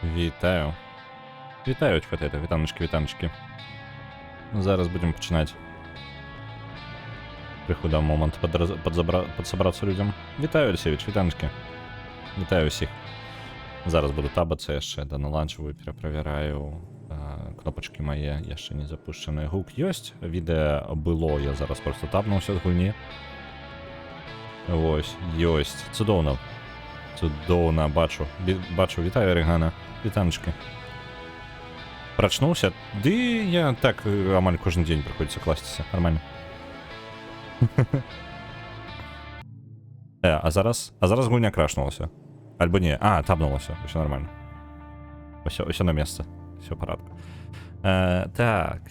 Вітаю. Вітаю, чхотети, вітаночки, вітаночки. Зараз будемо починати. Приходив момент підсобратися людям. Вітаю, Олексійович, вітаночки. Вітаю всіх. Зараз буду табатися, я ще на ланчеву перепровіряю. Кнопочки мої, я ще не запущений. Гук есть, відео було, я зараз просто табнувся з гульні. Ось, єсть. Чудовно. Чудовно, бачу. Вітаю, Орегана. Вітаночки. Прочнулся? Да я так амаль кожен день приходится кластися. Нормально. А зараз гульня крашнулася. Альбо не. Табнулася. Все нормально. Все на место. Все порядку. Так.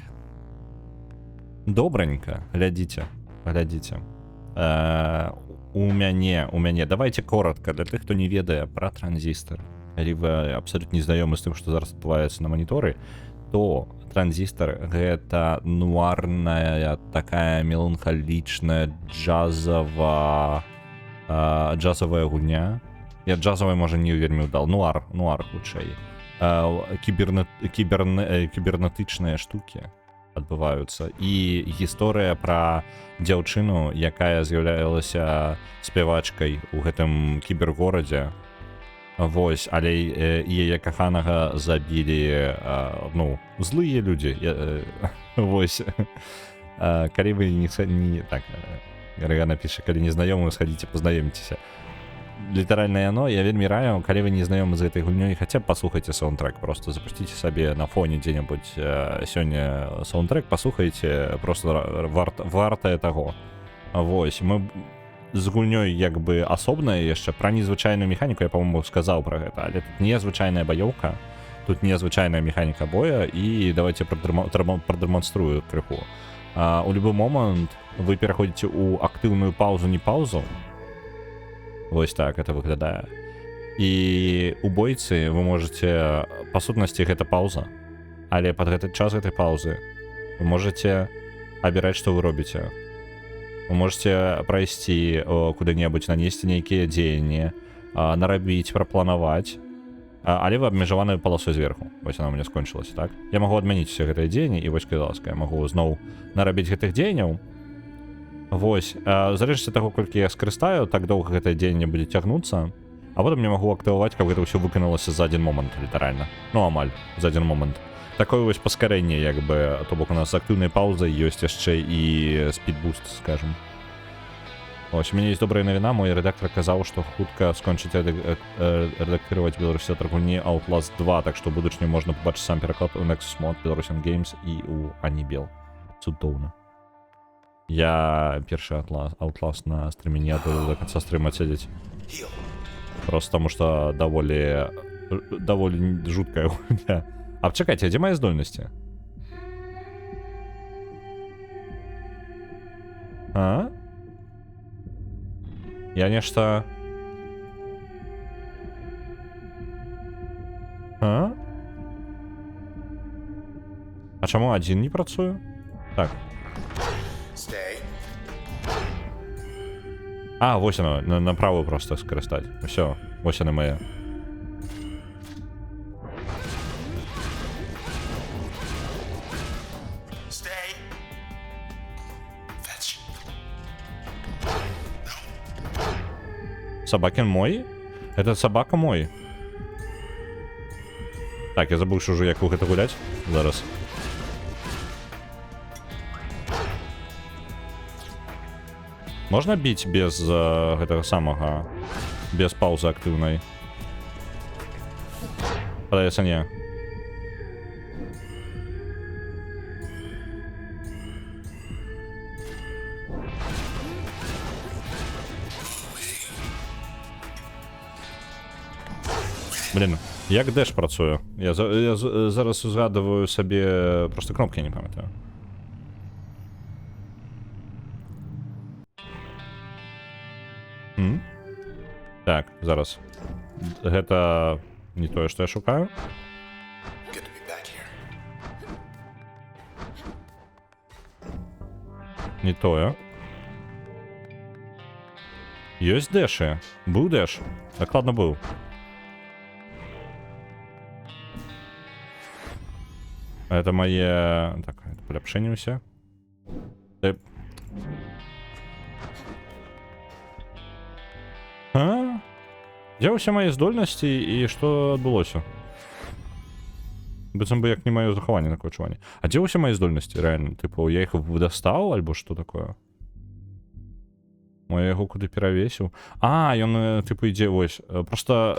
Добренько. Глядите. У мяне. Давайте коротко, для тых, хто не ведае пра транзістор. Калі вы абсолютно не знаёмы з тым, што зараз адбываецца на маніторы, то транзістор гэта нуарная, такая меланхалічная джазавая гульня. Я джазавая, можа, не вельмі ўдал. Нуар хутчэй. Кібернетычныя штукі адбываюцца. І гісторыя пра дзяўчыну, якая з'яўлялася спявачкай у гэтым кібергорадзе. Вось, але яе каханага забілі, злыя людзі. Вось. Калі вы не... Так, Гарыгана піша, калі не знаёмы, схадзіце, пазнаёмцеся. Літаральна яно, я вельмі раю, калі вы не знаёмы з гэтай гульнёй, хаця б паслухайце саундтрэк, просто запусціце сабе на фоне дзе-небудзь сёння саундтрэк, паслухайце, просто вартае таго. Вось, мы з гульнёй як бы асобная яшчэ пра незвычайную механіку, я, па-моему, сказаў пра гэта, але тут незвычайная баёўка, тут незвычайная механіка боя, і давайте прадэманструю крыху. У любы момант вы пераходзіце ў актыўную паўзу, не паўзу. Вось так это выглядае. І у бойцы вы можете, па сутнасці, гэта паўза, але пад гэты час гэтай паўзы вы можете абіраць, што вы робіце. Вы можете прайсці куды-небудзь, нанесці нейкія дзеянні, нарабіць, прапланаваць, але вы абмежаваны паласой зверху. Вось она у мяне скончылася, так? Я магу адмяніць усе гэтыя дзеянні, і вось, калі ласка, я магу зноў нарабіць гэтых дзеянняў. Вось, залежыць ад таго, колькі я скарыстаю, так доўга гэтае дзеянне будзе цягнуцца, а потым я магу актываваць, каб гэта ўсё выканалася за адзін момант, літаральна. Амаль за адзін момант. Такое вось паскарэнне, як бы, то бок у нас з актыўнай паўзай ёсць яшчэ і спідбуст, скажем. Ось, у мяне ёсць добрая навіна, мой рэдактар казаў, што хутка скончыць рэдактыраваць беларусі цэнтр гульні Outlast 2, так што ў будучыні можна пабачыць сам пераклад у Nexus Mod, Belarusian Games і у Anibel. Цудоўна. Я першы Outlast на стріме не аддаю до канца стріма сядзець. Просто таму што даволі жуткая гульня. А чакайце, а дзе мае здольнасці? Я нешта... А чаму адзін не працую? Так. Вось оно, направо просто скарыстаць. Усё, вось яны мае. Собакин мой? Это собака мой. Так, я забыл, що уже як гэта гуляць. Зараз. Можна біць без гэтага самага, без паўзы актыўнай? Падаецца, не. Блін, як дэш працую? Я зараз узгадываю сабе, просто кнопки не памятаю. Так, зараз. Гэта не тое, што я шукаю. Не тое. Ёсць дэшы. Быў дэш. Дакладна быў. Это мае... Так, паляпшэнне ўсе. Дзе ўсе мае здольнасці і што адбылося? Быццам бы як не маё захаванне такое адчуванне. А дзе ўсе мае здольнасці, рэальна? Тыпу, я іх дастаў, альбо што такое? Я яго куды перавесіў. Ён, тыпу, ідзе, вось. Проста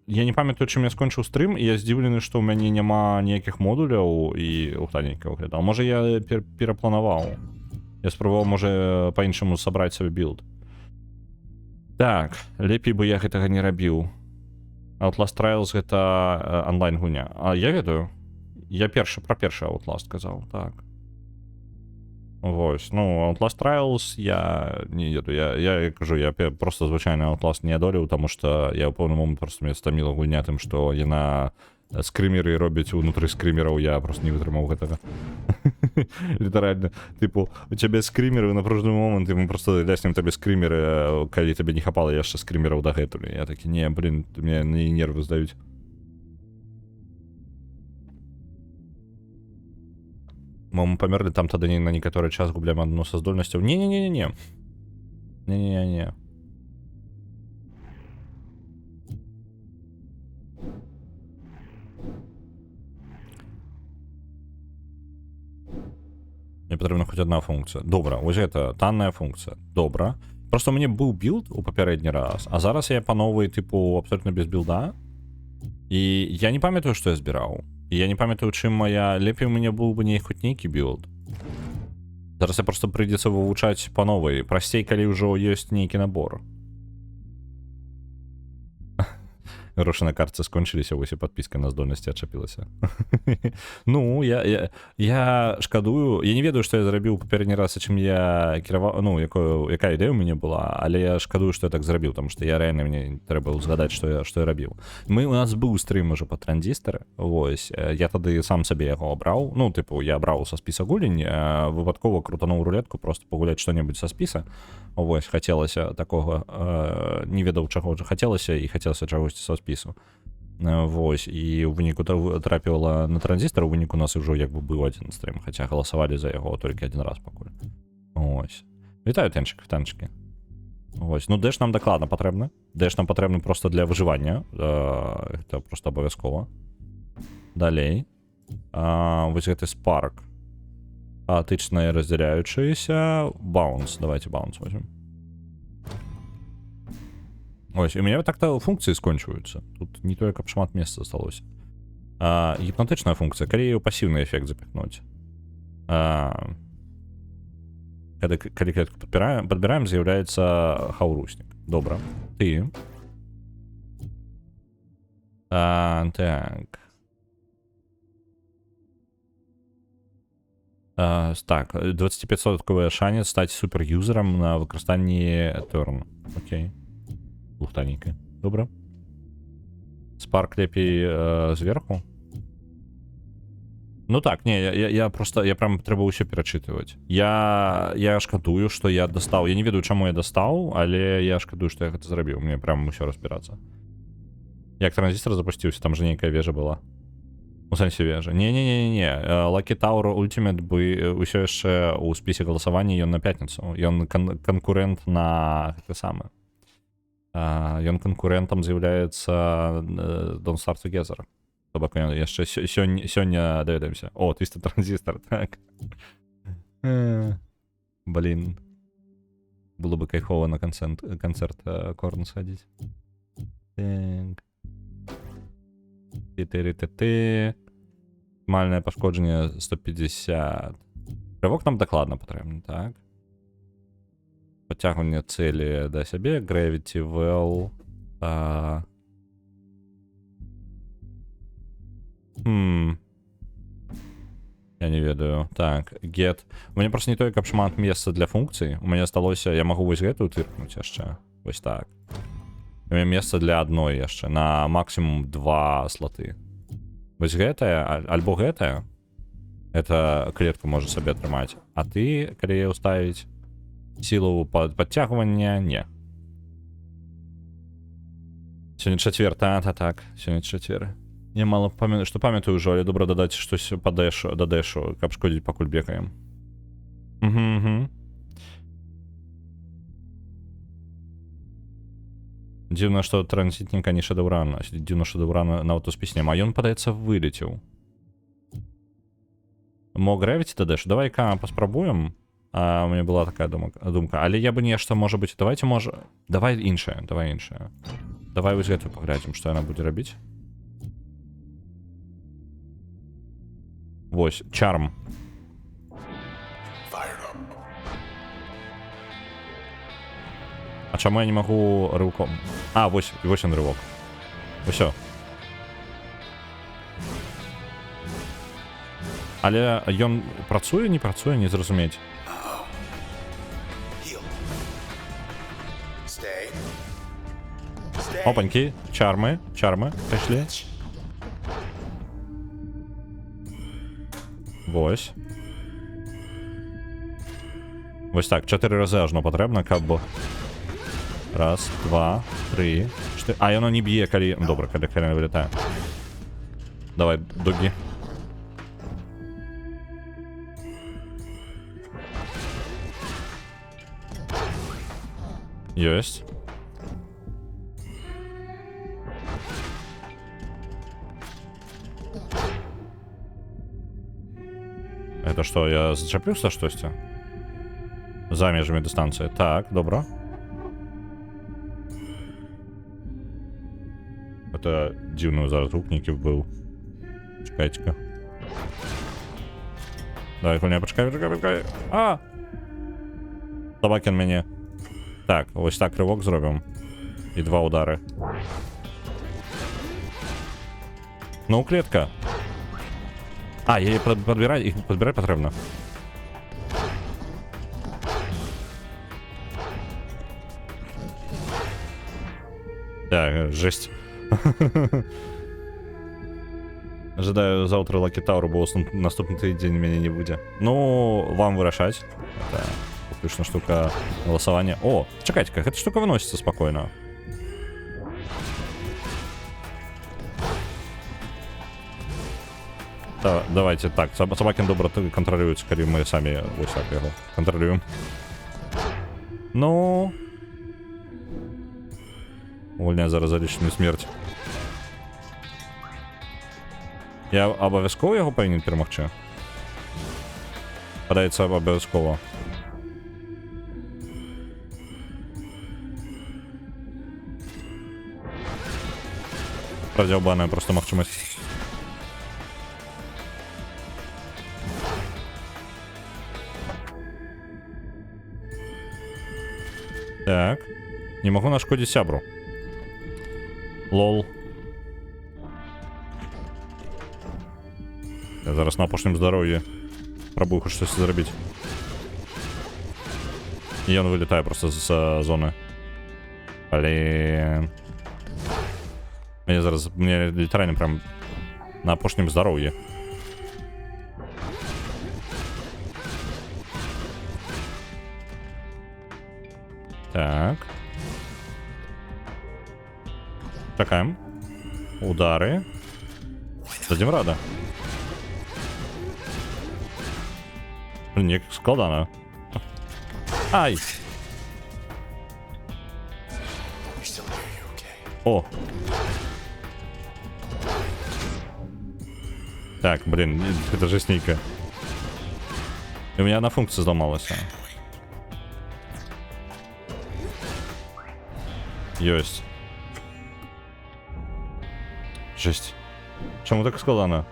я не памятаю, чым я скончыў стрым, і я здзіўлены, што ў мяне няма ніякіх модуляў і ухтаненька выглядаў. Можа, я перапланаваў. Я спрабаваў, можа, па-іншаму сабраць сабе білд. Так, лепей бы я гэтага не рабіў. Outlast Trials гэта онлайн-гульня. А я ведаю. Я пра першы Outlast казаў, так. Вось, ну, Outlast Trials я не еду. Я кажу, я просто звычайны Outlast не адолеў, таму што я ў пэўны момант просто мне стаміла гульня тым, што яна скрымеры робіць унутры скрымераў, я просто не вытрымаў гэтага. Літаральна, тыпу, у цябе скрымеры, на прожны момант, і мы просто ляснем табе скрымеры, калі табе не хапала яшчэ скрымераў дагэтуль. Я такі, не, блин, мне нервы здаюць. Мы памерлі там тады на некаторы час губляем адну са здольнасцяў. Не-не-не-не-не. Не-не-не-не. Мне патрэбна хоць адна функцыя. Добра, вось гэта танная функцыя. Добра. Просто у мяне быў білд у папярэдні раз, а зараз я па новай, тыпу, абсолютна без білда. І я не памятаю, што я збіраў. І я не памятаю, чым моя... Лепей у мяне быў бы хоць нейкі білд. Зараз я просто прыйдзецца вывучаць па новай. Прасцей, калі ўжо ёсць нейкі набор. Грошы на картцы скончыліся, вось і падпіска на здольнасці адчапілася. Ну, я шкадую, я не ведаю, што я зрабіў папярэдні раз, чым я кіраваў, ну, якая ідэя ў мяне была, але я шкадую, што я так зрабіў, таму што я рэальна, мне трэба згадаць, што я рабіў. У нас быў стрым ужо па транзістары, вось, я тады сам сабе яго абраў, ну, тыпу, я абраў са спіса гулень, выпадкова крутануў рулетку, просто пагуляць што-небудзь са спіса, вось, хацелася такога, не ведаў чаго, хацелася і хацелася чагосьці са спісу. Вось, і ў выніку трапіла на транзістар, у выніку у нас ўжо як бы быў адзін стрым, хаця галасавалі за яго толькі адзін раз пакуль. Вось. Вітаю, танчыкі. Вось, ну дэш нам дакладна патрэбны. Дэш нам патрэбны проста для выжывання. Гэта проста абавязкова. Далей. Вось гэты спарк. Хаатычныя раздзяляючыеся. Баунс. Давайте баунс возьмем. Ось, у меня так-то функции скончиваются. Тут не только каб шмат месца засталося. Гіпнотычная функція, калі ее пасіўны эфект запихнуть. Калі клетку подбираем, з'яўляецца хаурусник. Добра. Ты. Так. Так, 25% шанец стаць суперюзерам на выкарыстанні Turn. Окей. Лухтаненько. Добра. Спарк лепей зверху. Ну так, не, я прям трэба ўсё перачытываць. Я шкадую, што я дастаў. Я не ведаю, чаму я дастаў, але я шкадую, што я гэта зрабіў. Мне прям усё разбірацца. Як транзістор запусціўся, там же нейкая вежа была. У сэнсе вежа. Не. Lucky Tower Ultimate бы ўсё яшчэ ў спісе галасавання, ён на пятніцу. Ён канкурэнт на гэта самае. Ён канкурэнтам з'яўляецца Don't Start Together. То бок ён яшчэ сёння даведаемся. О, Twisted Transistor, так. Блин. Было бы кайфово на канцэрт Корн схадзіць. Так. Максімальнае пашкоджанне 150. Рывок нам дакладна патрэбны, так. Подтягивание цели до себе, Gravity Well. Я не ведаю. Так, Get. У меня просто не только шмат месца для функций. У меня осталось, я могу вось гэтую тыркнуть яшчэ. Вось так. У меня месца для одной яшчэ. На максимум 2 слоты. Вось гэтая, альбо гэтая. Это клетку можа сабе атрымаць. А ты, калі яе ўставіць, силу подтягивания не. Сегодня четверг, так. Сегодня четверг. Я мало памятаю, што памятаю ўжо, але добра дадаць штось па дэшу, да дэшу, каб шкодзіць пакуль бегаем. Угу. Дзіўна, што транзітніка не Шэдэўрана. Дзіўна, Шэдэўрана нават у спіс няма. Ён, падаецца, вылецеў. Мо Gravity дадэш? Давай-ка паспрабуем. У мяне была такая думка. Але я бы нешта, можа быць, давайте, можа... Давай іншае, давай іншае. Давай вось гэтую паглядзім, што яна будзе рабіць. Вось, чарм. А чаму я не магу рывком? А, вось ён рывок. Усё. Але ён працуе, не працуе, не зразумець. Опанькі, чармы, прыйшлі. Вось. Вось так, 4 разы ажно патрэбна, каб... Раз, два, три, 4... А, яно не б'е, калі... Добра, калі вылетае. Давай, дугі. Ёсць. Это што, я зачапіўся штосьці? За межамі дыстанцыі. Так, добра. Это дзіўны зараз гук нейкі быў. Чакайце-ка. Давай, гульня, пачакай. А! Табакен мяне. Так, вось так рывок зробім. І 2 удары. Ну, клетка. А, я подбираю, их подбирать потрібно. Так, жесть. Ожидаю завтра Лакі Тауру, бо наступний тиждень мене не буде. Ну, вам вирішать. Это выключно штука голосования. О, чекайте-ка, эта штука выносится спокойно. Да, давайте так, Собакін добре контролюють, коли ми самі ось так його контролюємо. Ну... Увольняй зараз за лічну смерть. Я обов'язково його повинен перемогти? Подається обов'язково. Радіобана просто махчимось. Так. Не могу нашкодить сябру. Лол. Я зараз на опошнім здоров'ї пробую хоч щось зробити. І він вилітає просто з зони. Блін. Мені зараз, мені літерально прям на опошнім здоров'ї. Так. Чекаємо. Удари. Дадим рада. Блін, як складано. Ай! О! Так, блин, это жестненько. И у меня одна функция сломалась. Есть. Жесть. Чому так складано?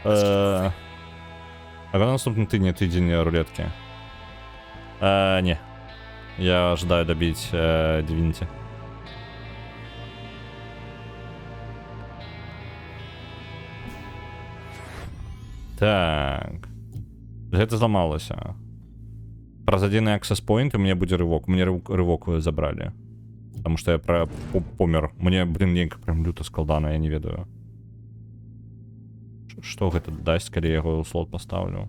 А когда наступный тыдень рулетки? Не. Я ожидаю добить Divinity. Так. Гэта зламалася. Праз один access point у меня будет рывок. Мне рывок забрали. Потому что я помер. Мне, блин, нейка прям люто складана, я не ведаю. Что гэта дасть, калі я яго ў слот поставлю?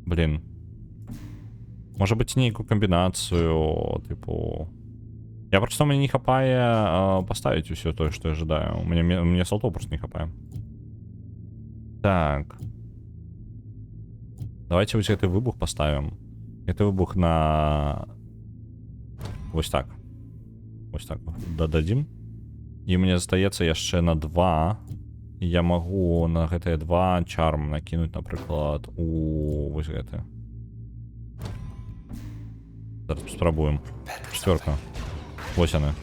Блин. Может быть, нейкую комбинацию, типу... Я просто мне не хапае поставить все то, что я ожидаю. Мне солтов просто не хапае. Так. Давайте вот этот выбух поставим. Это выбух на... Вот так. Вот так дадим. І мне застаецца яшчэ на 2. І я магу на гэтыя 2 чарм накінуць, напрыклад, у вось гэты. Зараз спрабуем. 4. Вось яны.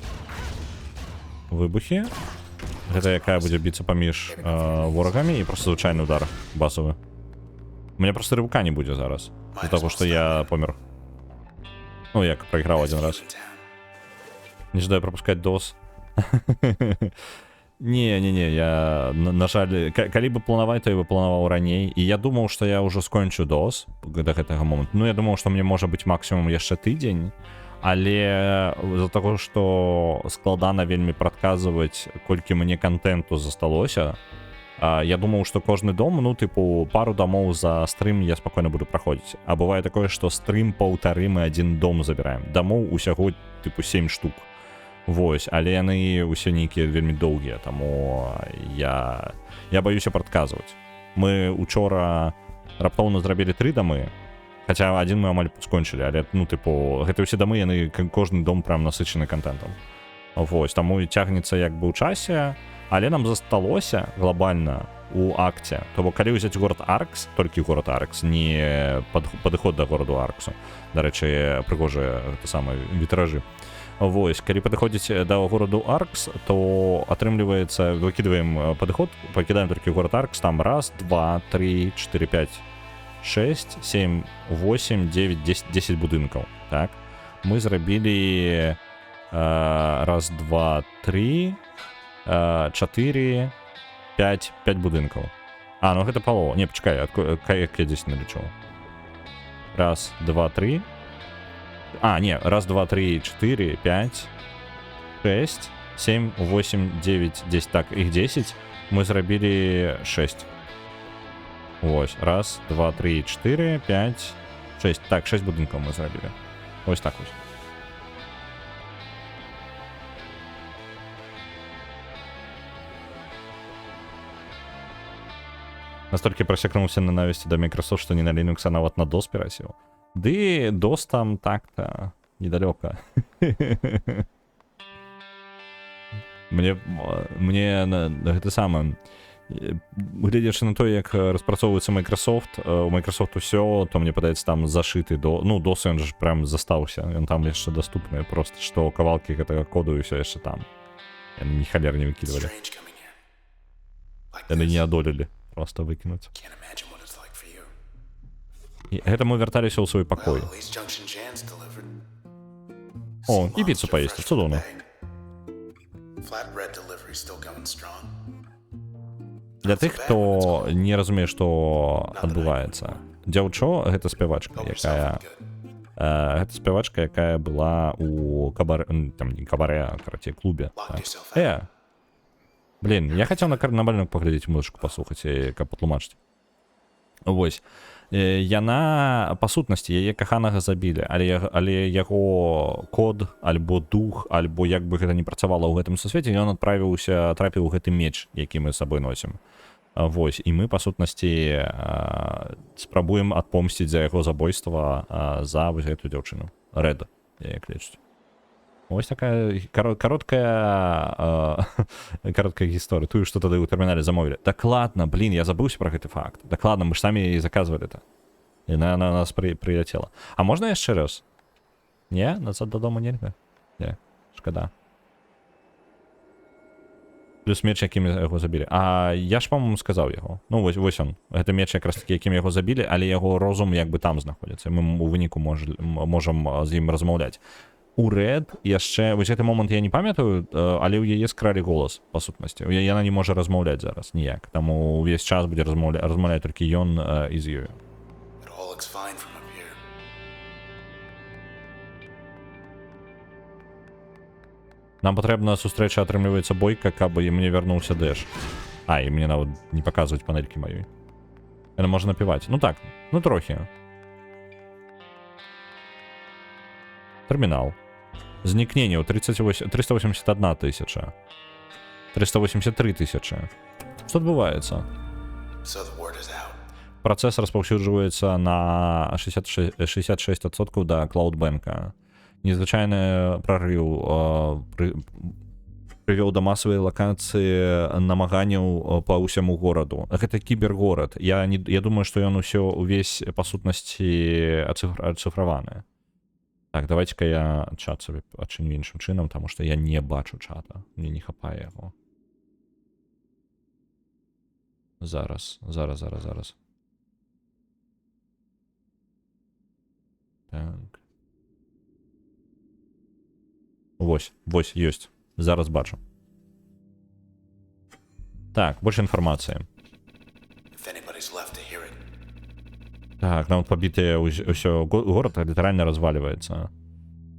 Выбухі. Гэта якая будзе біцца паміж ворагамі і просто звычайны удар басовы. У меня просто рывка не будзе зараз. З-за того, што я помер. Ну, як прайграў один раз. Не жадаю пропускать DOS. Не, я, на жаль, калі бы планаваць, то я бы планаваў раней. І я думаў, што я ўжо скончу DOS да гэтага моманту. Ну, я думаў, што мне можа быць максімум яшчэ тыдзень. Але з-за таго, што складана вельмі прадказваць, колькі мне контенту засталося, я думаў, што кожны дом, ну, типу, пару домоў за стрым я спакойна буду праходзіць. А бывае такое, што стрым паўтары мы один дом забіраем. Домоў усяго, типу, 7 штук. Вось, але яны ўсе нейкія вельмі доўгія, таму я баюся прадказваць. Мы учора раптоўна зрабілі 3 дамы, хаця один мы амаль скончылі, але, ну, типу, гэта ўсе дамы, яны кожны дом прям насычаны контентом. Вось, таму цягнецца як бы ў часе, але нам засталося глобальна у акце. То бок, калі ўзяць горад Аркс, толькі горад Аркс, не падыход да гораду Арксу. Дарэчы, прыгожыя гэта самыя вітражы. Вось, калі падыходзіць да гораду Аркс, то атрымліваецца, выкідваем падыход, пакідаем толькі горад Аркс, там 1, 2, 3, 4, 5, 6, 7, 8, 9, 10 будынкаў. Так, мы зрабілі 1, 2, 3, 4, 5 будынкаў. А, ну гэта палова. Не, пачакай, як я 10 налічу. 1, 2, 3. А, не, 1, 2, 3, 4, 5, 6, 7, 8, 9, 10. Так, их 10. Мы зрабілі 6. Ось, 1, 2, 3, 4, 5, 6. Так, 6 будынкаў мы зрабілі. Ось так ось. Настолько просекнулся ненависти до Microsoft, что не на Linux, а нават на DOS перасел. Ды DOS там так-то недалеко. Мне гэта самае, глядзячы на то, як распрацоўваецца Microsoft, у Microsoft усё, то мне падаецца там зашыты ну, DOS ён ж прям застаўся, ён там яшчэ даступны, просто што кавалкі гэтага коду і ўсё яшчэ там. Яны ні халер не выкідвалі. Яны не адолелі просто выкінуць. І гэта мы вярталіся ў свой пакой. О, і піцу паесці, цудоўна. Для тых, хто не разумее, што адбываецца. Дзяўчо — гэта спявачка, якая была у кабаре, там не кабаре, а карацей, клубе. Блин, я хацеў на бальнок паглядзець, музычку паслухаць, каб патлумачыць. Вось. Яна, па сутнасці, яе каханага забілі, але яго код, альбо дух, альбо як бы гэта не працавала ў гэтым сусвеце, ён трапіў у гэты меч, які мы з сабой носім. Вось, і мы, па сутнасці, спрабуем адпомсціць за яго забойства за вось гэтую дзяўчыну. Рэд, як лечыць. Ось такая короткая гісторыя. Тую, што тады ў тэрмінале замовілі. Дакладна, блин, я забыўся пра гэты факт. Дакладна, мы ж самі і заказвалі это. І на нас прыляцела. А можна яшчэ раз? Не? Назад дадому нельга? Не, шкада. Плюс меч, якім яго забілі. А я ж, по-моему, сказаў яго. Ну, вось он. Гэта меч якраз такі, якім яго забілі, але яго розум як бы там знаходзіцца. Мы у выніку можам з ім размаўляць. У Red яшчэ, вось гэты момант я не памятаю, але ў яе скралі голас, па сутнасці. Яна не можа размаўляць зараз ніяк, таму ўвесь час будзе размаўляць толькі ён і з ёю. Нам патрэбна сустрэча, атрымліваецца бойка, каб і мне вярнуўся дэш. А, і мне нават не паказваюць панелькі маёй. Яна можа напіваць. Ну так, ну трохі. Тэрмінал. Зникненняў 381 тысяча. 383 тысячи. Что адбываецца? Працэс распаўсюджваецца на 66% да Cloudbank. Незвычайны прарыў прывёў да масавай лакацыі намаганняў па ўсяму гораду. Гэта кібергорад. Я думаю, што ён увесь па сутнасці ацыфраваны. Так, давайте-ка я чат сабе адчыню іншым чынам, таму што я не бачу чата. Мне не хапае яго. Зараз. Так. Вось, ёсць. Зараз бачу. Так, больше інфармацыі. Так, нам пабітыя ўсё, горад літаральна разваливаецца.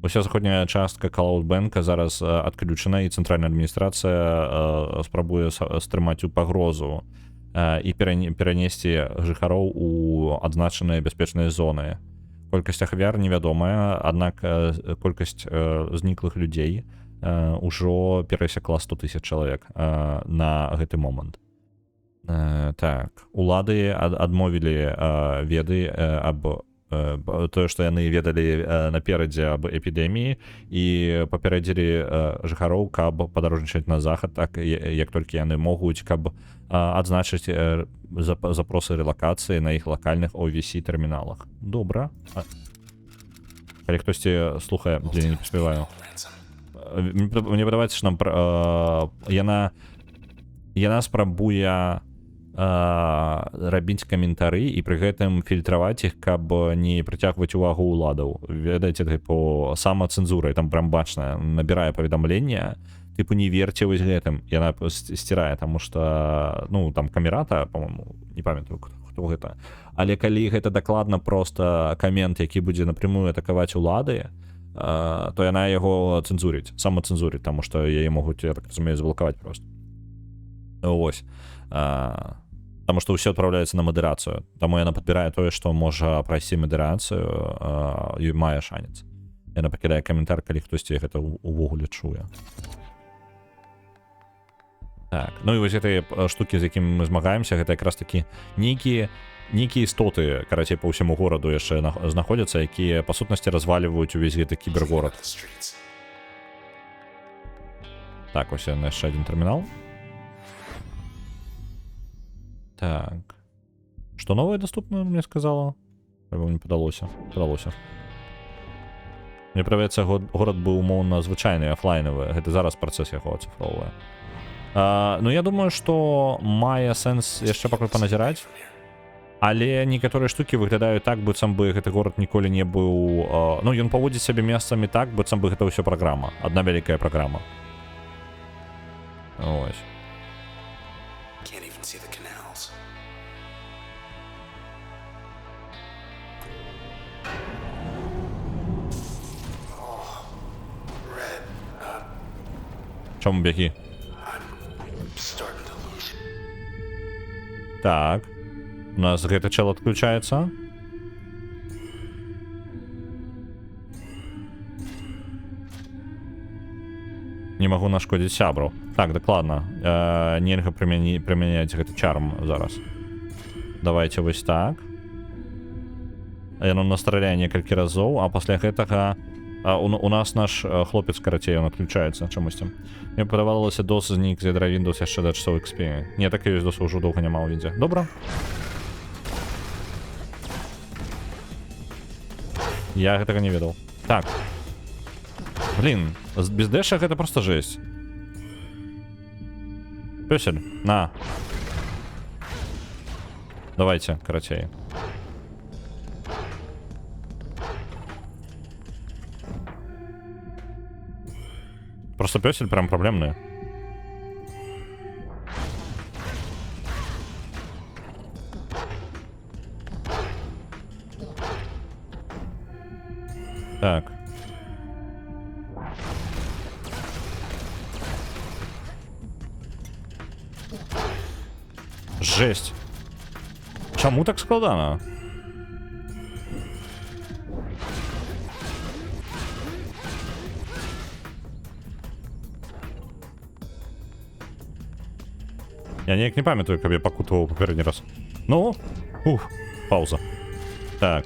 Уся заходняя частка Cloudbank зараз адключана, і цэнтральная адміністрацыя спрабуе стрымаць у пагрозу і перанесці жыхароў у адзначаныя бяспечныя зоны. Колькасць ахвяр невядомая, аднак колькасць зніклых людзей ўжо перасекла 100 000 чалавек на гэты момант. Так, улады адмовілі веды аб тое, што яны ведалі наперадзе аб эпідэміі, і папярэдзілі жыхароў, каб падарожнічаць на захад, так як толькі яны могуць, каб адзначыць запросы рэлакацыі на іх лакальных OVC-тэрміналах. Добра. Калі хтосьці слухае, я не паспяваю. Мне падаецца, што яна спрабуе рабіць каментары і пры гэтым фільтраваць іх, каб не прыцягваць увагу ўладаў. Ведаеце, тыпу, самацэнзура, там прям бачна, набірае паведамленне, тыпу, не верце вось гэтым. Яна сцірае, таму што, ну, там камерата, по-моему, не памятаю, хто гэта. Але калі гэта дакладна проста камент, які будзе напрямую атакаваць улады, то яна яго цэнзурыць, самацэнзурыць, таму што яе могуць, я так разумею, заблакаваць проста. Вось. Таму што ўсё адпраўляецца на мадэрацыю. Таму яна падбірае тое, што можа прайсці мадэрацыю, і мае шанец. Яна пакідае каментар, калі хтосьці гэта увогуле чуе. Так, ну і вось гэтыя штукі, з якімі мы змагаемся, гэта якраз такі нейкія істоты, карацей, па ўсяму гораду яшчэ знаходзяцца, якія па сутнасці разваліваюць увесь гэты кібергорад. Так, ось яшчэ адзін тэрмінал. Так. Што новае даступна, мне сказала? Альбо мне падалося. Мне правецца, горад быў умоўна звычайны, афлайнавы. Гэта зараз працэс яго ацыфроўвае. Ну, я думаю, што мае сэнс яшчэ пакуль паназіраць. Але некаторыя штукі выглядаюць так, быццам бы гэты горад ніколі не быў... Ну, ён паводзіць сябе месцамі так, быццам бы гэта ўсё праграма. Адна вялікая праграма. Ось. Чому бягі? Так. У нас гэты чел адключаецца. Не магу нашкодзіць сябру. Так, дакладна. Нельга прымяняць гэты чарм зараз. Давайте вось так. Яно настраляе некалькі разоў, а пасля гэтага у нас наш хлопец, карацей, он адключаецца чамусьці. Мне падавалася, DOS знік з ядра Windows яшчэ да часоў XP. Не, так і ёсць, DOS ўжо доўга няма ў відзе. Добра. Я гэтага не ведаў. Так. Блин, без дэша гэта просто жесть. Пёсель, на. Давайте, карацей. Просто пёсель прям проблемный. Так. Жесть. Чаму так складана? Я ніяк не пам'ятаю, каб я пакутував папередні раз. Ну, пауза. Так.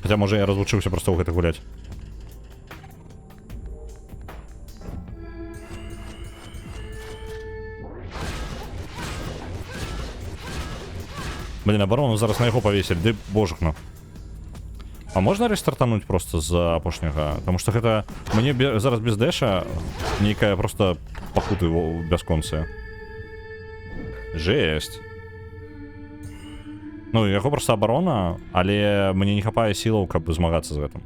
Хотя, може, я разучыўся просто ў гэта гуляць. Блин, оборону зараз на яго павесілі, ды божухна. А можна рестартануть просто з апошняга? Потому что гэта... Мне зараз без дэша нейкая просто пакуты бясконцыя. Жесть. Ну, яго просто оборона, але мне не хапае сілаў, каб змагацца з гэтым.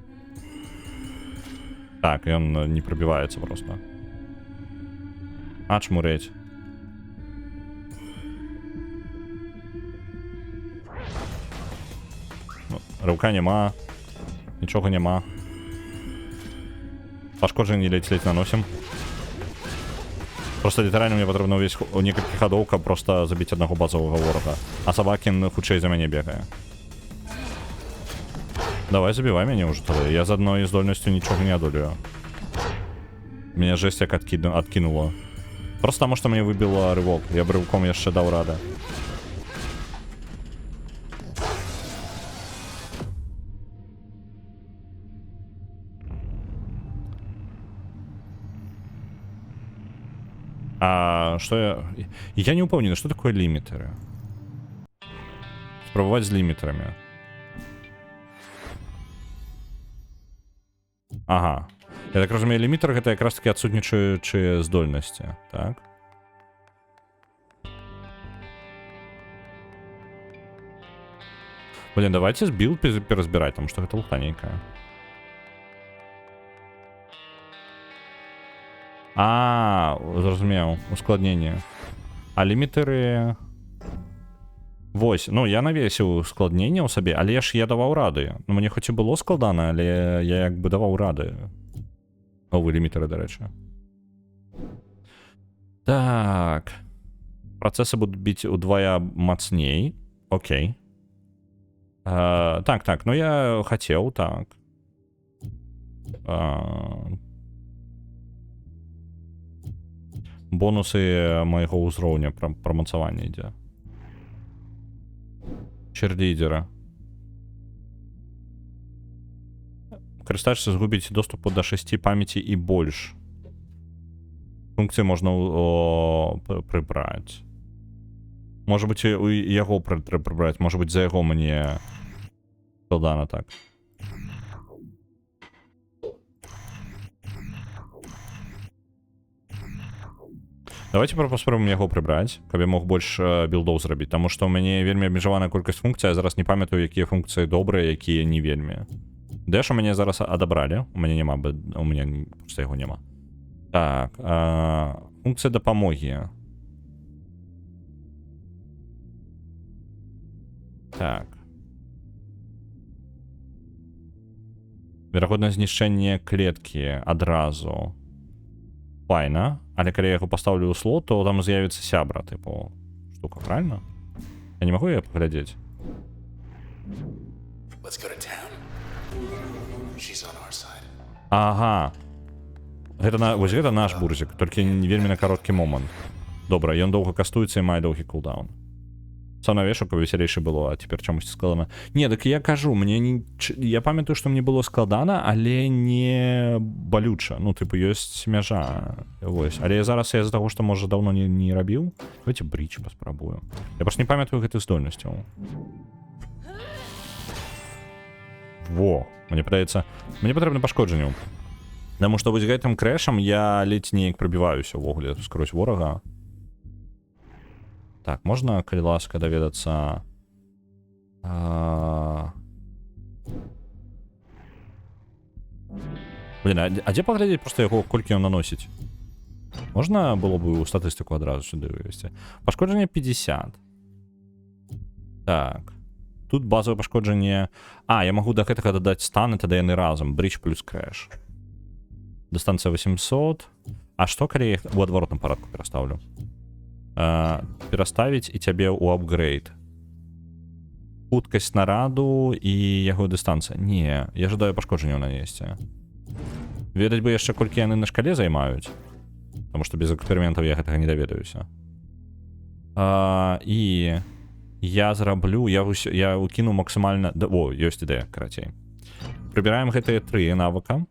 Так, ён не пробіваецца просто. А чмурець. Ну, рыўка няма. Нічога няма. Пашкоджанні ледзь-ледзь наносім. Просто літаральна мне патрэбна ўвесь некалькі хадоў, каб просто забіць аднаго базовага ворага. А Сабакін хутчэй за мяне бегае. Давай забівай мяне ўжо тады. Я з адной здольнасцю нічога не адолею. Меня жесть як адкінула. Просто таму, што мне выбіла рывок. Я б рывком яшчэ даў рады. А что я... Я не упомню, что такое лимитеры. Спробовать с лимитерами. Ага. Я так разумею, лимитер это как раз таки отсутнічаючі здольності, так? Блин, давайте с билд перазбирать, потому что это лутаненькая. А, зразумеў, ускладнение. А лімітары... Вось, ну я навесіў ускладнение ў сабе, але ж я даваў рады. Ну мне хоць і было складана, але я як бы даваў рады. Новыя лімітары, дарэчы. Так. Працэсы будуць біць удвая мацней. Окей. Так, ну я хацеў, так. Бонусы майго ўзроўня прамацавання ідзе. Черлідера. Карыстаючыся згубіць доступу да 6 памяці і больш. Функцыі можна прыбраць. Можа быць, у яго прыбраць, можа быць, за яго мне складана так. Давайте паспробуем яго прыбраць, каб я мог больш білдоў зрабіць, таму што ў мяне вельмі абмежаваная колькасць функцый, я зараз не памятаю, якія функцыі добрыя, якія не вельмі. Дэш у мяне зараз адабралі, у мяне няма, у мяне проста яго няма. Так, функцыя дапамогі. Так. Верагоднае знішчэнне клеткі адразу. Файна. Але калі я яго пастаўлю ў слот, то там з'явіцца сябра, типу, штука, правильно? Я не магу яе паглядзець? Ага. Вось гэта наш бурзік, толькі не вельмі на кароткі момант. Добра, ён доўга кастуецца і мае доўгі кулдаун. Сам навешу, каб весялейшае было, а цяпер чамусьці складана. Не, так я кажу, мне не... Я памятаю, што мне было складана, але не балюча. Ну, типу, ёсць мяжа. Вось. Але зараз я з-за таго, што, можа, даўно не рабіў. Давайте брич паспрабую. Я проста не памятаю гэтых здольнасцяў. Во, мне падаецца... Мне патрэбна пашкоджанняў. Таму што вось гэтым крэшам я ледзь неяк прабіваюся ўвогуле скрозь ворага. Так, можна, калі ласка, даведацца... Блин, а дзе паглядзець проста яго, колькі ён наносіць? Можна было бы ў статыстыку адразу сюды вывесці? Пашкоджанне 50. Так. Тут базовае пашкоджанне... А, я магу да гэтага дадаць станы, тады яны разам. Брич плюс крэш. Дыстанцыя 800. А што, калі я іх у адваротным парадку пераставлю? Пераставіць і цябе ў апгрейд. Хуткасць снаряду і яго дыстанцыя. Не, я жадаю пашкоджанняў нанесці. Ведаць бы яшчэ, колькі яны на шкале займаюць. Таму што без эксперыментаў я гэтага не даведаюся. І я зраблю, я укіну максімальна... О, ёсць ідэя, карацей. Прыбіраем гэтыя 3 навыка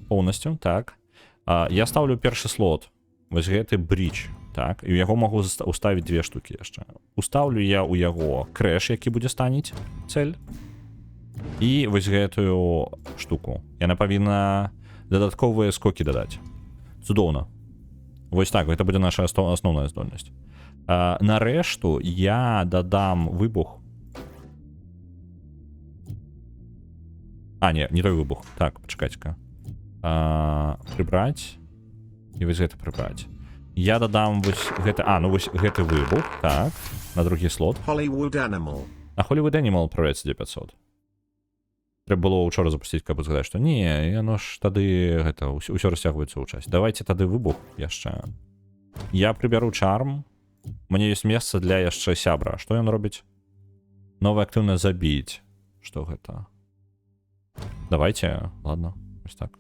поўнасцю, так. Я ставлю першы слот, вось гэты бридж, так, і ў яго магу уставіць 2 штукі яшчэ. Устаўлю я ў яго крэш, які будзе станіць цэль, і вось гэтую штуку. Яна павінна дадатковыя скокі дадаць. Цудоўна. Вось так, гэта будзе наша асноўная здольнасць. Нарэшту я дадам выбух. Не той выбух. Так, пачакайце-ка. Прыбраць. І вось гэта прыбраць. Я дадам вось гэта... ну вось гэты выбух. Так, на другі слот. Hollywood Animal. А Hollywood Animal прыбраецца 900. Трэба было учора запусціць, каб згадаць, што не, яно ж тады гэта ўсё расцягваецца ў часе. Давайте тады выбух яшчэ. Я прыбяру чарм. Мне ёсць месца для яшчэ сябра. Што ён робіць? Новая актыўна забіць. Што гэта? Давайте, ладно, ось так.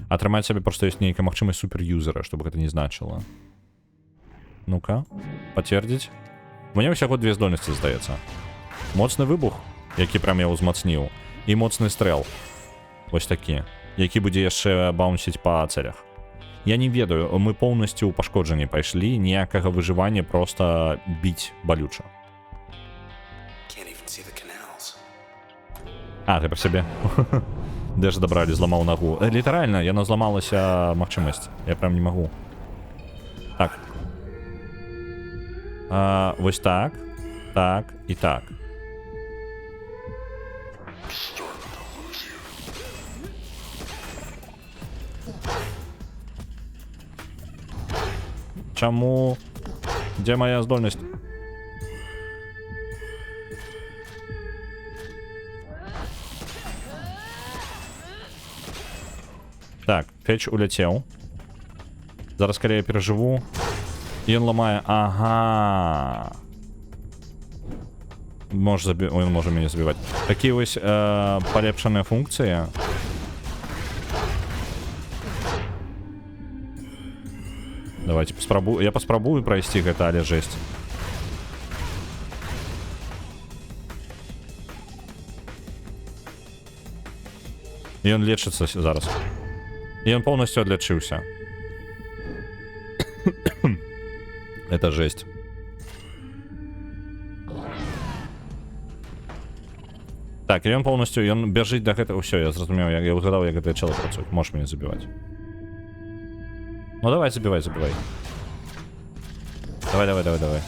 Атрымаць сабе проста ёсць нейкая магчымасць суперюзера, чтобы гэта не значыла. Ну-ка, пацвердзіць. Мне ўсяго 2 здольнасці здаецца. Моцны выбух, які прям я ўзмацніў, і моцны стрэл. Вось такі, які будзе яшчэ баунсіць па цэлях. Я не ведаю, мы поўнасцю ў пашкоджанні пайшлі, ніякага выжывання, проста біць балюча. Ты пра сябе. Де ж дабралі, зламаў нагу. Літаральна, яна зламалася магчымасць. Я прям не магу. Так. Вось так. Так і так. Чаму? Дзе моя здольнасць? Так, фетч уляцеў. Зараз, калі я перажыву, ён ламае... Ага. Он можа мяне забіваць. Такі вось палепшаныя функцыі. Давайте паспрабую. Я паспрабую прайсці гэта, але жэсць. Ён лечыцца зараз. И он полностью отлечился. Это жесть. Так, и он полностью, он бежит до этого. Все, я зразумеў, я угадал, як гэта чало працуе. Можешь меня забивать. Ну давай, забивай. Давай.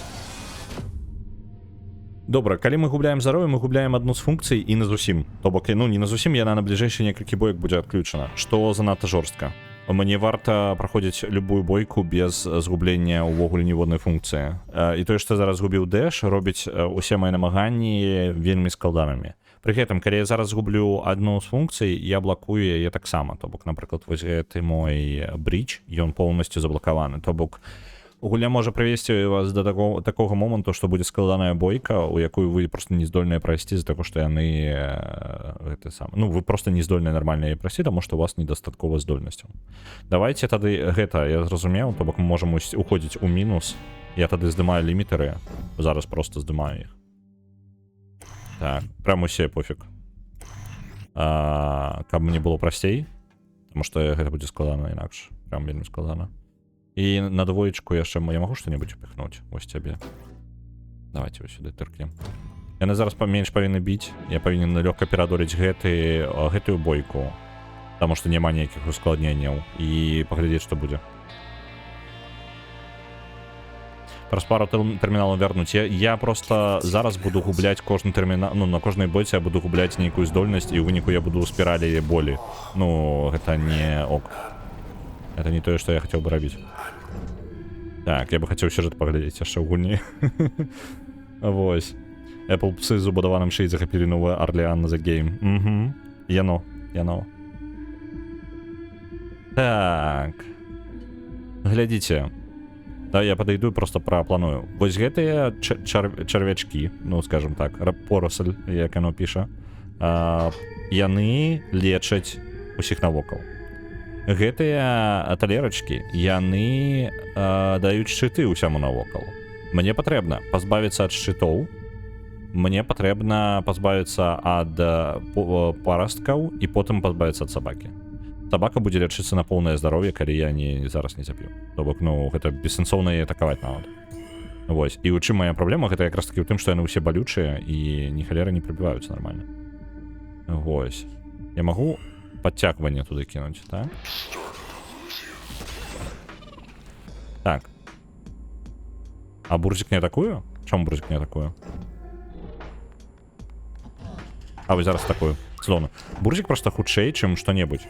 Добра, калі мы губляем здароўе, мы губляем адну з функцый і на зусім. То бок, ну не на зусім, яна на бліжэйшыя некалькі боек будзе адключана, што занадта жорстка. Мне варта праходзіць любую бойку без згублення ўвогуле ніводнай функцыі. І тое, што зараз згубіў дэш, робіць усе мае намаганні вельмі складанымі. Пры гэтым, калі я зараз згублю адну з функцый, я блакую яе таксама. То бок, напрыклад, вось гэты мой бридж, ён поўнасцю заблакаваны. То бок, гульня можа прывесці вас да такога моманту, што будзе складаная бойка, у якую вы просто не здольныя прайсці з-за таго, што яны гэта сам. Ну, вы просто не здольныя нармальна яе прайсці, таму што у вас недастаткова здольнасцяў. Давайте тады гэта, я зразумеў, то бок мы можам уходзіць у мінус. Я тады здымаю лімітары, зараз просто здымаю іх. Так, прям усе пофіг. Каб мне было прасцей, таму што гэта будзе складана інакш. Прям вельмі складана. І на двоечку яшчэ я магу што-небудзь упихнуць? Вось цябе. Давайте вось сюды тыркнем. Яны зараз менш павінны біць. Я павінен лёгка пераадолець гэтую бойку. Таму што няма ніякіх ускладненняў. І паглядзець, што будзе. Праз пару тэрміналаў вярнуць. Я просто зараз буду губляць кожны тэрмінал. Ну, на кожнай бойцы я буду губляць нейкую здольнасць, і ў выніку я буду ў спіралі болі. Ну, гэта не ок. Это не тое, што я хацеў бы рабіць. Так, я бы хацеў сюжэт паглядзець яшчэ ў гульні. Вось. Apple псы з убудаваным шыі захапілі новы Орлеан за гейм. Яно. Так. Глядзіце. Да, я падайду і проста прапланую. Вось гэтыя чарвячкі, ну, скажем так, поросль, як яно піша, яны лечаць усіх навокал. Гэтыя талерачкі, яны даюць шчыты ўсяму навокал. Мне патрэбна пазбавіцца ад шчытоў, мне патрэбна пазбавіцца ад парасткаў і потым пазбавіцца ад сабакі. Сабака будзе лячыцца на поўнае здароўе, калі я зараз не заб'ю. То бок, ну, гэта бессэнсоўна і атакаваць нават. Вось. І ў чым мая праблема, гэта якраз такі ў тым, што яны ўсе балючыя і ні халеры не прабіваюцца нармальна. Вось. Я магу падцягванне туды кінуць, так? Так. А бурзік не атакую? Чаму бурзік не атакую? А, вось зараз атакую. Цудоўна. Бурзік проста хутчэй, чым што-небудзь.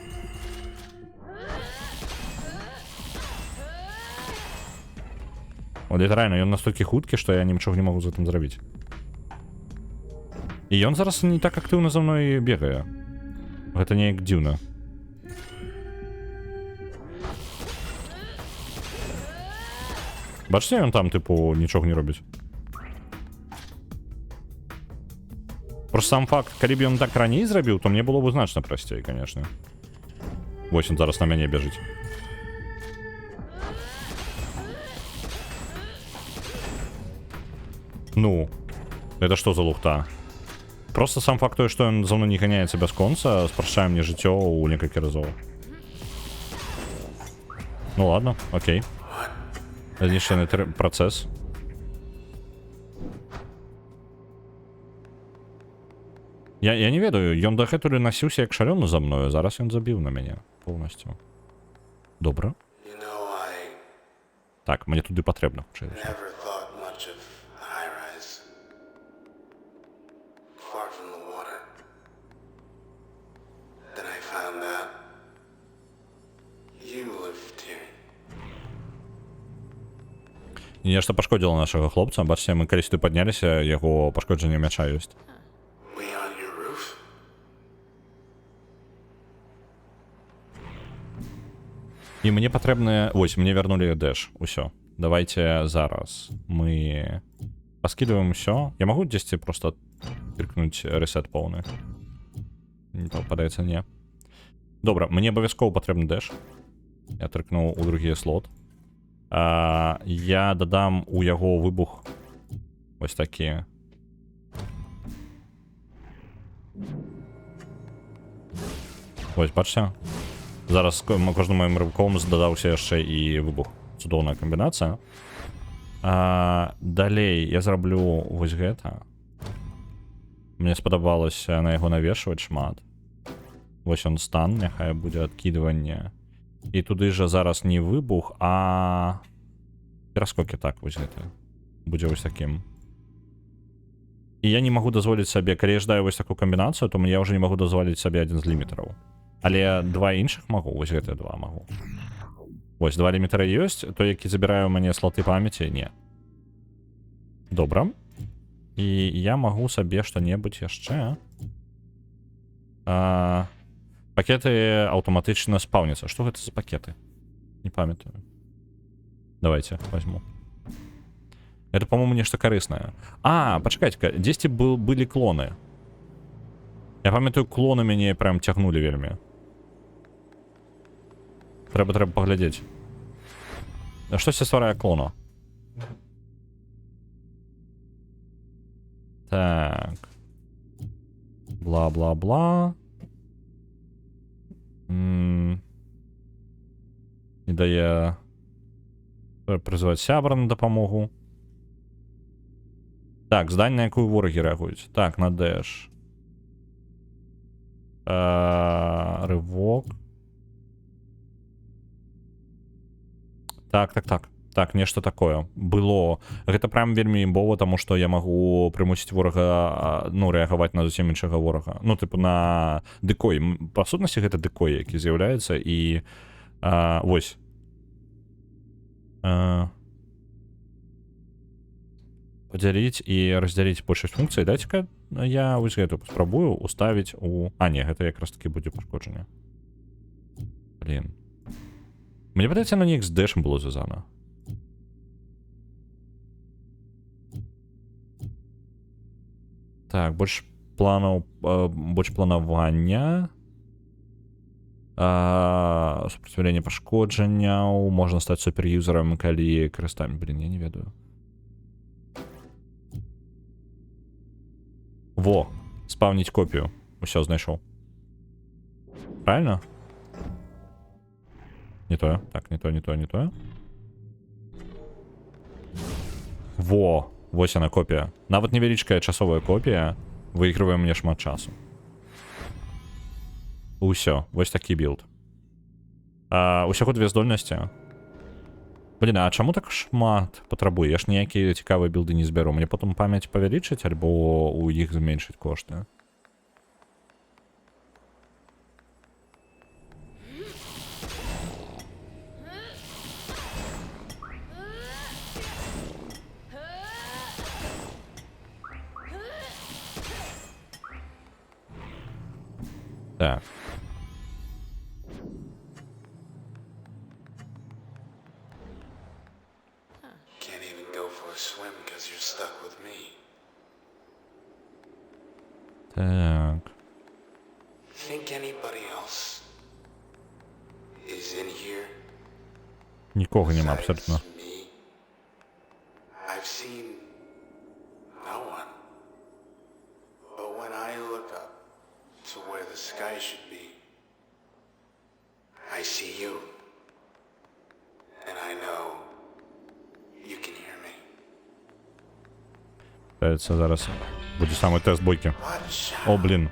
Літаральна, ён настолькі хуткі, што я нічога не магу з гэтым зрабіць. І ён зараз не так актыўна за мной бегае. Гэта неяк дзіўна. Бачыце, ён там, тыпу, нічога не робіць. Просто сам факт, калі б ён так раней зрабіў, то мне было б значна прасцей, конечно. Вось ён зараз на мяне бежыць. Ну, это что за лухта? Просто сам факт той, што ён за мной не ганяецца бясконца, спрашчае мне жыццё ў некалькі разоў. Ну ладно, окей. Знішчаны працэс. Я не ведаю, ён дагэтуль насіўся як шалёны за мною, зараз ён забіў на мяне поўнасцю. Добра. Так, мне туды патрэбна. Нешта пашкодзіла нашага хлопца, бачыце, мы калі сюды падняліся, яго пашкоджанне мяча ёсць. І мне патрэбна... Вось, мне вярнулі дэш. Усё. Давайте зараз мы паскидываем усё. Я магу дзесьці просто клікнуць рэсет поўны? Падаецца, не. Добра, мне абавязкова патрэбны дэш. Я трыкнуў у другі слот. Я дадам у яго выбух вось такі. Вось, бачыце? Зараз кожным моим рывком дадаўся яшчэ і выбух. Цудоўная камбінацыя. Далей я зраблю вось гэта. Мне спадабалася на яго навешваць шмат. Вось он стан, няхай будзе адкідванне. І туды жа зараз не выбух, а пераскокі, так, вось гэта. Будзе вось такім. І я не магу дазволіць сабе, калі я ждаю вось такую камбінацыю, то я ўжо не магу дазволіць сабе адзін з лімітараў. Але два іншых магу, вось гэтыя два магу. Вось, два лімітара ёсць, той, які забірае ў мяне слоты памяці, не. Добра. І я магу сабе што-небудзь яшчэ. Пакеты аўтаматычна спаўняцца. Што гэта за пакеты? Не памятаю. Давайте возьму. Это, по-моему, нешта карыснае. Пачакайце-ка, дзесьці былі клоны. Я памятаю, клоны мяне прям цягнулі вельмі. Трэба паглядзець. Штосьці стварае клона. Так. Бла-бла-бла. Не дае прызываць сябра на дапамогу. Так, здань, на якую ворагі рэагуюць. Так, на дэш. Рывок. Так, нешта такое. Было. Гэта прям вельмі імбова, таму што я магу прымусіць ворага, ну, рэагаваць на зусім іншага ворага. Ну, тыпу, на дэкой. Па сутнасці гэта дэкой, які з'яўляецца, і вось. Падзяліць і раздзяліць большасць функцый. Дайце-ка я вось гэту паспрабую уставіць у... не, гэта якраз таки будзе пашкоджанне. Блин. Мне падаецца, на неяк з дэшам было звязана. Так, больш планавання. Сопротивление пашкоджанняў. Можна стаць суперюзерам, калі карыстамі. Блін, я не ведаю. Во, спавніць копію. Усё, знайшоў. Правильно? Не тое. Так, не тое. Во, вось яна копія. Нават невялічкая часовая копія выйгрывае мне шмат часу. Усё, вось такі білд. Усяго 2 здольнасці. Блін, а чаму так шмат патрабуе? Я ж ніякія цікавыя білды не збяру. Мне потым памяць павялічыць альбо у іх зменшыць кошты? Так. Can't even go for a swim because you're stuck with me. Так. Think anybody else is in here? Нікого нема besides абсолютно. me? I've seen no one. But when I look up to where the sky should be, I see you. And I know you can hear me. Це зараз буде саме тест бойки. Watch О, out. блін.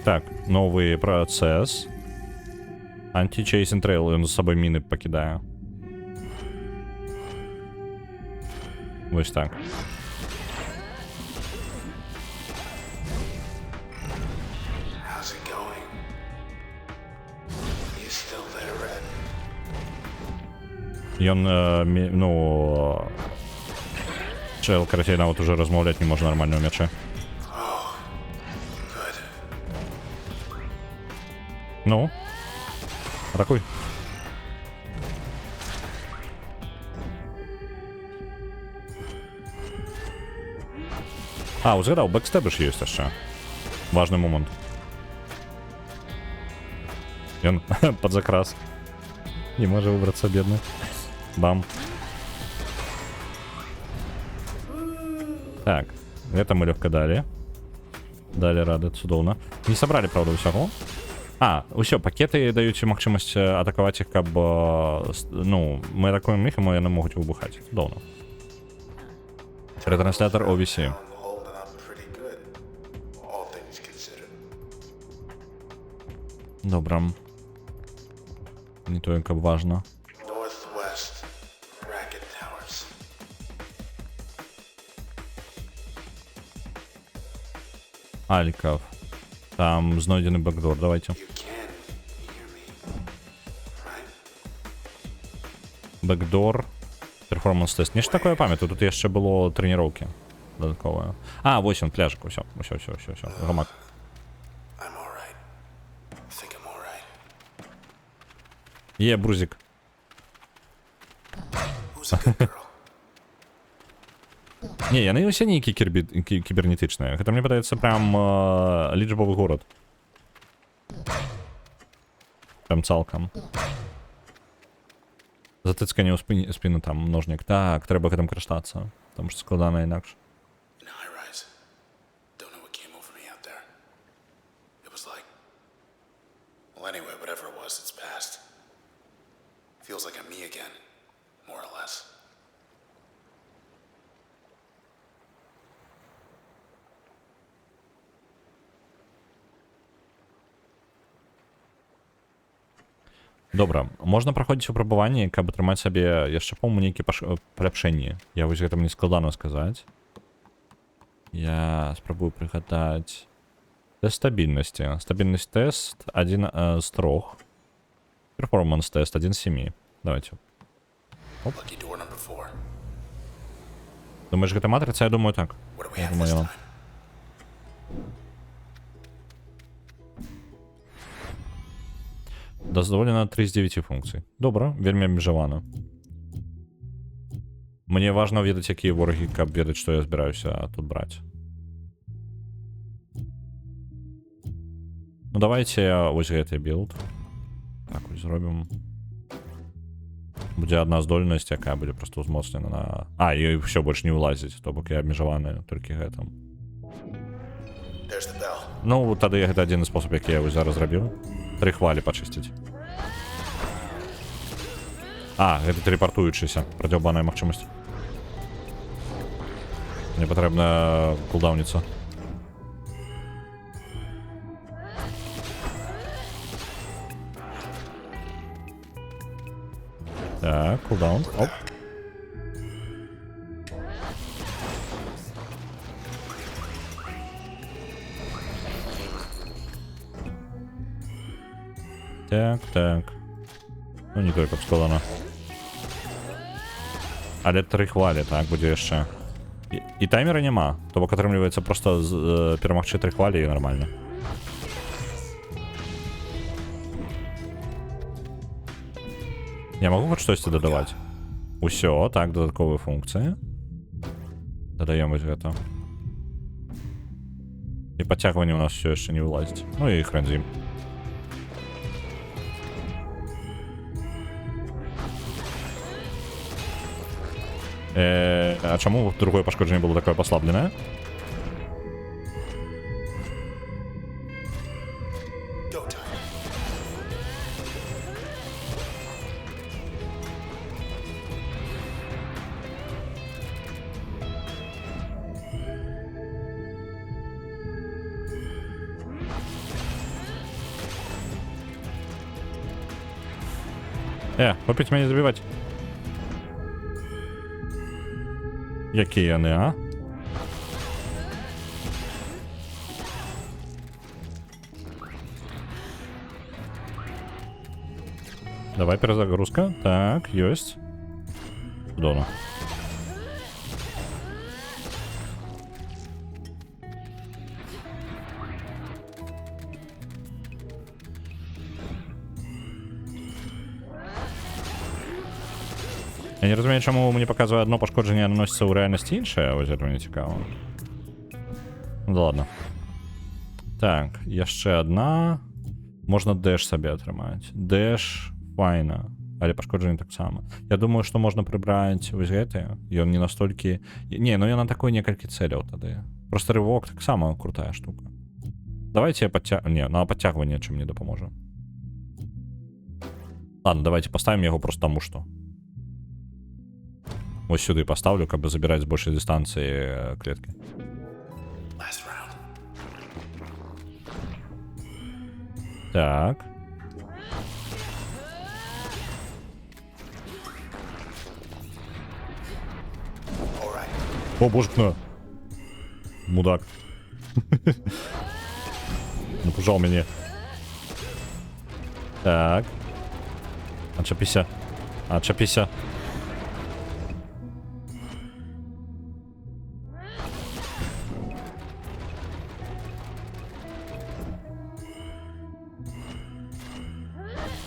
Так, новий процес. Анти-чейсінг трейл, він з собою міни покидає. Ось так. How's it going? You still there, Red? Ён, ну... Чел, карацей, нават уже розмовляти не може нормально в м'яче. Good. Ну? Атакуй. А, узгадав, бекстеби ж є ще. Важний момент. Ён под закрас. Не може вибратися, бідний. Бам. Так, это мы легко дали. Далі рады, цудоўна. Не собрали, правда, усяго. Усё, пакеты даюць магчымасць атакаваць іх, каб... Ну, мы атакуем іх, і яны могуць выбухаць. Цудоўна. Ретранслятор OVC. I'm holding up pretty good, all things considered. Добра. Не тое, каб важна. Northwest Racket Towers. Альков. Там знойдений бекдор, давайте. You can hear me, right? Бекдор. Перформанс тест. Не ж такое пам'ятаю, тут ще було тренування додаткове. Ось він, пляжик, усьо. Гамак. I'm alright. Think I'm alright. Є, брузик. Who's a good girl? Не, яны ўсе нейкі кібернетычныя. Гэта, мне падаецца, прям лічбовы горад. Прям цалкам. Затыцканне ў спіну там ножнік. Так, трэба гэтым карыстацца. Таму што складана інакш. In a high rise. Don't know what came over me out there. It was like... Well, anyway, whatever it was, it's past. Feels like I'm me again, more or less. Добра, можна праходзіць выпрабаванні, каб атрымаць сабе яшчэ, по-моему, нейкі паляпшэнні. Я вось гэта мне складана сказаць. Я спрабую прыгадаць... Тест стабільнасці. Стабільнасць тест 1 з 3. Перформанс тест 1 з 7. Давайте. Lucky door number 4. Думаєш, гэта матрыца? Я думаю, так. What do we Я have думаю, this я... time? Дазволена 3 з 9 функцый. Добра, вельмі абмежавана. Мне важна ведаць, якія ворагі, каб ведаць, што я збіраюся тут браць. Ну давайте вось гэты білд. Так ось зробім. Будзе адна здольнасць, якая будзе просто ўзмоцнена на... А, і ўсё больш не ўлазіць, то бок я абмежаваны толькі гэтым. There's the bell. Ну, тады гэта адзіны спосаб, які я вось зараз зрабіў. 3 хвалі пачысціць. А, гэта тэлепартуючыся, прадзяўбаная магчымасць. Мне патрэбна кулдаўніца. Так, кулдаун. Оп. Так. Ну, не той, каб складана. Але 3 хвалі, так, будзе яшчэ. І таймера няма. То бок атрымліваецца проста перамагчы 3 хвалі і нармальна. Я могу хоць штосьці дадаваць? Усё, так, дадатковыя функцыі. Дадаем вось гэта. І падцягванне у нас все яшчэ не вылазіць. Ну і хрэн з ім. А чаму другое пашкоджанне было такое паслабленае? Go time. Попіть мяне забіваць. Якія яны, а? Давай перезагрузка. Так, ёсць. Чудоўна. Я не разумею, чаму мне паказвае одно пашкоджанне, а наносіцца ў рэальнасці іншае. Вось гэта мне цікава. Ну да ладно. Так, яшчэ адна. Можна дэш сабе атрымаць. Дэш файна, але пашкоджанне таксама. Я думаю, што можна прыбраць вось гэтыя. Ён не настолькі... Не, ну я на такой некалькі цэляў тады. Просто рывок таксама крутая штука. Давайте я Не, на падцягванне чым мне дапаможа. Ладно, давайте поставим яго просто таму што. Ось сюды поставлю, каб забіраць з большай дыстанцыі клеткі. Last round. Так. All right. О, божкна. Мудак. Напужал мяне. Так. Отчапіся. Отчапіся.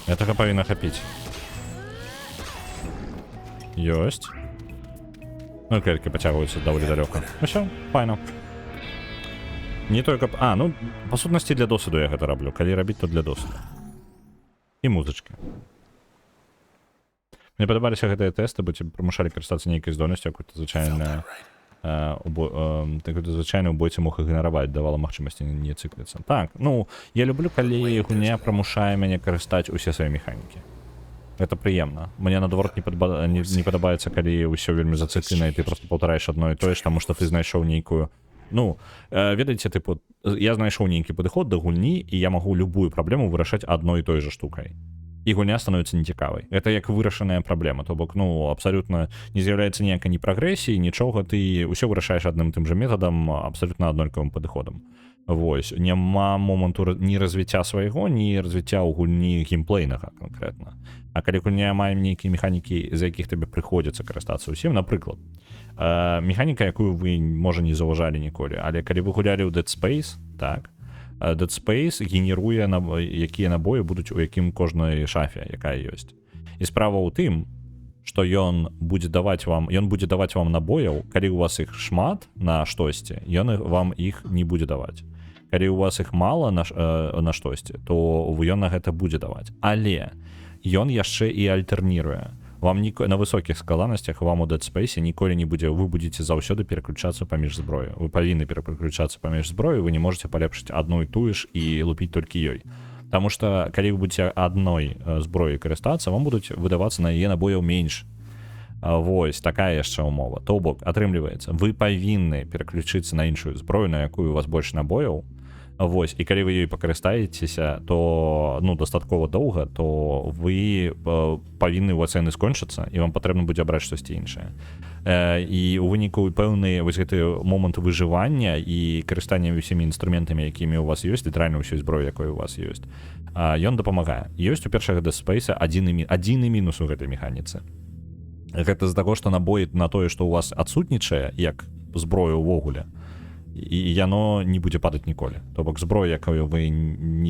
Гэтага павінна хапіць. Ёсць. Ну, клеткі пацягваюцца даволі далёка. Ну всё, файна. Не только... А, ну, па сутнасці для досведу я гэта раблю. Калі рабіць, то для досведу. І музычка. Мне падабаліся гэтыя тэсты, бо ці прымушалі карыстацца нейкай здольнасцю, якую-то звычайна... Такой-то звычайны ў бойцы мог ігнараваць, давала магчымасці не цыкліцца. Так, ну, я люблю, калі гульня прымушае мяне карыстаць усе свае механікі. Гэта прыемна. Мне, наадварот, не падабаецца, калі ўсё вельмі зацыклена, і ты просто паўтараеш адно і тое ж, таму што ты знайшоў нейкую... Ну, ведаеце, тыпу, я знайшоў нейкі падыход да гульні, і я магу любую праблему вырашаць адной і той жа штукай. І гульня становіцца нецікавай. Гэта як вырашаная праблема, то бок, ну, абсалютна не з'яўляецца ніякай ні прагрэсіі, нічога, ты ўсё вырашаеш адным тым жа метадам, абсалютна аднолькавым падыходам. Вось, няма моманту ні развіцця свайго, ні развіцця ў гульні геймплейнага канкрэтна. А калі гульня мае нейкія механікі, з якіх табе прыходзіцца карыстацца ўсім, напрыклад, механіка, якую вы, можа, не заўважалі ніколі, але калі вы гулялі ў Dead Space, так, Dead Space генеруе, якія набоі будуць у якім кожнай шафе, якая ёсць. І справа ў тым, што ён будзе даваць вам набояў, калі у вас іх шмат на штосьці, ён вам іх не будзе даваць. Калі у вас іх мала на штосьці, то ён на гэта будзе даваць. Але ён яшчэ і альтэрніруе. Вам на высокіх складанасцях вам у Dead Space ніколі не будзе, вы будете заўсёды пераключацца паміж зброю. Вы павінны пераключацца паміж зброю, вы не можете палепшыць адну і тую ж і лупіць толькі ёй. Таму што калі вы будзеце адной зброяй карыстацца, вам будуць выдавацца на яе набояў менш. Вось такая яшчэ умова. То бок атрымліваецца, вы павінны пераключыцца на іншую зброю, на якую у вас больш набояў. Вось, і калі вы ёй пакарыстаецеся, то дастаткова доўга, то вы павінны у вас яны скончыцца, і вам патрэбна будзе абраць штосьці іншае. І у выніку пэўны вось гэты момант выжывання і карыстання ўсімі інструментамі, якімі у вас ёсць, літаральна ўсёй зброі, якой у вас ёсць, ён дапамагае. Ёсць у першага Dead Space адзіны мінус у гэтай механіцы. Гэта з-за таго, што набой на тое, што у вас адсутнічае, як зброю ўвогуле, і яно не будзе падаць ніколі. То бок зброя, якую вы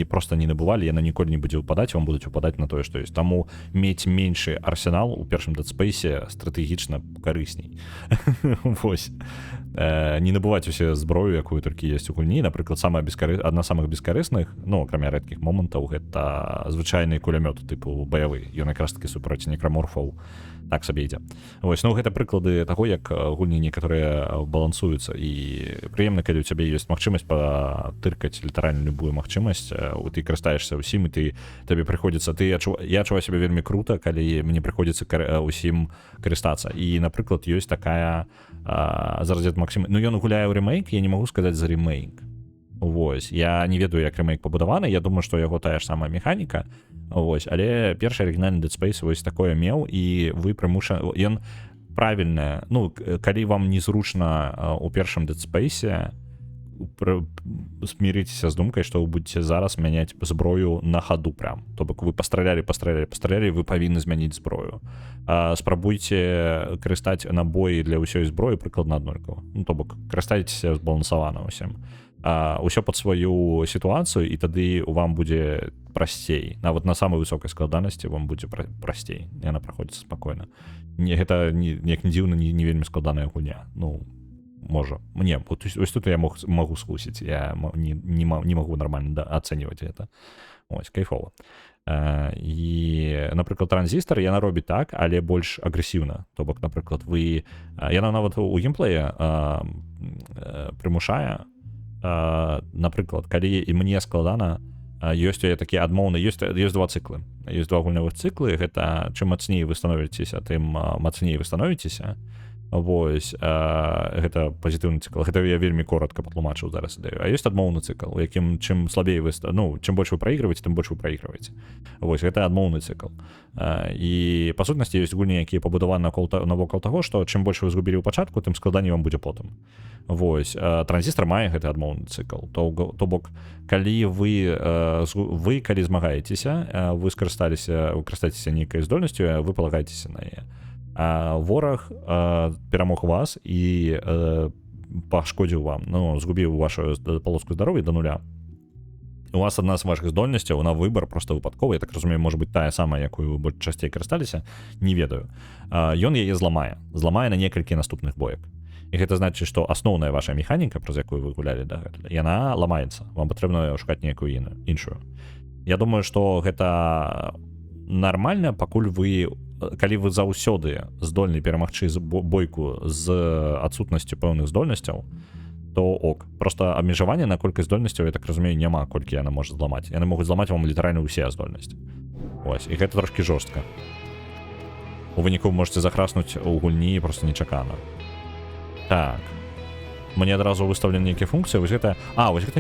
просто не набывалі, яна ніколі не будзе ўпадаць, вам будуць упадаць на тое, што ёсць. Таму мець меншы арсенал у першым Dead Space стратэгічна карысней. Вось. Не набываць усе зброю, якую толькі ёсць у гульні. Напрыклад, адна з самых бескарысных, акрамя рэдкіх момантаў, гэта звычайны кулямёт тыпу баявы. Ён якраз такі супроць некраморфаў так сабе ідзе. Вось, гэта прыклады таго, як гульні некаторыя балансуюцца, і прыемна, калі у цябе ёсць магчымасць патыркаць літаральна любую магчымасць, ты карыстаешся ўсім, і табе прыходзіцца, я адчуваю сябе вельмі крута, калі мне прыходзіцца усім карыстацца. І, напрыклад, ёсць такая зараз Максим, ён гуляе ў рэмейк, я не магу сказаць за рэмейк. Вось, я не ведаю, як рэмейк пабудаваны, я думаю, што яго тая ж самая механіка. Вось, але першы арыгінальны Dead Space вось такое меў, і вы ён правільнае, калі вам незручна у першым Dead Space, смірыцеся з думкай, што вы будзеце зараз мяняць зброю на хаду прям. То бок вы пастралялі, вы павінны змяніць зброю. Спрабуйце карыстаць набоі для ўсёй зброі прыкладна аднолькава. То бок карыстайцеся збалансавана ўсім. Усё пад сваю сітуацыю, і тады вам будзе прасцей. Нават на самай высокай складанасці вам будзе прасцей. Яна праходзіцца спакойна. Гэта, як не дзіўна, не вельмі складаная гульня. Можа. Ось тут я магу скусіць. Я не магу нармальна ацэньваць гэта. Ось, кайфова. І, напрыклад, транзістар яна робіць так, але больш агрэсіўна. То бок, напрыклад, яна нават у геймплеі прымушае, напрыклад, калі і мне складана, ёсць такі адмоўны, ёсць два цыклы. Ёсць два гульнявых цыклы, гэта чым мацней вы становіцеся, тым мацней вы становіцеся. Вось, гэта пазітыўны цыкл. Гэта я вельмі коротка патлумачыў зараз ідэю. А ёсць адмоўны цыкл, у якім чым слабей вы, чым больш вы праігрываеце, тым больш вы праігрываеце. Вось, гэта адмоўны цыкл. І па сутнасці ёсць гульні, якія пабудаваны навокал таго, што чым больш вы згубілі ў пачатку, тым складаней вам будзе потым. Вось, транзістар мае гэты адмоўны цыкл. То бок, калі вы калі змагаецеся, вы карыстаецеся нейкай здольнасцю, вы палагаецеся на яе. Вораг перамог вас і пашкодзіў вам, згубіў вашу палоску здароўя да нуля. У вас адна з вашых здольнасцяў на выбар проста выпадковы, я так разумею, можа быць тая самая, якую вы больш часцей карысталіся, не ведаю. Ён яе зламае на некалькі наступных боек. І гэта значыць, што асноўная ваша механіка, праз якую вы гулялі дагэтуль, яна ламаецца. Вам патрэбна шукаць нейкую іншую. Я думаю, што гэта нармальна, пакуль калі вы заўсёды здольны перамагчы бойку з адсутнасцю пэўных здольнасцяў, то ок. Просто абмежаванне на колькасць здольнасцяў, я так разумею, няма, колькі яна можа зламаць. Яны могуць зламаць вам літаральна ўсе здольнасці. Ось, і гэта трошкі жорстка. У выніку вы можете захраснуць у гульні просто нечакана. Так. Мне адразу выстаўлены нейкія функцыі, вось гэта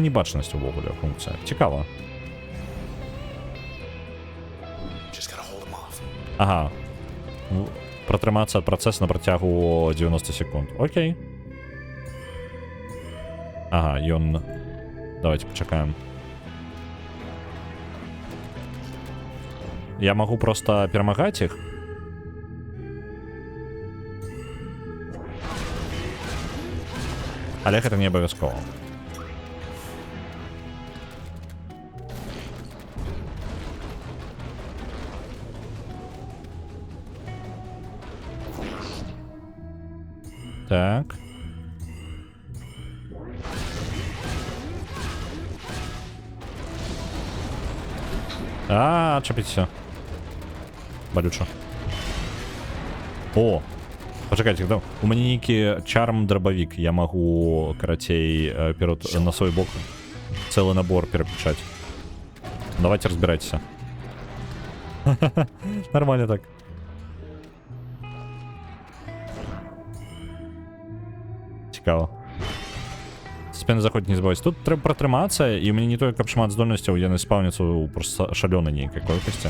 небачнасць увогуле функцыя. Цікава. Ага. Пратрымацца працэс на працягу 90 секунд. Окей. Ага, ён... Давайте пачакаем. Я магу проста перамагаць іх. Але гэта не абавязкова. Так. А, чапіться. Болючо. О! Почекайте, когда... у меня некий чарм-дробовик. Я могу, каратей, на свой бок целый набор переключать. Давайте разбирайтесь. Нормально так. Цікаво. Спина заходить, не забывайте. Тут треба протриматися, і мені не тільки обшмат здольності, я не спавню просто шалёной ніякої кількості.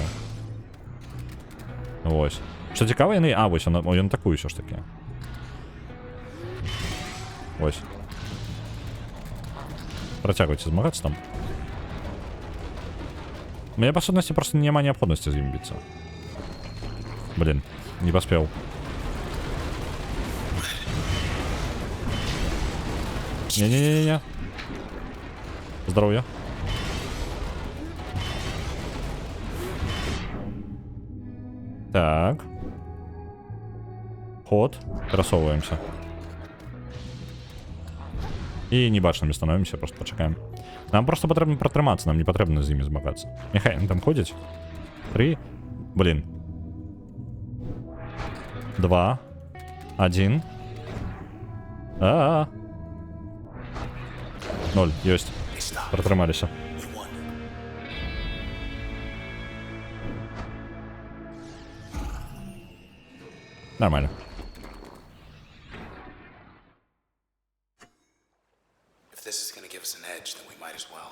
Ось. Що цікаво, я не... А, ось, він атакує все ж таки. Ось. Протягивайте, змагатися там. У меня, по сути, просто нема необходимости с ним биться. Блин, не поспел. Не-не-не-не. Здоровья. Так. Ход. Кросовываемся. И небачными становимся, просто почекаем. Нам просто потрібно протриматися, нам не потрібно з ними змагатися. Нехай вони там ходять. 3. Блін. 2. 1. 0. Єсть. Протрималися. Нормально.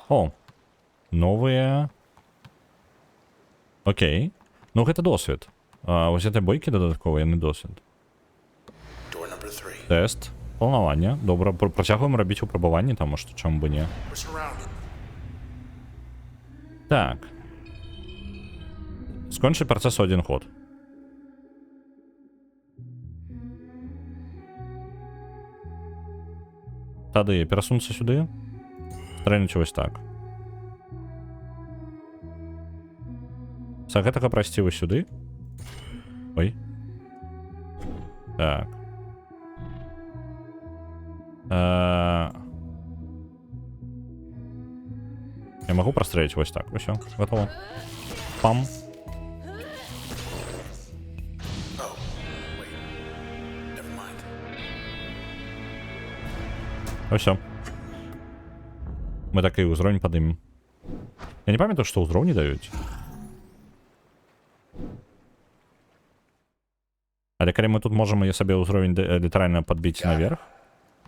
О, новые. Окей. Ну, гэта досвід. Ось гэта бойкі додаткові, а не досвід. Тест. Планування. Добре, працягуємо робити випробування, тому що чому би не. Так. Скончить процес у один ход. Тады перасунуцца сюди. Стрельнуть ось так. З гэтага прайсці вось сюди. Ой. Так. Я могу прострелить ось так. Все, готово. Пам. Все. Мы так и узровень поднимем. Я не памятаю, что узровни дают. Але коли ми тут можемо собі узровень літерально підбити наверх.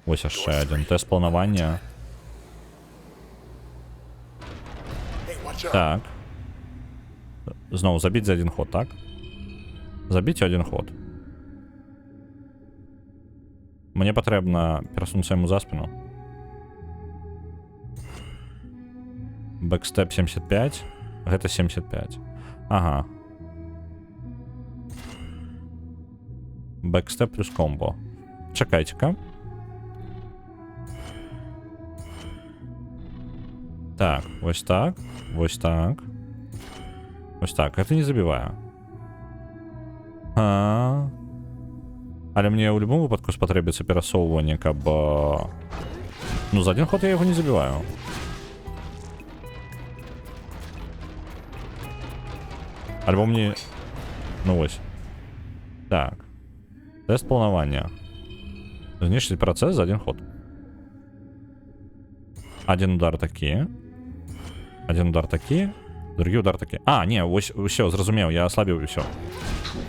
Ось ще один. Тест планування. Так. Знову забить за один ход, так? Забить один ход. Мені потрібно пересунутися йому за спину. Бэкстеп 75. Гэта 75. Ага. Бэкстеп плюс комбо. Чекайте-ка. Так, ось так. Ось так. Ось так. Это не забиваю. Але мне в любом выпадку спотребится перасоўванне, каб... Ну, за один ход я его не забиваю. Альбо мне... Ну, ось. Так. Тест планування. Знищить процес за один ход. Один удар такі. Один удар такі. Другий удар такі. А, ні, ось, все, зрозумів, я ослабив і все.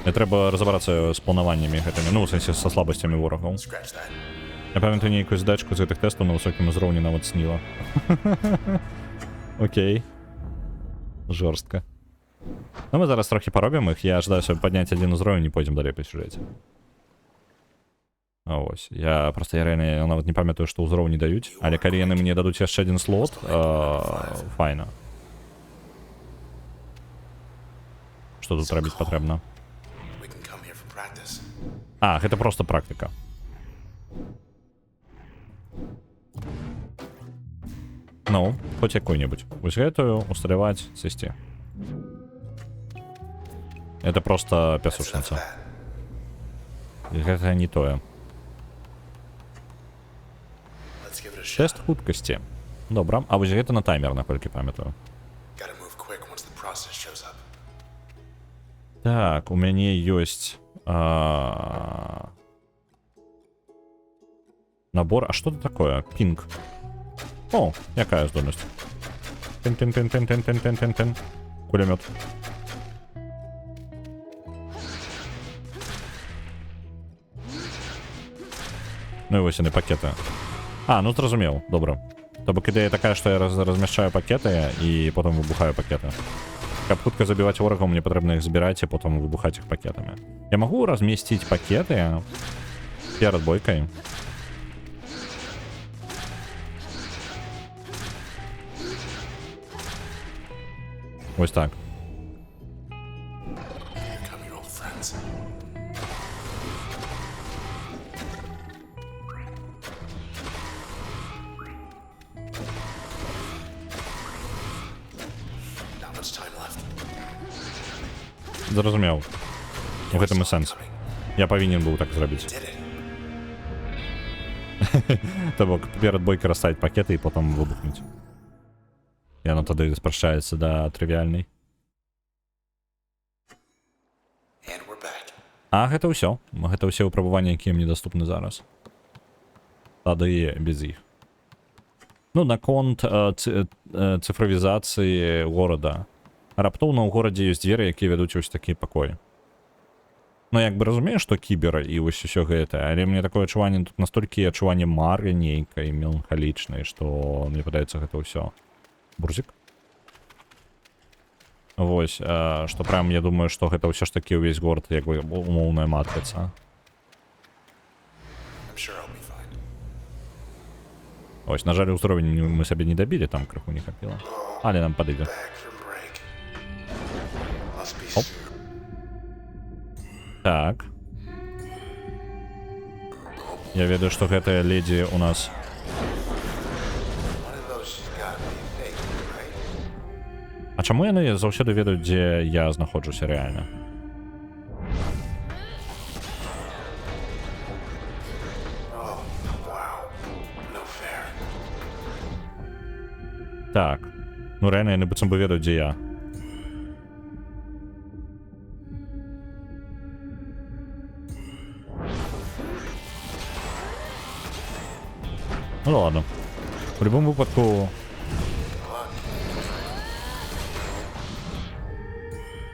Мне треба розібратися з плануваннями гэтымі, ну, в сенсі, со слабостями ворогів. Я пам'ятаю якусь здачку з цих тестів на високому зровні навіть сніла. Окей. Жорстко. Ну, ми зараз трохи поробимо їх, я ожидаю собі підняти один узровень і потім далі по сюжеті. А ось. Я реально навіть не пам'ятаю, що узровні дають, але коли вони мені дадуть ще один слот, файно. Що тут робити потрібно? А, гэта просто практика. Ну, хоть какую-нибудь. Вось гэтую усталяваць, сысці. Это просто пясушница. І гэта не тое. Тест хуткасці. Добра. А вось гэта на таймер, наколькі памятаю. Так, у мяне ёсць набор. А что это такое? Пинг. О, якая здольнасць? Тын-тын-тын-тын-тын-тын-тын-тын. Кулемёт. Ну і вось яны пакеты. А, ну зразумеў, добра. То бок ідэя такая, што я размяшчаю пакеты і потым выбухаю пакеты. Каб хутка забіваць ворагаў, мне патрэбна іх збіраць і потым выбухаць іх пакетамі. Я магу размесціць пакеты перад бойкай. Вось так. Come, your old friends. Not much time left. Зразумеў. У гэтым і сэнс. Я павінен быў так зрабіць. Did it. То бок перад бойкай расставіць пакеты і потым выбухнуць. І яно тады спрашчаецца да трывіальнай. And we're back. А гэта ўсё. Гэта ўсе выпрабаванні, якія мне даступны зараз. Тады без іх. Ну, наконт цифравізацыі горада. Раптоўна ў горадзе ёсць дзверы, якія вядуць вось такі пакой. Ну, як бы разумею, што кібер і вось усё гэта, але мне такое адчуванне, тут настолькі адчуванне мары нейкай, меланхалічнай, што мне падаецца гэта ўсё. Бурзик. Вось, што прям я думаю, што гэта ўсё ж такі ўвесь горад, як бы умоўная матрыца. I'm sure I'll be fine. Ось, на жаль, узровень мы сабе не дабілі, там крыху не хапіла. Але нам падыдзе. Back from break. Must be Оп. soon. Так. Я ведаю, што гэтая ледзі у нас... One of those she's got to be fake, right? А чаму яны заўсёды ведаюць, дзе я знаходжуся рэальна? Oh, wow. No fair. Так. Ну рэальна яны быццам бы ведаюць, дзе я. Ну ладно. В любом выпадку...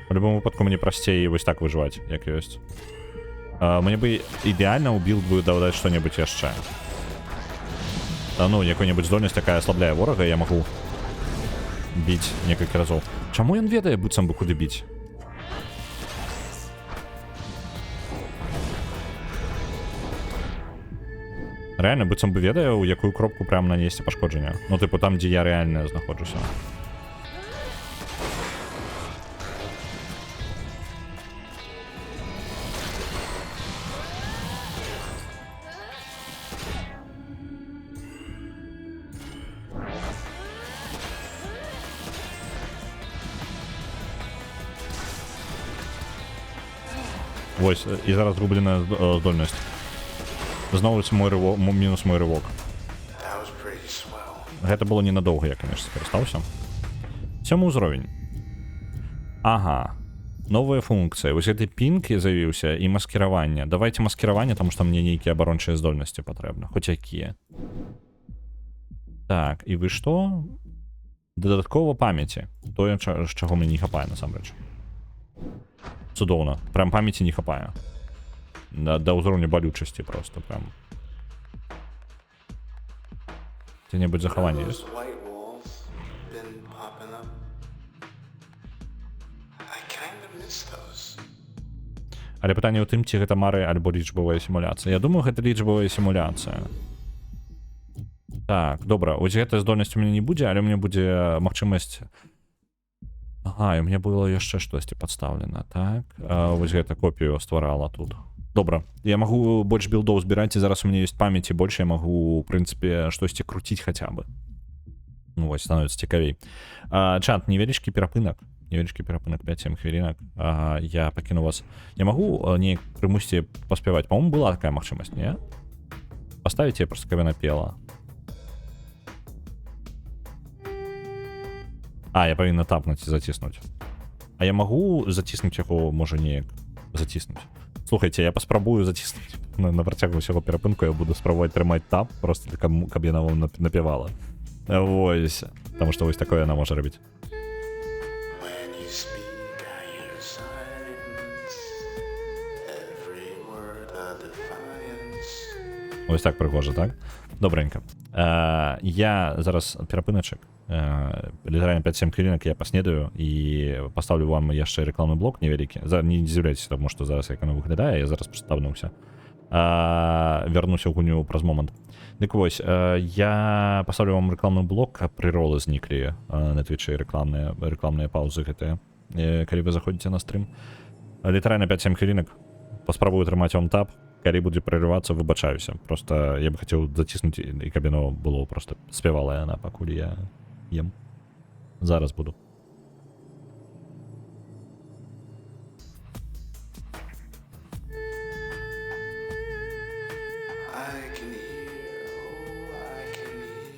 В любом выпадку мне прасцей вось так выжываць, як ёсць. Мне бы ідэальна ў білд бы дадаць што-небудзь яшчэ. Ну, якой-небудзь здольнасць, якая аслабляе ворага, я магу біць некалькі разоў. Чаму ён ведае, быццам бы куды біць? Реально, быццам бы ведае, у якую кропку прям нанесці пашкоджання. Ну, типу, там, дзе я рэальна знаходжуся. Вось, і зараз згубленая здольнасць. Знову мой рывок, мінус мой рывок. That was pretty swell. Гэта было ненадоўга, я, конечно, скарыстаўся. 7 ўзровень. Ага. Новая функцыя. Вось гэты пінг я з'явіўся і маскіраванне. Давайте маскіраванне, таму што мне нейкія абарончыя здольнасці патрэбны. Хоць якія. Так, і вы што? Дадаткова памяці. Тое, з чаго мне не хапае, насамрэч. Цудоўна. Прям памяці не хапае. Да ўзроўня балючасці просто прям. Дзе-небудзь захаванне ёсць? Those white walls been popping up. I kind of miss those. Але пытанне ў тым, ці гэта мары альбо лічбавая сімуляцыя. Я думаю, гэта лічбавая сімуляцыя. Так, добра. Ось гэтая здольнасць у мяне не будзе, але у мяне будзе магчымасць... Ага, і у мяне было яшчэ штосьці падстаўлена. Так, вось гэта копію стварала тут. Добра, я магу больш білдоў збіраць, і зараз у мяне ёсць памяць і больш я магу, у прынцыпе, штосьці круціць хаця бы. Ну вось, становіцца цікавей. Чат, невялічкі перапынак. Невялічкі перапынак, 5-7 хвілінак. Я пакіну вас. Я магу неяк прымусці паспяваць. Па-моему, была такая магчымасць, не? Паставіць я проста, каб яна пела. Я павінна тапнуць і заціснуць. А я магу заціснуць яго, можа, неяк заціснуць. Слухайце, я паспрабую заціснуць. На працягу ўсяго перапынку я буду спрабаваць трымаць тап, просто каб яна вам напявала. Вось. Таму што вось такое яна можа рабіць. When you speak, I hear silence. Every word a defiance. Ось так прыгожа, так? Добренька. Я зараз перапыначак. Літаральна 5-7 хвілінак я паснедаю і паставлю вам яшчэ рэкламны блок невялікі. Не здзіўляйцеся, таму што зараз як яно выглядае, я зараз паставнуўся. Вярнуся ў гульню праз момант. Дык вось, я паставлю вам рэкламны блок, каб прыролы зніклі на твічы рэкламныя паўзы гэтыя, калі вы заходзіце на стрым. Літаральна 5-7 хвілінак. Паспрабую трымаць вам тап. Калі будзе прарывацца, выбачаюся. Просто я бы хацеў заціснуць, і каб яно было просто спявала яна, пакуль я ем. Зараз буду. I can hear, oh, I can hear.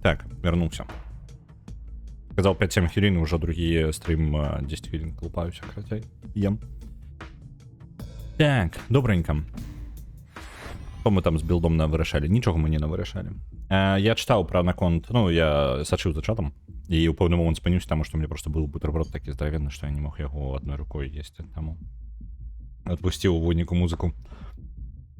Так, вернулся. Сказал 5-7 хвилин, уже другие стрим 10 хвилин колупаюся, крацай. Ем. Так, добренько. Що ми там з білдом навирішали? Нічого ми не навирішали. Я читав про наконт, ну, я сачив за чатом, і в певний момент спинюсь, тому що у мене просто був бутерброд такий здоровенний, що я не мог його одною рукою їсти, тому відпустив в войнику музику.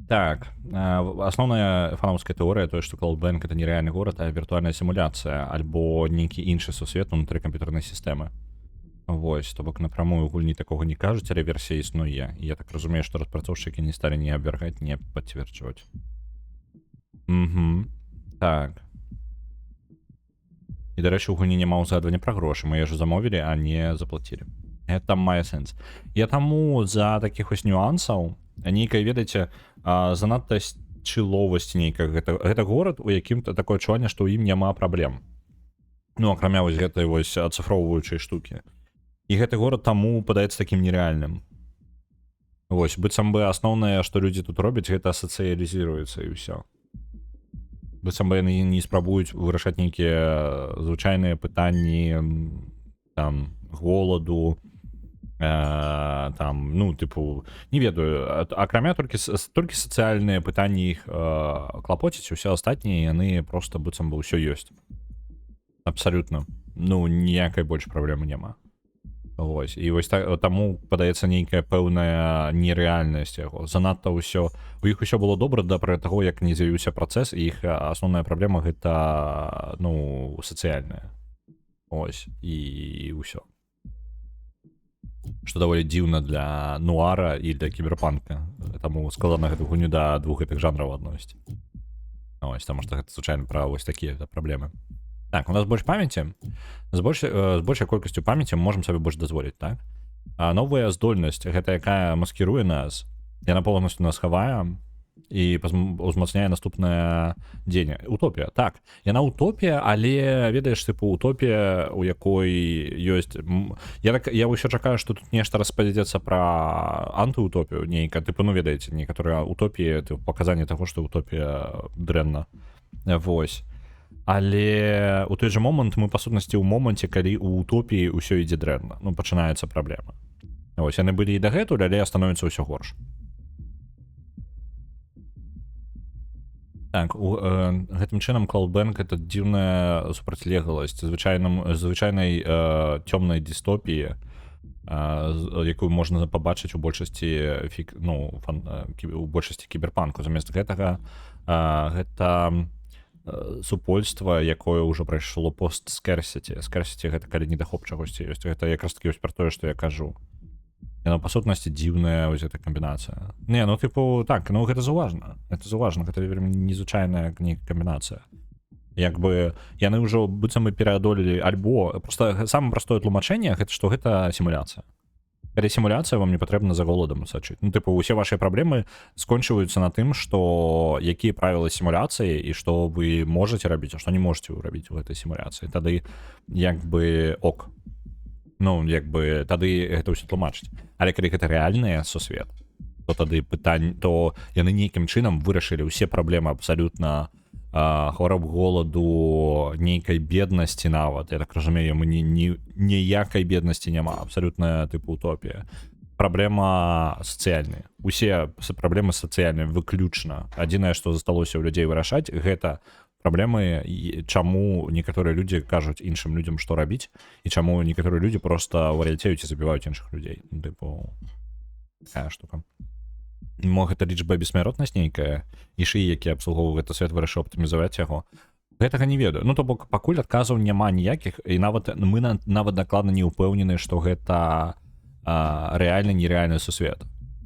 Так, асноўная фанаўская тэорыя тое, што Cloud Bank — это не рэальны горад, а віртуальная сімуляцыя альбо нейкі іншы сусвет унутры камп'ютарнай сістэмы. Вось, то бок напрамую гульні такога не кажуць, але версія існуе. І я так разумею, што распрацоўшчыкі не сталі ні абвяргаць, ні пацверджваць. Так. І, дарэчы, у гульні няма ўзгадвання пра грошы. Мы яе ж замовілі, а не заплацілі. Гэта мае сэнс. Я таму за такіх вось нюансаў, нейкай, ведаеце, занадта чыловасць нейкая. Гэта горад, у якім такое адчуванне, што ў ім няма праблем. Ну, акрамя вось гэтай вось ацыфроўваючай штукі. І гэты горад таму падаецца такім нерэальным. Вось, быццам бы асноўнае, што людзі тут робяць, гэта сацыялізіруецца і ўсё. Быццам бы яны не спрабуюць вырашаць нейкія звычайныя пытанні там голаду, там, ну, тыпу, не ведаю, акрамя толькі сацыяльныя пытанні іх клапоціць, усе астатнія яны проста быццам бы ўсё ёсць. Абсалютна. Ну, ніякай больш праблемы няма. Вось. І вось таму падаецца нейкая пэўная нерэальнасць яго. Занадта ўсё. У іх усё было добра да пра таго, як не з'явіўся працэс, і іх асноўная праблема гэта, ну, сацыяльная. Ось. І ўсё. Што даволі дзіўна для нуара і для кіберпанка. Таму складана гэту гульню да двух гэтых жанраў адносіць. Ось, таму што гэта звычайна пра вось такія праблемы. Так, у нас больш памяці. З большай колькасцю памяці мы можам сабе больш дазволіць, так? А новая здольнасць, гэта якая маскіруе нас, яна полностью нас хавае і узмацняе наступнае дзеянне. Утопія, так. Яна утопія, але, ведаеш, тыпу, утопія, у якой ёсць... Я ўсё чакаю, што тут нешта распавядзецца пра антыутопію нейка, тыпу, ну, ведаеце, некаторыя утопіі, паказанне таго, што утопія дрэнна. Вось. Але у той жа момант мы, па сутнасці, у моманце, калі у утопіі ўсё ідзе дрэнна. Ну, пачынаецца праблема. Вось, яны былі і дагэтуль, але становіцца ўсё горш. Так, гэтым чынам Cloud Bank — это дзіўная супрацьлегласць звычайнай цёмнай дыстопіі, якую можна пабачыць у большасці, ну, у большасці кіберпанку. Замест гэтага гэта супольства, якое ўжо прайшло пост-скэрсіці. Скэрсіці — гэта калі недахоп чагосьці ёсць. Гэта якраз такі ёсць пра тое, што я кажу. Яно, па сутнасці, дзіўная вось эта камбінацыя. Не, ну, тыпу, так, ну, гэта заўважна. Гэта вельмі незвычайная камбінацыя. Як бы яны ўжо быццам бы пераадолелі альбо... Проста самае простое тлумачэнне — гэта што гэта сімуляцыя. Калі сімуляцыя, вам не патрэбна за голадам сачыць. Ну, тыпу, усе вашыя праблемы скончваюцца на тым, што якія правілы сімуляцыі і што вы можаце рабіць, а што не можаце рабіць у гэтай сімуляцыі. Тады як бы ок. Ну, як бы тады гэта ўсё тлумачыць. Але калі гэта рэальны сусвет, то тады то яны нейкім чынам вырашылі ўсе праблемы абсалютна хвароб голаду, нейкай беднасці нават. Я так разумею, ніякай беднасці няма. Абсалютная тыпу утопія. Праблема сацыяльная. Усе праблемы сацыяльныя выключна. Адзінае, што засталося ў людзей вырашаць, гэта праблемы, чаму некаторыя людзі кажуць іншым людзям, што рабіць, і чаму некаторыя людзі проста вар'яцеюць і забіваюць іншых людзей. Тыпу, такая штука. Мо гэта лічба бессмяротнасць нейкая, і шыі, які абслугоўвае гэты свет, вырашыў аптымізаваць яго. Гэтага не ведаю. Ну, то бок, пакуль адказаў няма ніякіх, і мы нават дакладна не ўпэўнены, што гэта рэальны нерэальны сусвет.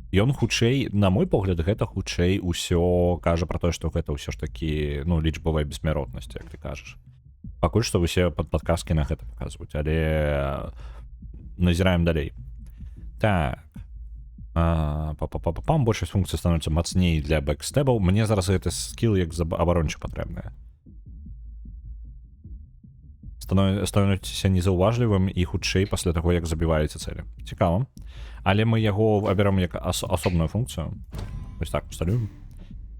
Ён хутчэй, на мой погляд, гэта хутчэй усё кажа пра тое, што гэта ўсё ж такі, ну, лічбавая бессмяротнасць, як ты кажаш. Пакуль што усе падказкі на гэта паказваюць, але назіраем далей. Так. Большасць функцый становіцца мацней для бэкстэбаў. Мне зараз гэты скіл як абарончы патрэбныя. Становіцеся незаўважлівым і хутчэй пасля таго, як забіваеце цэлі. Цікава. Але мы яго абяром як асобную функцыю. Вось так пасталюем.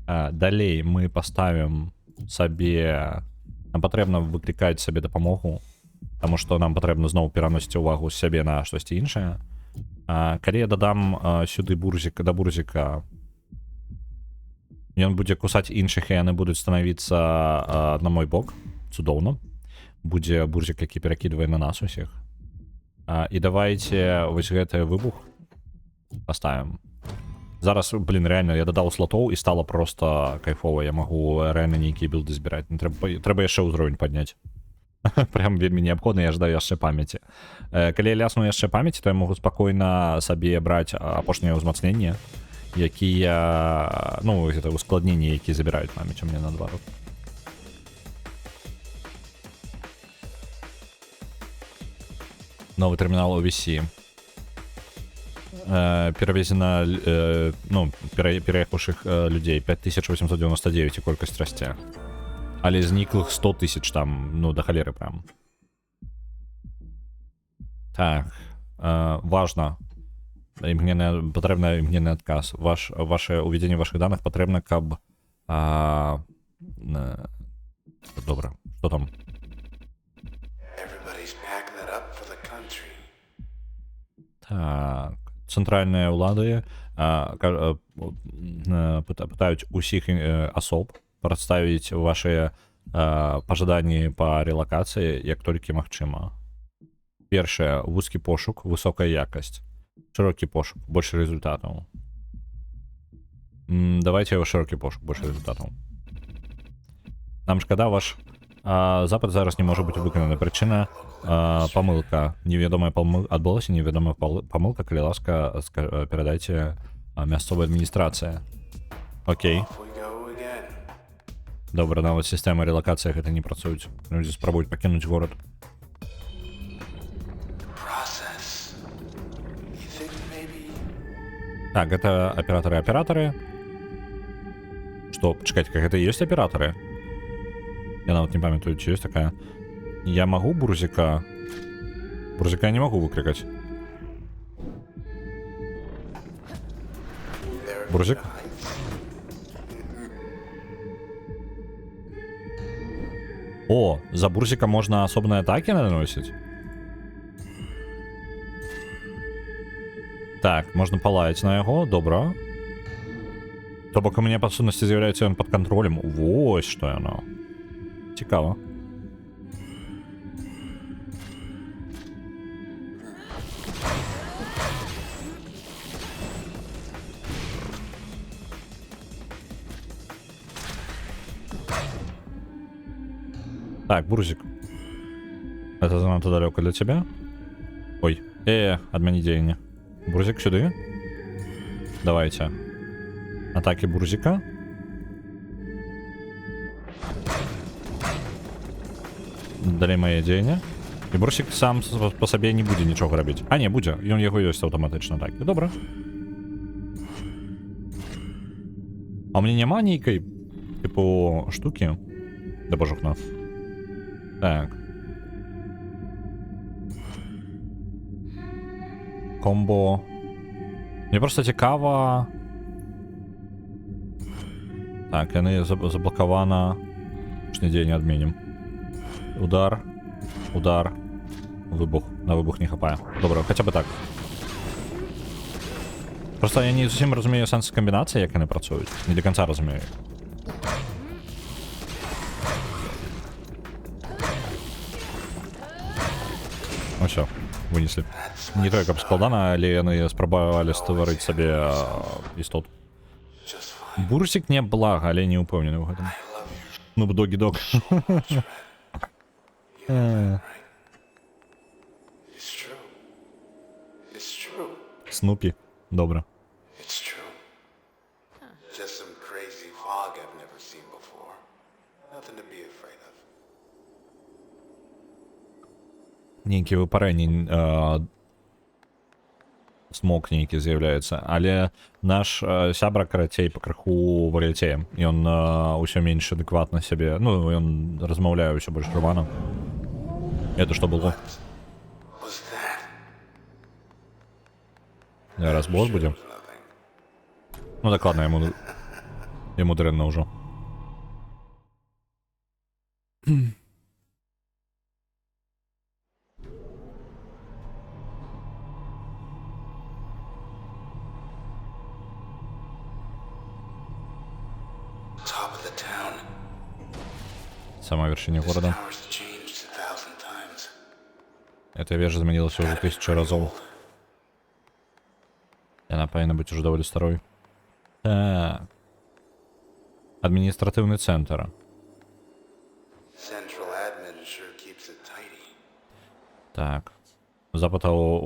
Далей мы паставім сабе... Нам патрэбна выклікаць сабе дапамогу, таму што нам патрэбна зноў пераносіць увагу з сябе на штосьці іншае. Калі я дадам сюды да бурзіка, ён будзе кусаць іншых, і яны будуць станавіцца на мой бок. Цудоўна. Будзе бурзік, які перакідвае на нас усіх. І давайце вось гэты выбух паставім. Зараз, блін, реально, я додав слотов і стало просто кайфово. Я можу реально ніякі білди збирати. Не треба яшчэ ўзровень падняць. Прям вельмі неабходна, я ждаю яшчэ памяці. Калі я лясну яшчэ памяці, то я могу спакойна сабе браць апошняе ўзмацненне, якія, ну, гэта ускладненні, якія забіраюць памяць у мяне наадварот. Новый терминал OVC. Перавезена, ну, пераехавшых людзей 5899 і колькасць расце. Але зніклых 100 тысяч там, ну, да халеры прям. Так, важно. Патрэбна імгненны адказ. Ваше уведзенне вашых даных патрэбна, каб... Добра, што там? Так, цэнтральныя ўлады пытаюць усіх асоб прадставіць ваши пажаданні па релакацыі як толькі магчыма. Першае, вузкі пошук, высокая якасць. Шырокі пошук, больше результатаў. Давайте его широкі пошук, больше результатаў. Нам шкада, ваш запит зараз не можа быць выкананы. Прычына памылка. Невядомая памылка адбылася, невядомая памылка, калі ласка, перадайце мясцовай адміністрацыі. Окей. Добра, нават сістэма релакацыі гэта не працуюць. Людзі спрабуюць пакінуць горад. Так, гэта аператары. Што, чакайце, как гэта і ёсць аператары? Я нават не памятаю, ці ёсць такая. Я магу Бурзіка? Бурзіка я не магу выклікаць. Бурзік? О, за Бурзіка можна асобныя атакі наносіць? Так, можна палаяць на яго, добра. То бок у мяне па сутнасці з'яўляецца ён пад кантролем. Вось што яно. Цікава. Так, Бурзик. Это занадто далеко для тебя. Ой, отмени деяние. Бурзик сюда. Давайте. Атаки Бурзика. Далі моє дзеянне. І Бурзик сам по сабе не будзе нічога рабіць. А, не, будзе. Ён яго ёсць аўтаматычна. Так, добра. А у мяне няма нейкай, типу, штукі? Да божухна. Так. Комбо. Мне просто цікава. Так, яны заблокавана. Шні дзень адменім. Удар. Удар. Выбух. На выбух не хапае. Добра, хаця бы так. Просто я не зусім разумею сэнс камбінацыі, як яны працуюць. Не до конца разумею. Ну все, вынесли. Не тое, каб складана, але яны спрабавалі стварыць сабе істот. Бурсик не блага, але не упэўнены ў гэтым. Ну б догі-дог. Снупі. Добра. Нейкі выпарэнні смок нейкі з'яўляецца, але наш сябра карацей пакрыху валяцее. Ён ўсё менш адэкватна сябе, ну, ён размаўляе ўсё больш рвана. Это што было? Зараз босс будзе? Ну так ладно, яму дрэнна ўжо. Сама вершиня города. Эта вежа изменилась уже 1000 разов. И она повинна быть уже довольно старой. Так. Адміністративний центр. Central admin sure keeps it tidy. Так. Запитав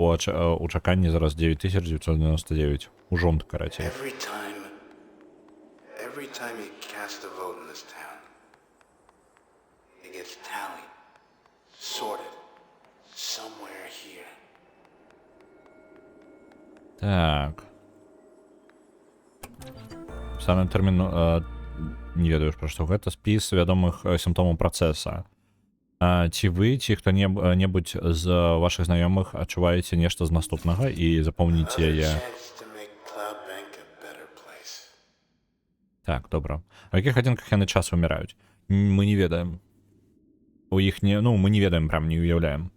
у чеканні зараз 9999. У жонт, короче. Every time you cast a vote in this town, it gets tallied, sorted, somewhere here. Так. Саме термін не ведаю, про што гэта спіс вядомых сімптомаў працэса. Ці вы, ці хто-небудзь з вашых знаёмых адчуваеце нешта з наступнага і запомніце яе. Chance to make Cloudbank a better place. Так, добра. У якіх адзінках яны час выміраюць? Мы не ведаем. У іх не... Ну, мы не ведаем, прям не уяўляем.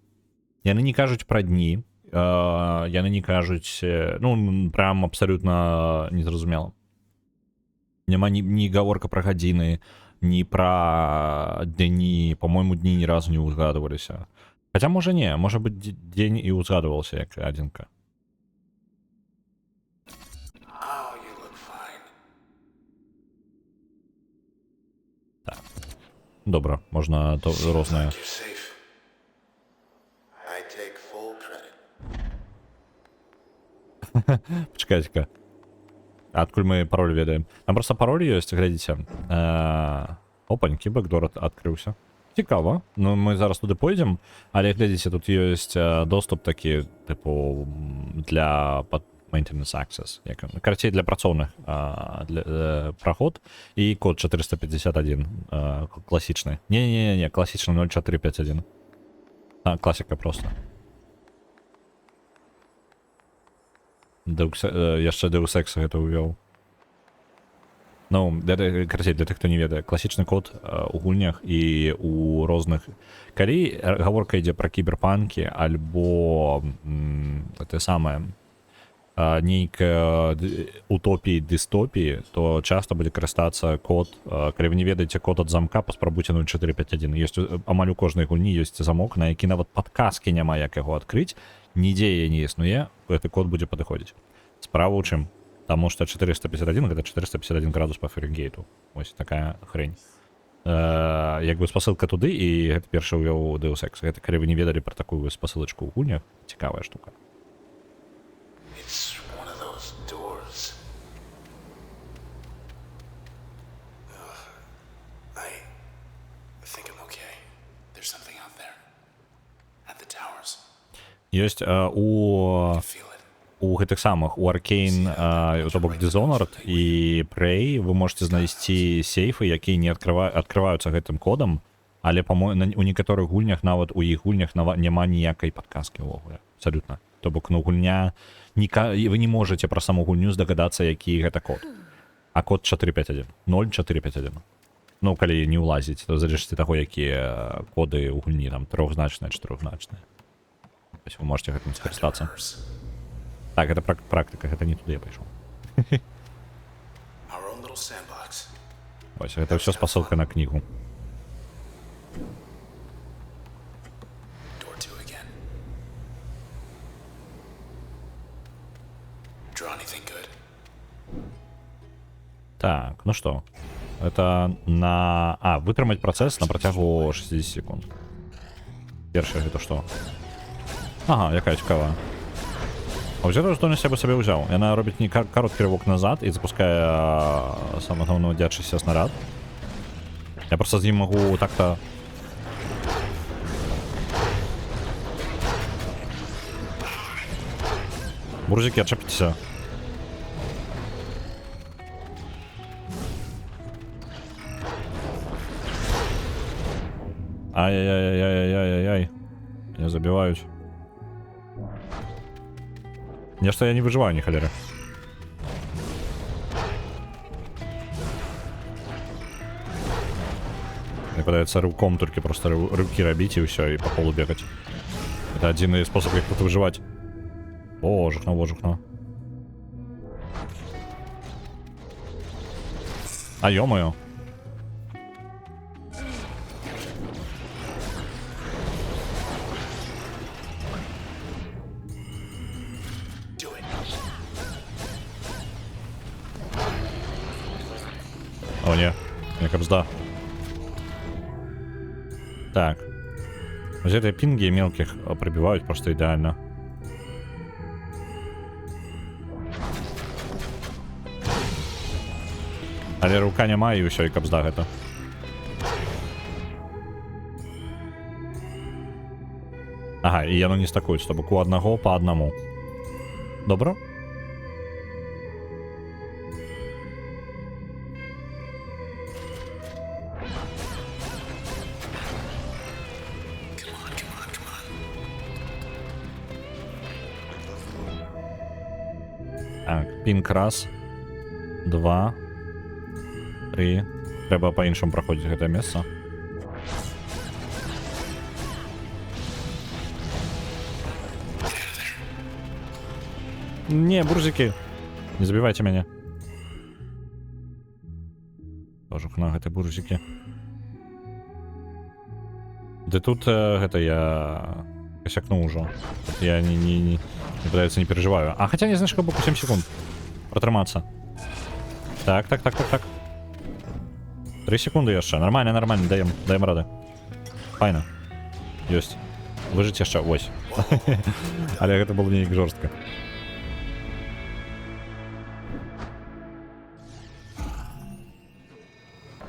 Яны не кажуць пра дні, яны не кажуць... Ну, прям абсалютна незразумела. Няма ні гаворка пра гадзіны, ні пра дні, по-моему, дні ні разу не узгадываліся. Хаця, можа не, можа быць дзень і узгадывался як адзінка. Oh, you look fine. Так. Добра, можна то рознае. You're safe. I take full credit. Пачакайце-ка. Адкуль мы пароль ведаем? Там просто пароль ёсць, глядзіце. Опанькі, бэкдор адкрыўся. Цікава. Ну, мы зараз туды пойдзем, але глядзіце, тут ёсць доступ такі, тыпу, для maintenance access. Карацей, для працоўных праход і код 451 класічны. Не, класічны 0451. Класіка просто. Яшчэ Deus Ex гэта ўвёў. Ну, карацей, для тых, хто не ведае, класічны код у гульнях і у розных... Калі гаворка ідзе пра кіберпанкі альбо те самае нейкая утопіі, дыстопіі, то часта будзе карыстацца код. Калі вы не ведаеце код ад замка, паспрабуйце 0451. Ёсць амаль у кожнай гульні ёсць замок, на які нават падказкі няма як яго адкрыць, нідзе яе не існуе, гэты код будзе падыходзіць. Справа ў чым? Таму што 451 гэта 451 градус па Фаренгейту. Вось такая хрень. Як бы спасылка туды, і гэта першы ўвёў Deus Ex. Гэта калі вы не ведалі пра такую спасылачку ў гульнях, цікавая штука. It's one of those doors. I think I'm okay. There's something out there. At the towers. Ёсць у гэтых самых, у Arcane, то бок Dishonored і Prey вы можете знайсці сейфы, якія не адкрываюцца гэтым кодам, але у некаторых гульнях, нават у іх гульнях няма ніякай падказкі ўвогуле. Абсалютна. То бок, ну, гульня... Вы не можете пра саму гульню здагадацца, які гэта код. А код 451. 0451. Ну, калі не ўлазіць, то залежыць таго, якія коды ў гульні, там, трохзначныя, чатырохзначныя. Вы можете гэтым скарыстацца. Так, гэта практыка, гэта не туды я пайшоў. Вось, гэта ўсё спасылка на кнігу. Так, ну што? Это на... вытрымаць працэс на працягу 60 секунд. Першае гэта што? Ага, якая цікавая. А ўзяла здольнасць я бы сабе ўзяў. Яна робіць не кароткі рывок назад і запускае самагоўнавадзячыся снарад. Я просто з ім магу так-то... Бурзікі, адчапіцеся. Ай-яй-яй-яй-яй-яй-яй. Меня забивают. Нечто я не выживаю, ни холеры. Мне пытается рывком только просто рывки робить и все, и по полу бегать. Это один из способов, как тут выживать. О, жухно. А ё-моё. О, не. Мне капзда. Так. Вот эти пинги мелких пробивают просто идеально. Але рука няма, і ўсё, і капзда гэта. Ага, і яно не стакуюць, то бок у аднаго па аднаму. Добра? Так, пінк раз, два, три. Трэба па-іншаму праходзіць гэтае месца. Не, бурзики. Не забивайте мяне. Кожух на гэтай бурзики. Ды тут гэта я косякнуў ужо. Я не пытаюцца, не переживаю. А хотя не знаешь, как боку 7 секунд. Протрымацца. Так. 3 секунды яшчэ. Нормально, даем рады. Файна. Ёсць. Выжыць яшчэ, ось. Але гэта было неяк жорстка.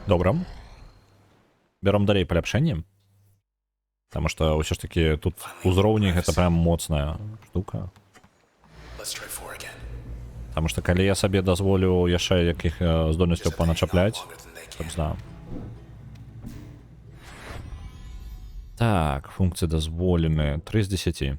Добра. Бяром далей паляпшэнне. Таму што ўсё ж такі тут узроўні гэта прям моцная штука. Таму што калі я сабе дазволю яшчэ якіх здольнасцяў паначапляць, каб так, функцыі дазволены 3 з 10.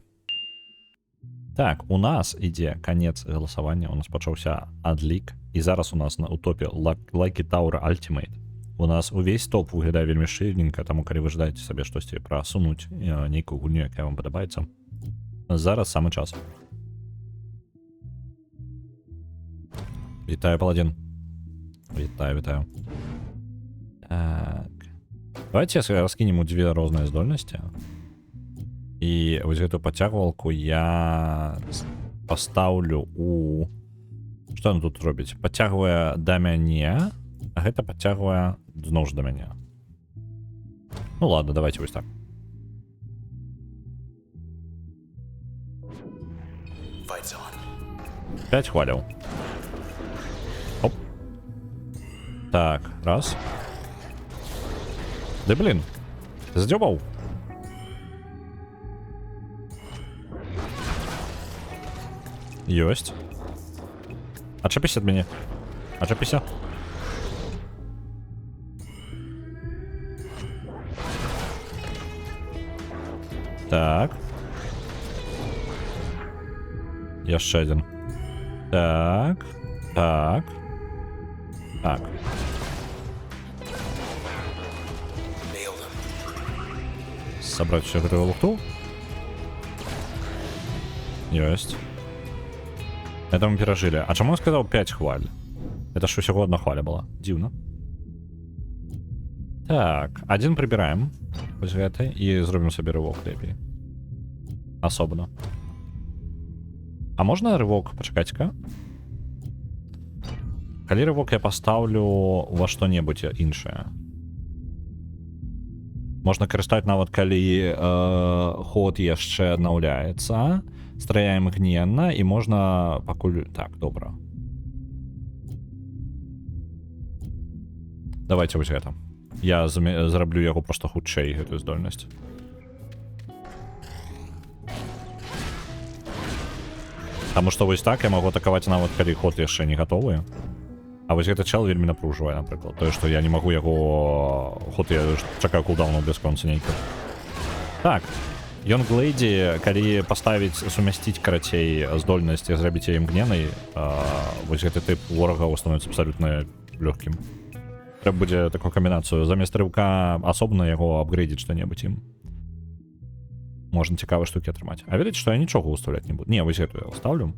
Так, у нас ідзе канец галасавання, у нас пачаўся адлік, і зараз у нас на утопе Lucky Tower Ultimate. У нас увесь топ выглядае вельмі шчыльненька, таму калі вы жадаеце сабе штосьці прасунуць нейкую гульню, якая вам падабаецца, зараз самы час. Вітаю, Паладин. Вітаю. Так. Давайте раскінем у две розныя здольнасці. І вось гэту пацягвалку я пастаўлю у... Што ён тут робіць? Пацягвае да мяне, а гэта пацягвае зноў ж да мяне. Ну ладно, давайте вось так. Пять хваляў. Оп. Так, раз. Да блин, ты задёбал? Ёсть. Отшипись от меня. Отшипись. Так. Яшчэ один. Так. Собрать всю эту лухту. Есть. Это мы пережили. А чему он сказал 5 хваль? Это ж усяго одна хваля была. Дивно. Так, один прибираем. Вось гэты. И зробим себе рывок лепей. Особенно. А можно рывок? Почекайте-ка. Калі рывок я поставлю во что-небудзь іншае. Можна карыстаць нават калі ход яшчэ аднаўляецца. Страяем ігненна і можна пакуль... Так, добра. Давайте вось гэта. Я зраблю яго просто хутчэй, гэтую здольнасць. Таму што вось так я магу атакаваць нават калі ход яшчэ не гатовы. А вось гэта чел вельмі напружвае, напрыклад. Тое, што я не магу яго... Ход я чакаю кулдауну без конца нейкі. Так. Йонглейді, калі паставіць, сумясціць, карацей, здольнасць і зрабіць яе імгненай, вось гэты тып ворагаў становіцца абсалютна лёгкім. Трэба будзе такую камбінацыю. Замест рыўка асобна яго апгрэйдзіць што-небудзь ім. Можна цікавыя штукі атрымаць. А ведаеце, што я нічога ўстаўляць не буду. Не, вось гэту я ўстаўлю.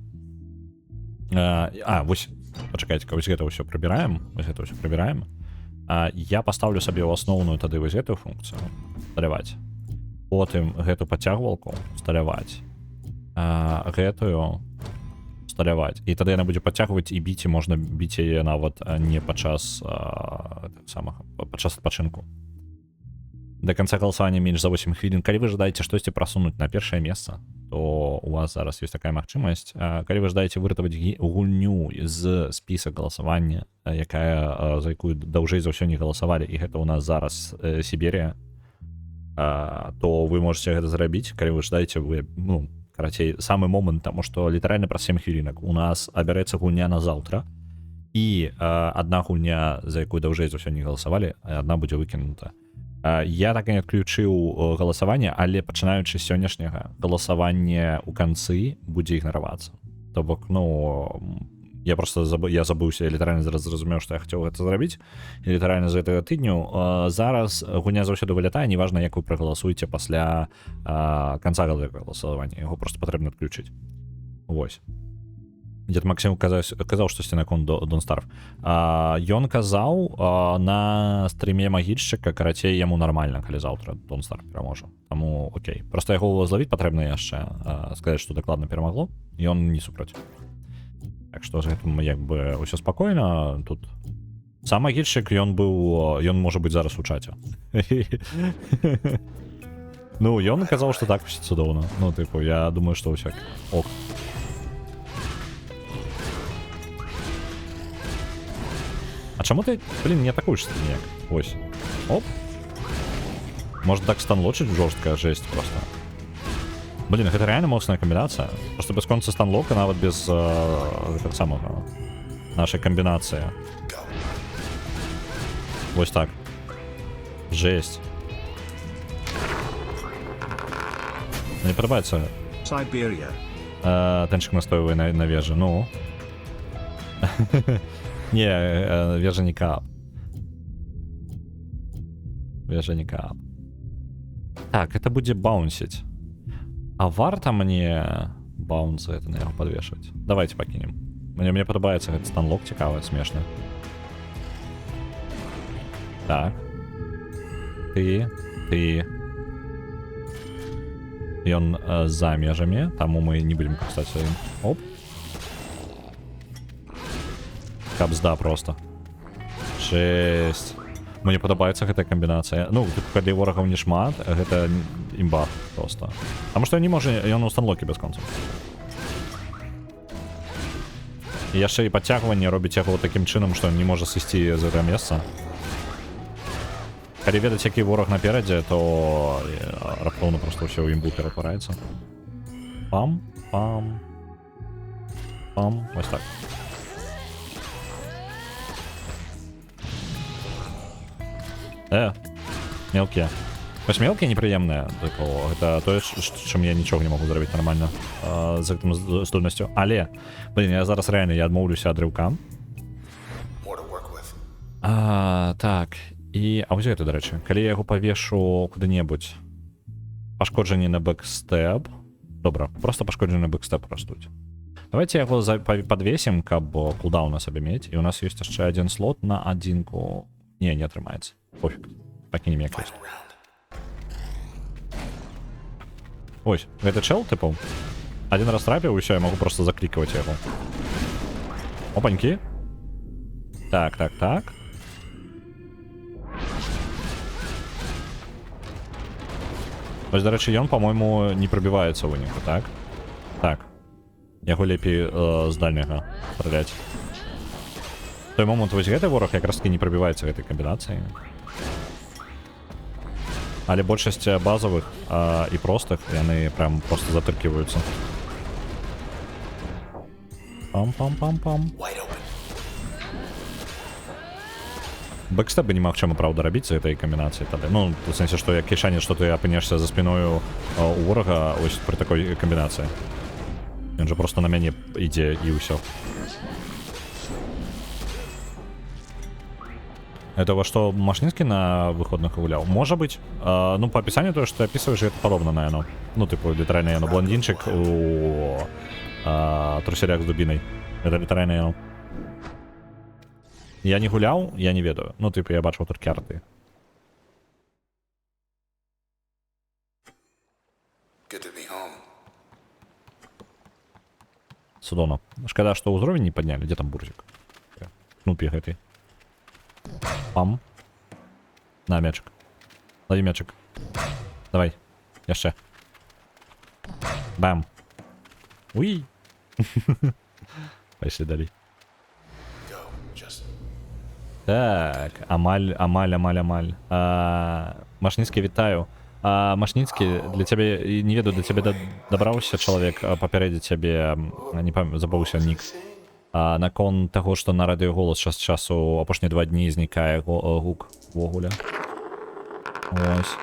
Вось... Пачакайце-ка, вось гэта ўсё прыбіраем. Я паставлю сабе ў асноўную тады вось гэтую функцыю. Сталяваць. Потым гэту пацягвалку сталяваць. Гэтую усталяваць. І тады яна будзе падцягваць і біць, і можна біць яе нават не падчас падчас адпачынку. До конца голосования меньше за 8 хвілін. Калі вы жадаеце штосьці прасунуць на першае месца, то у вас зараз ёсць такая магчымасць. Калі вы жадаеце выратаваць гульню з спіса галасавання, якая за якую даўжэй за ўсё не галасавалі, і гэта у нас зараз Сіберія, то вы можете гэта зрабіць. Калі вы жадаеце, вы, ну, карацей, самы момант, таму што літаральна праз 7 хвілінак у нас абярэцца гульня на заўтра, і адна гульня, за якую даўжэй за ўсё не галасавалі, адна будзе выкінута. Я так і не адключыў галасаванне, але пачынаючы з сённяшняга галасаванне ў канцы будзе ігнаравацца. То бок, ну, я просто забыўся, я літаральна зараз зразумеў, што я хацеў гэта зрабіць, і літаральна з гэтага тыдню зараз гульня заўсёды вылятае, неважна, як вы прагаласуеце пасля канца галасавання, яго просто патрэбна адключыць. Вось. Дед Максим казаў штосьці наконт Don't Starve. Ён казаў на стріме магільшчыка, карацей, яму нармальна, калі заўтра Don't Starve пераможа. Таму окей. Просто яго злавіць патрэбна яшчэ, сказаць, што дакладна перамагло, і ён не супраць. Так што з гэтым як бы ўсё спакойна. Тут сам магільшчык, ён можа быць зараз у чаце. Ну, ён казаў, што так усё цудоўна. Ну, тыпу, я думаю, што ўсё ок. А чаму ты, блин, не атакуешься ніяк? Ось. Оп. Может так станлочить жорсткая жесть просто. Блин, гэта реально моцная комбінацыя. Просто без конца станлока, нават без так самого нашай комбінацыі. Вось так. Жесть. Мне падабаецца. Siberia. Танчик настойвае на вежы. Ну. Не, вежа не кап. Вежа не кап. Так, это будзе баунсить. А варта мне баунс за это на яго подвешивать? Давайте пакінем. Мне падабаецца гэты станлок цікавы, смешны. Так. Ты. Ён за межамі, таму мы не будем кастацца ім. Оп. Капсда просто. Жесть. Мне падабаецца гэтая камбінацыя. Ну, калі ворагаў не шмат, гэта імба просто. Таму што не можа, ён у станлокі без конца. І яшчэ і падцягванне робіць яго такім чынам, што не можа сысці з гэтага месца. Калі ведаць, які вораг наперадзе, то раптоўна просто ўсё ў імбу ператвараецца. Пам. Вось так. Мелкія. Вось мелкія непрыемныя. Гэта тое, чым я нічога не магу зрабіць нармальна з гэтым здольнасцю. Але, блин, я зараз рэальна адмоўлюся ад рыўка. Так. І, а вось гэта, дарэчы, калі я яго павешу куды-небудзь, пашкоджанні на бэкстэп. Добра, просто пашкоджанні на бэкстэп растуць. Давайте яго падвесім, каб кулдаун на сабе мець. І у нас ёсць яшчэ адзін слот на адзінку. Не атрымаецца. Пофиг. Пакінем як ёсць. Ось, гэта чел, типу. Один раз трапіў, і ўсё, я могу просто заклікаваць яго. Опанькі. Так. Вось, дарэчы, ён, по-мойму, не прабіваецца ў выніку, так? Так. Яго лепей з дальняга страляць. В той момент вось гэты вораг якраз-таки не прабіваецца гэтай камбінацыі. Але большасць базовых і простых, яны прям просто затыркиваюцца. Пам-пам-пам-пам. Бэкстэпы немагчыма, праўда, рабіць з гэтай камбінацыі тады. Ну, в сэнсе, што як кішане, што ты апынешся за спіною у ворага ось пры такой камбінацыі. Ён жа просто на мяне ідзе і ўсё. Это во што Машнінскі на выходных гуляў? Можа быць. Ну, по апісанню тое, што ты апісваеш, гэта падобна на яно. Ну, тыпу, літаральна яно блондинчик у труселях з дубінай. Гэта літаральна яно. Я не гуляў, я не ведаю. Ну, тыпу, я бачыў толькі арты. Судоно. Шкода, что уровень не подняли. Где там бурзик? Кнупи гэты. Пам. На, мячик. Лови мячик. Давай. Яшчэ. Бам. Уи. Пайшлі далей. Go. Just Так, амаль. Машніцкі, вітаю. Машніцкі, для цябе, не ведаю, да цябе дабраўся чалавек папярэдзіць цябе, не забыўся нік. Наконт таго, што на радыёголас час часу апошнія 2 дні знікае гук ввогуле. Ось.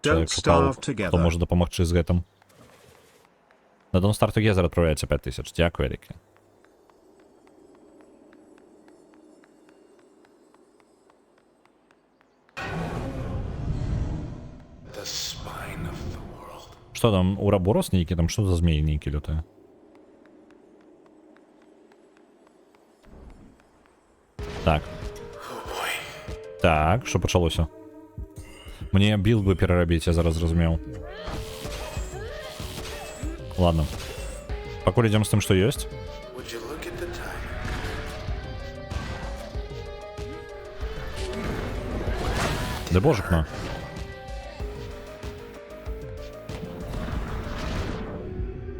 Чалавек шукаў, хто можа дапамагчы з гэтым. На Don't Start Together адпраўляецца 5000. Дзякуй, вялікі. the spine of the world. Што там, ураборос нейкі? Там што за змеі нейкі лютыя? Так. Oh boy. Так, що почалося? Мне білд би перерабіць, я зараз зразумеў. Ладно. Пакуль ідзем з тым, што ёсць. Would you look at the time? Ды божик, на.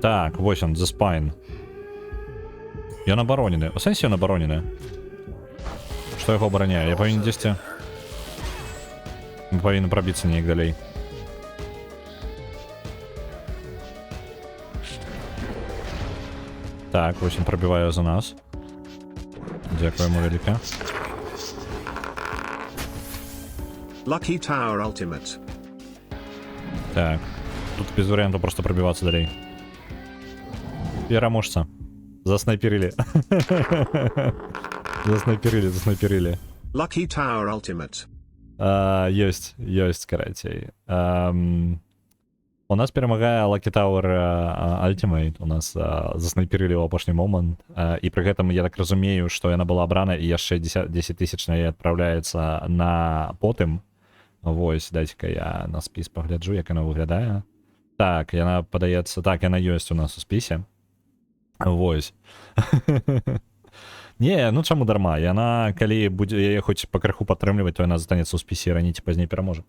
Так, вось он, The Spine. Ён абаронены. У сэнсе ён абаронены. Што яго абараняе? Я павінен дзесьці... Мы павінны прабіцца неяк далей. Так, вось ён прабівае за нас. Дзякуємо вяліка. Lucky Tower Ultimate. Так. Тут без вариантов просто пробиваться далей. Пераможца. Заснайперили. Заснайперили. Lucky Tower Ultimate. Ёсць, карацей. У нас перамагае Lucky Tower Ultimate. У нас заснайперили ў апошні момант. І пры гэтым я так разумею, што яна была абрана і яшчэ 10 тысяч на яе адпраўляецца на потым. Вось, дайце-ка я на спіс пагляджу, як яна выглядае. Так, яна падаецца... Так, яна ёсць у нас у спісе. Вось. Не, ну чаму дарма? Яна, калі будзе яе хоць пакрыху падтрымліваць, то яна застанецца ў спісе, раней ці пазней пераможа.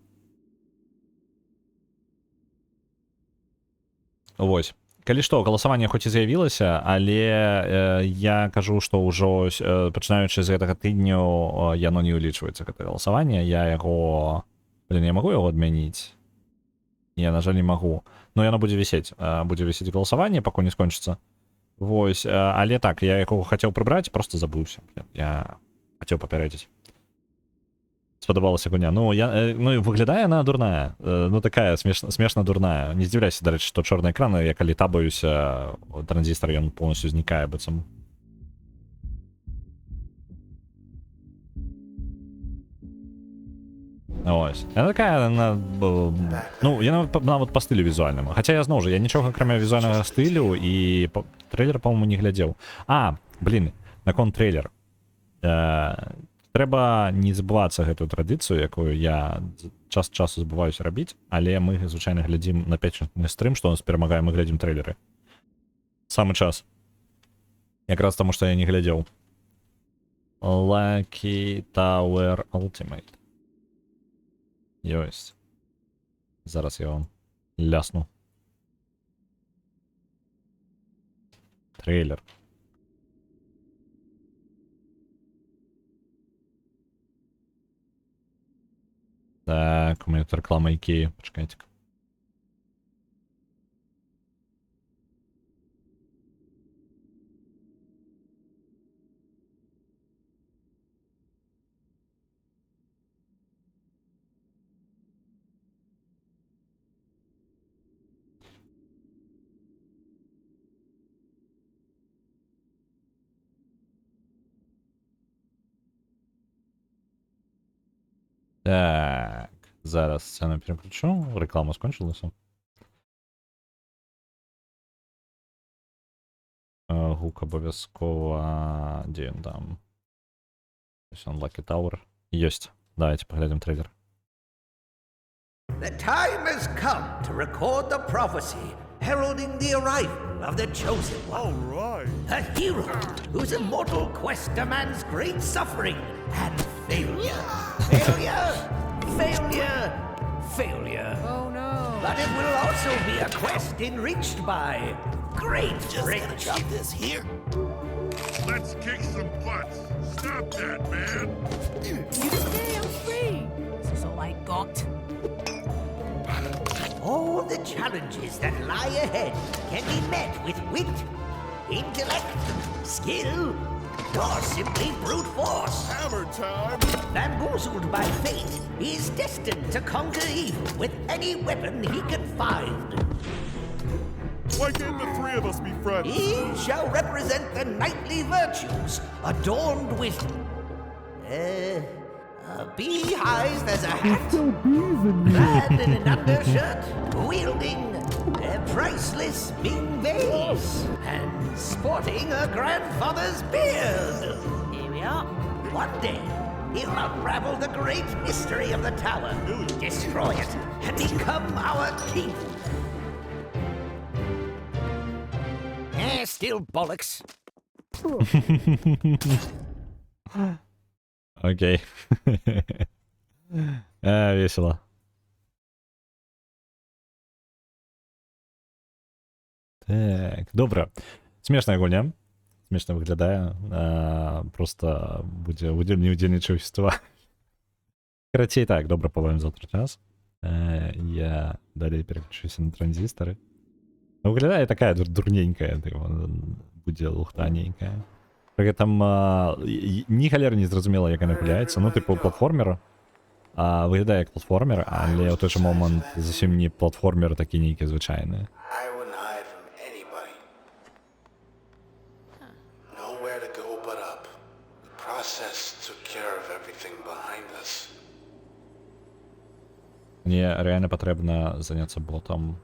Вось. Калі што, галасаванне хоць і з'явілася, але я кажу, што ўжо пачынаючы з гэтага тыдню яно не ўлічваецца, гэта галасаванне. Я яго... Блин, я магу яго адмяніць? Не, на жаль, не магу. Но яно будзе вісець. Будзе вісець галасаванне, пакуль не скончыцца. Вось, але так, я якого хацеў прыбраць, просто забыўся. Я хацеў папярэдзіць. Спадабалася гуня. Ну, выглядае она дурная. Ну, такая смешна дурная. Не здзіўляйся, дарэчы, што чорны экран, я калі табаюся, транзістор ён полностью знікае, быццам. Ось. Яна такая, ну, яна нават па стылю візуальнаму. Хаця я зноў жа, я нічога акрамя візуальнага стылю і трэйлер, па-моему, не глядзеў. Блин, наконт трэйлер. Трэба не забывацца гэтую традыцыю, якую я час часу забываюся рабіць, але мы звычайна глядзім на пятнічны стрым, што нас перамагае, мы глядзім трэйлеры. Самы час. Якраз таму, што я не глядзеў. Lucky Tower Ultimate. Ёсць. Зараз я вам лясну. Трейлер. Так, у меня тут реклама Икеи. Почекайте-ка. Так, зараз сцену переключу. Реклама скончилася. Гук обов'язково. Де він там? Ось он, Lucky Tower. Єсть. Давайте поглядим трейлер. The time has come to record the prophecy heralding the arrival of the chosen one. All right. A hero whose immortal quest demands great suffering and failure. Failure, failure, failure. Oh no. But it will also be a quest enriched by great friendship. this here. Let's kick some butts. Stop that, man. You stay, I'm free. This is all I got. All the challenges that lie ahead can be met with wit, intellect, skill, or simply brute force. Hammer time. Bamboozled by fate, he is destined to conquer evil with any weapon he can find. Why can't the three of us be friends? He shall represent the knightly virtues, adorned with beehives as a hat, clad in an undershirt, wielding a priceless Ming vase, and sporting a grandfather's beard. Here we are. One day, he'll unravel the great mystery of the tower, destroy it, and become our king. Still bollocks. Окей. Весело. Так, добре. Смішна гульня. Смішно виглядає. Просто буде неудільничество. Короче, так, добре, побачимо завтра час. Я далі переключуся на транзистори. Ну, виглядає така дурненькая, буде лухтаненькая. При этом ні галер не зрозуміло, як вона гуляється. Ну, типу, платформер. Виглядає як платформер, але у той же момент зовсім не платформер, такі ніякі звичайні. I wouldn't hide from anybody. Nowhere to go but up. The process took care of everything behind us. Мені реально потрібно зайнятися ботом.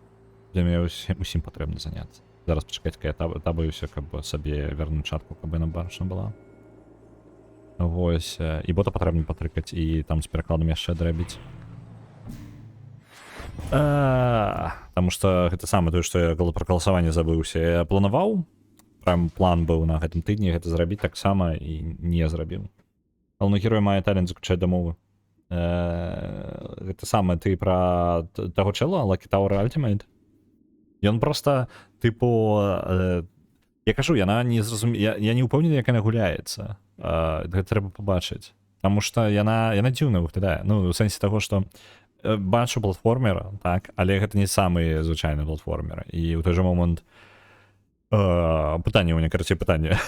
Для мене усім потрібно зайнятися. Зараз почекайте, я табаюся, каб собі верну чатку, каби на башня була. Ось, і бота потрібно потрикати, і там з перекладом яшчэ драбіць. Таму што гэта саме тое, што я про галасаванне забыўся. Я планаваў, прям план быў на гэтым тыдні гэта зрабіць таксама і не зрабіў. Галоўны герой мае талент заключаць да мовы. Гэта саме ты пра таго чэла, Lucky Tower Ultimate? Ён просто, типу, я кажу, яна не зразумела, я не ўпэўнены, як яна гуляецца. Гэта трэба пабачыць. Таму што яна дзіўна выглядае. Ну, у сэнсе таго, што бачу платформера, так, але гэта не самы звычайны платформер. І ў той жа момант пытанне ў мяне, карацей, пытанне.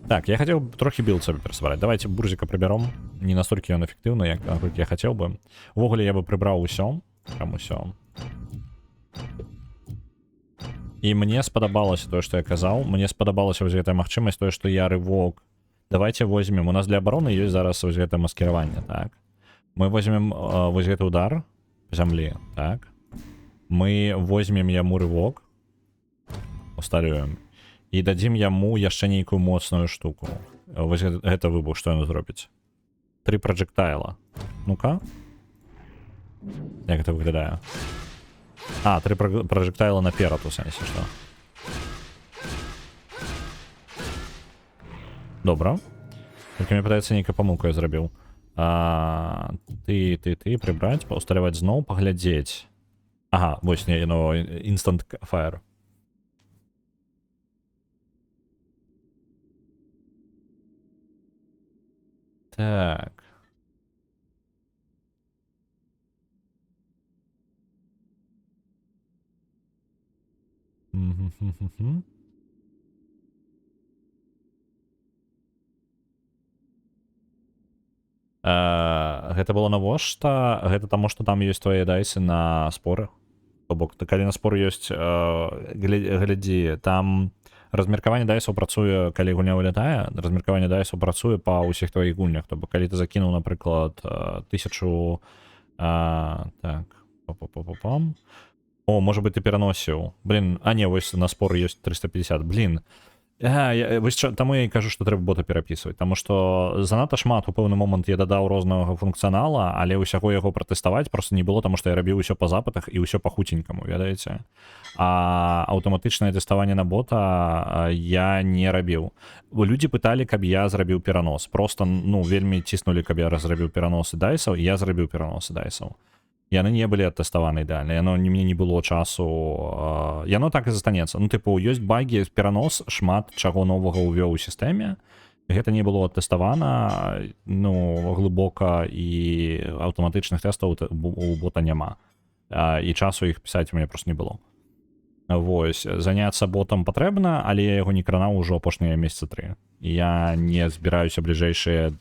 Так, я хотел трохи билд себе пересварать. Давайте бурзика приберем. Не настолько он эффективный, как я хотел бы. Ввогуле я бы прибрал усё. Прям усё. І мне спадабалася тое, што я казаў. Мне спадабалася вось гэтая магчымасць, тое, што я рывок. Давайте возьмем. У нас для абароны ёсць зараз вось гэтае маскіраванне, так. Мы возьмем вось гэты удар по зямлі, так. Мы возьмем яму рывок. Усталюем. І дадзім яму яшчэ нейкую моцную штуку. Вось гэта выбух, што ён зробіць. 3 праджектайла. Ну-ка. Як гэта выглядае? 3 праджектайла наперад, у сэнсе, што. Добра. Толькі мне падаецца, нейкая памылка я зрабіў. Ты прыбраць, усталяваць зноў, паглядзець. Ага, вось не, яно, Instant Fire. Так. Гэта было навошта? Гэта таму, што там ёсць твае дайсы на споры. То бок, калі на споры ёсць, глядзі, там размеркаванне дайсаў працуе, калі гульня вылятае, размеркаванне дайсаў працуе па ўсіх тваіх гульнях. То бок, калі ты закінуў, напрыклад, 1000... Так, пам. О, можа быть, ты пераносіў. Блин, не, вось на споры ёсць 350. Блин, Таму я і кажу, што трэба бота перапісваць, таму што занадта шмат у пэўны момант я дадаў рознага функцыянала, але ўсяго яго пратэставаць просто не было, таму што я рабіў усё па запытах і ўсё па хуценькаму, ведаеце. А аўтаматычнае тэставанне на бота я не рабіў. Людзі пыталі, каб я зрабіў перанос. Просто, ну, вельмі ціснулі, каб я зрабіў пераносы дайсаў, і я зрабіў пераносы дайсаў. Яны не былі атэставаны ідэальна, яно мне не было часу, яно так і застанецца. Ну, тыпу, ёсць багі, перанос, шмат чаго новага ўвёў у сістэме, гэта не было атэставана, ну, глыбока, і аўтаматычных тэстаў у бота няма. І часу іх пісаць у мяне просто не было. Вось, заняцца ботам патрэбна, але я яго не кранаў ужо апошнія месяцы 3. Я не збіраюся бліжэйшыя...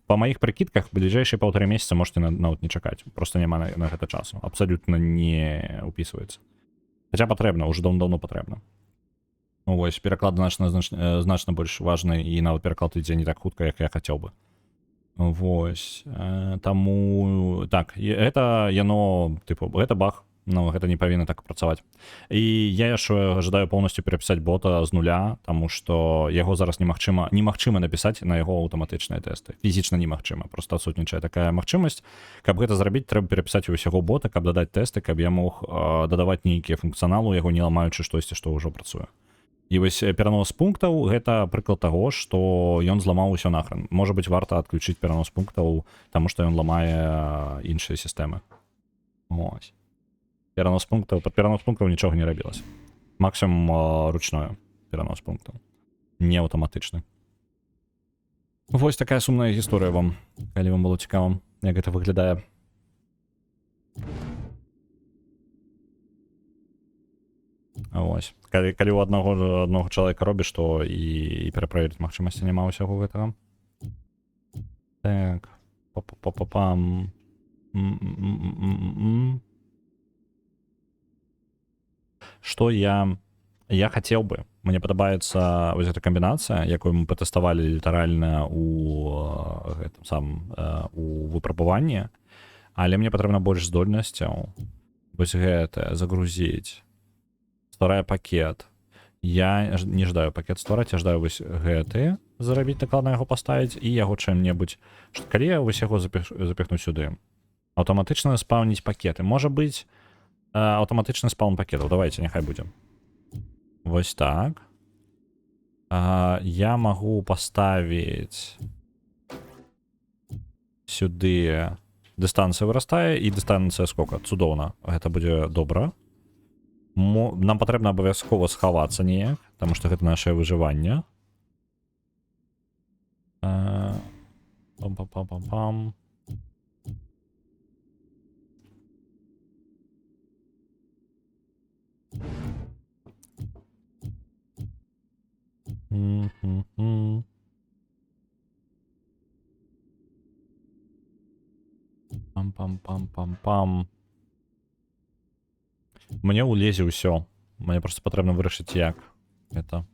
Па маіх прыкідках, бліжэйшыя 1,5 месяца можете нават не чакаць. Просто няма на гэта часу. Абсалютна не ўпісваецца. Хаця патрэбна, ўжо даўно патрэбна. Ну, вось, пераклад значна больш важны, і нават пераклад ідзе не так хутка, як я хацеў бы. Вось. Таму... Так, гэта яно... Тыпу, гэта баг. Ну, гэта не павінна так працаваць. І я яшчэ жадаю поўнасцю перапісаць бота з нуля, таму што яго зараз немагчыма напісаць на яго аўтаматычныя тэсты. Фізічна немагчыма, проста адсутнічае такая магчымасць. Каб гэта зрабіць, трэба перапісаць усяго бота, каб дадаць тэсты, каб я мог дадаваць нейкія функцыяналу, яго не ламаючы штосьці, што ўжо працуе. І вось перанос пунктаў гэта прыклад таго, што ён зламаў усё нахрен. Можа быць, варта адключыць перанос пунктаў, таму што ён ламае іншыя сістэмы. Ось. Пад перанос пунктаў нічога не рабілася. Максімум ручное перанос пунктаў. Не аўтаматычны. Вось такая сумная гісторыя вам, калі вам было цікава, як гэта выглядае. Вось. Калі у аднаго чалавека робіш, то і пераправіць магчымасці няма ўсяго гэтага. Так. Па-па-па-па-пам. Што я хацеў бы, мне падабаецца вось эта камбінацыя, якую мы патэставалі літаральна у выпрабаванні, але мне патрэбна больш здольнасцяў. Вось гэта загрузіць. Стварае пакет. Я не жадаю пакет ствараць, я жадаю вось гэты зарабіць, дакладна яго паставіць і яго чым-небудзь. Калі я вось яго запихну сюды, аўтаматычна спаўніць пакеты. Можа быць, аўтаматычны спаун пакетаў. Давайте, няхай будзе. Вось так. Я магу паставіць сюды дыстанцыя вырастае і дыстанцыя скока. Цудоўна. Гэта будзе добра. Нам патрэбна абавязкова схавацца неяк, таму што гэта нашае выжыванне. Пам-пам-пам-пам-пам. Пам-пам-пам-пам-пам. Мне улезе ўсё. Мне просто патрэбна вырашыць як. Это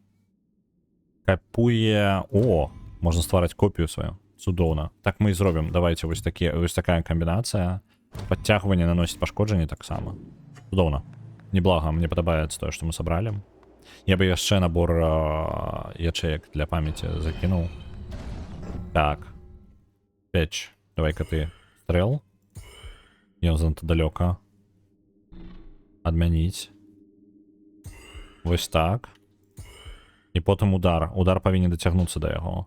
капуе. О, можна ствараць копію сваю. Цудоўна. Так мы і зробім. Давайте вось такая камбінацыя. Падцягванне наносіць пашкоджанні таксама. Цудоўна. Неблага, мне падабаецца тое, што мы сабралі. Я бы яшчэ набор ячэек для памяці закінуў. Так. Печ. Давай-ка ты стрэл. Ён занадта далёка. Адмяніць. Вось так. І потым удар. Удар павінен дацягнуцца да яго.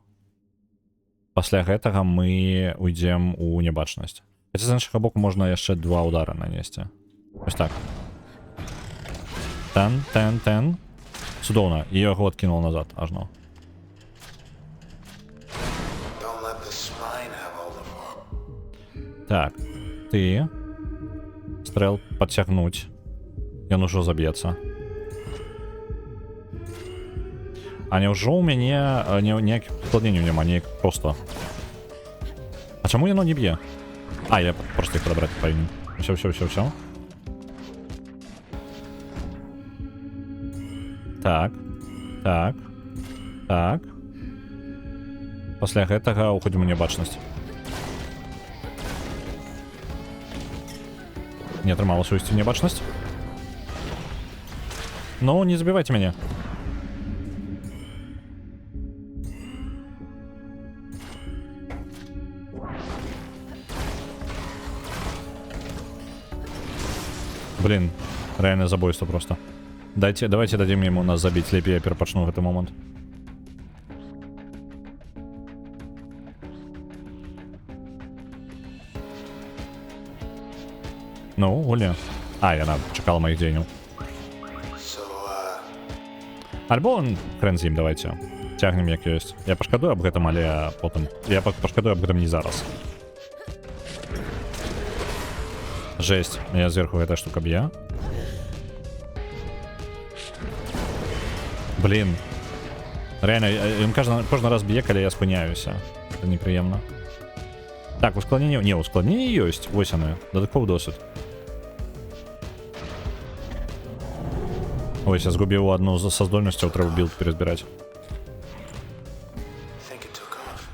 Пасля гэтага мы уйдзем у нябачнасць. Хаця з іншага боку можна яшчэ 2 удара нанесці. Вось так. Тэн. Цудоўна. І яго адкінуў назад, ажно. Так. Ты. Стрэл падцягнуць. Ён ужо заб'ецца. А няўжо ў мяне ніякіх складненняў няма, неяк проста. А чаму яно не б'е? А, я проста іх падабраць павінен. Всё. Так. Пасля гэтага уходзім у нябачнасць. Не атрымалася ўйсці ў нябачнасць. Ну, не забівайце мяне. Блин, реальное забойство просто. Давайте дадим ему нас забить. Лепей я перепочну в этот момент. Ну, гуля. Яна чекала моїх денег. So, Альбо хрен з ним, давайте. Тягнем як ёсць. Я пашкадую аб гэтым, але потым. Я пашкадую аб гэтым не зараз. Жесть. Я зверху гэтая штука б'е. Блин. Реально, ён кожны раз б'е, калі я спыняюся. Это непрыемна. Так, ускладнение... Не, ускладнение ёсць. Вось яны. Дадатковы досвід. Ой, я згубіў одну са здольнасцяў, трэба білд перазбіраць. think it took off.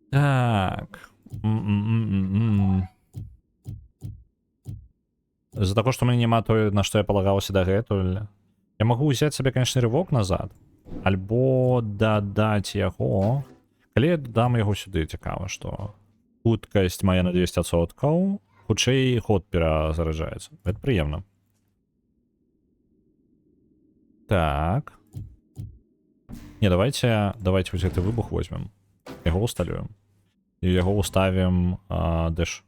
Так. Из-за того, что у меня нема той, на что я полагался дагэтуль, я могу взять себе, конечно, рывок назад. Альбо дадать яго. Калі я дам яго сюды, цікава, што хуткасць моя на 200%, хутчэй ход перазараджаецца. Это прыемна. Так. Не, давайте вось гэты выбух возьмем. Яго усталюем. І яго уставім дэш.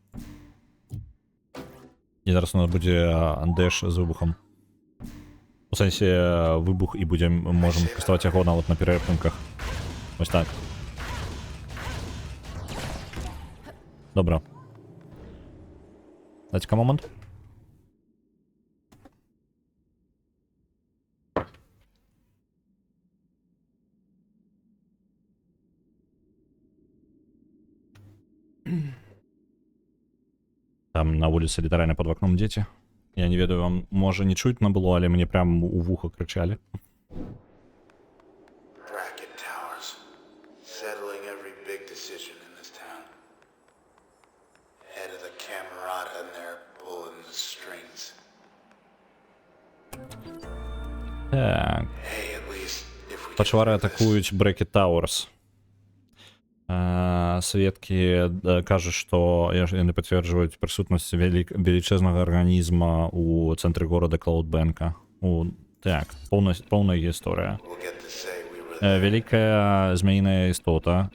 І зараз у нас будзе дэш з выбухам. У сэнсе выбух і можем каставаць яго нават на перапынках. Вось так. Добра. Дайте-ка момент. Там на вуліцы літаральна пад вакном дзеці. Я не ведаю, вам можа не чутно было, але мне прям у вуха крычалі. Bracket Towers. Settling every big decision in this town. Head of the Camerata and they're pulling the strings. Так. Hey, at least if we Пачвары get through this. атакуюць Bracket Towers. Сведкі кажуць, што яны пацверджваюць прысутнасць велічэзнага арганізма ў цэнтры горада Клаудбэнка. Так, поўная гісторыя. We'll get to say we were there. Вялікая змяіная істота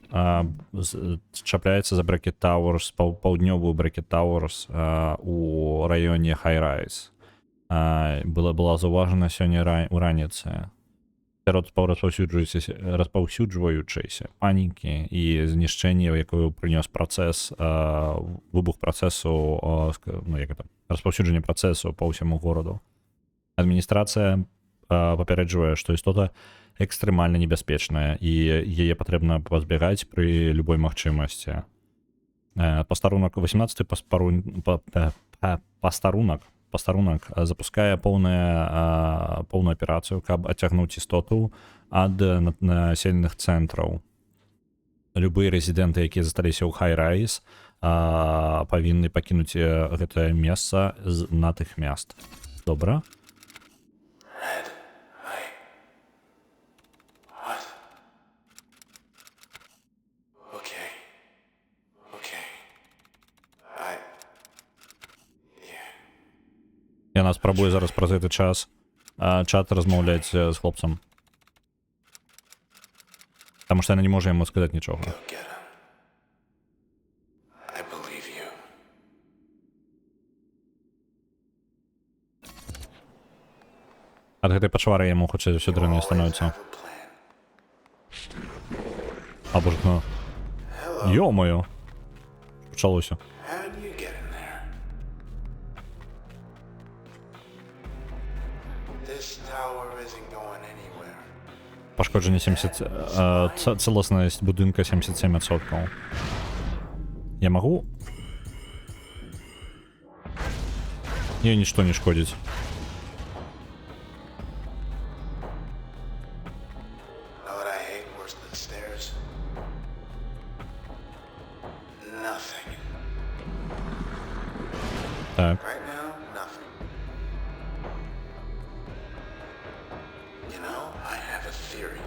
чапляецца за Bracket Towers, паўднёвую Bracket Towers у раёне High-Rise. Была заўважана сёння у раніцы. Сярод распаўсюджваючайся панікі і знішчэння, якое прынёс працэс, выбух працэсу, распаўсюджанне працэсу па ўсяму гораду. Адміністрацыя папярэджвае, што істота экстрэмальна небяспечная і яе патрэбна пазбягаць пры любой магчымасці. Пастарунак 18-й пастарунак запускае поўную аперацыю, каб адцягнуць істоту ад населеных цэнтраў. Любыя рэзідэнты, якія засталіся ў High-Rise, павінны пакінуць гэтае месца на тых мест. Добра? Red. What? Okay. Яна спрабуе зараз праз гэты час чат размаўляць з хлопцам. Таму што яна не можа яму сказаць нічога. Go get him. I believe you. Ад гэтай пачвары яму хутчэй ўсё дрэннае становіцца. Have a plan. А боже, ну. Ё-моё. Пачалося. How do you get in there? This tower isn't going anywhere. Пашкоджанне 70... цэласнасць будынка 77%. Я магу? Мне нічто не шкодзіць. Know what I hate worse than stairs? Nothing. Так. Right now, nothing. You know, I have a theory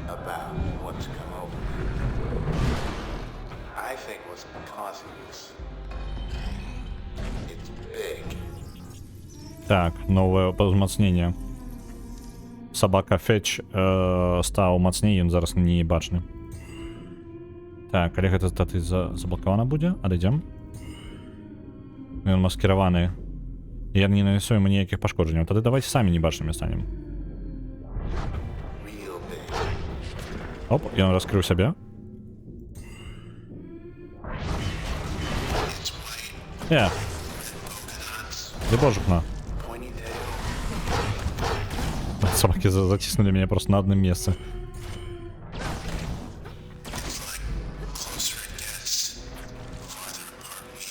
about what think what's causing this. It's big. Так, нове узмацнення. Собака Фетч став мацней, ён зараз не бачны. Так, але гэта статы заблакавана будзе, адыдзем. Ён маскіраваны. Я не нанесу яму ніякіх пашкоджанняў. Тады давайте самі небачнымі станем. Real big. Оп, ён раскрыў сябе. Ты божух на. Pointy tail. Собаки затиснули меня просто на одном месте. Closer it gets, farther apart we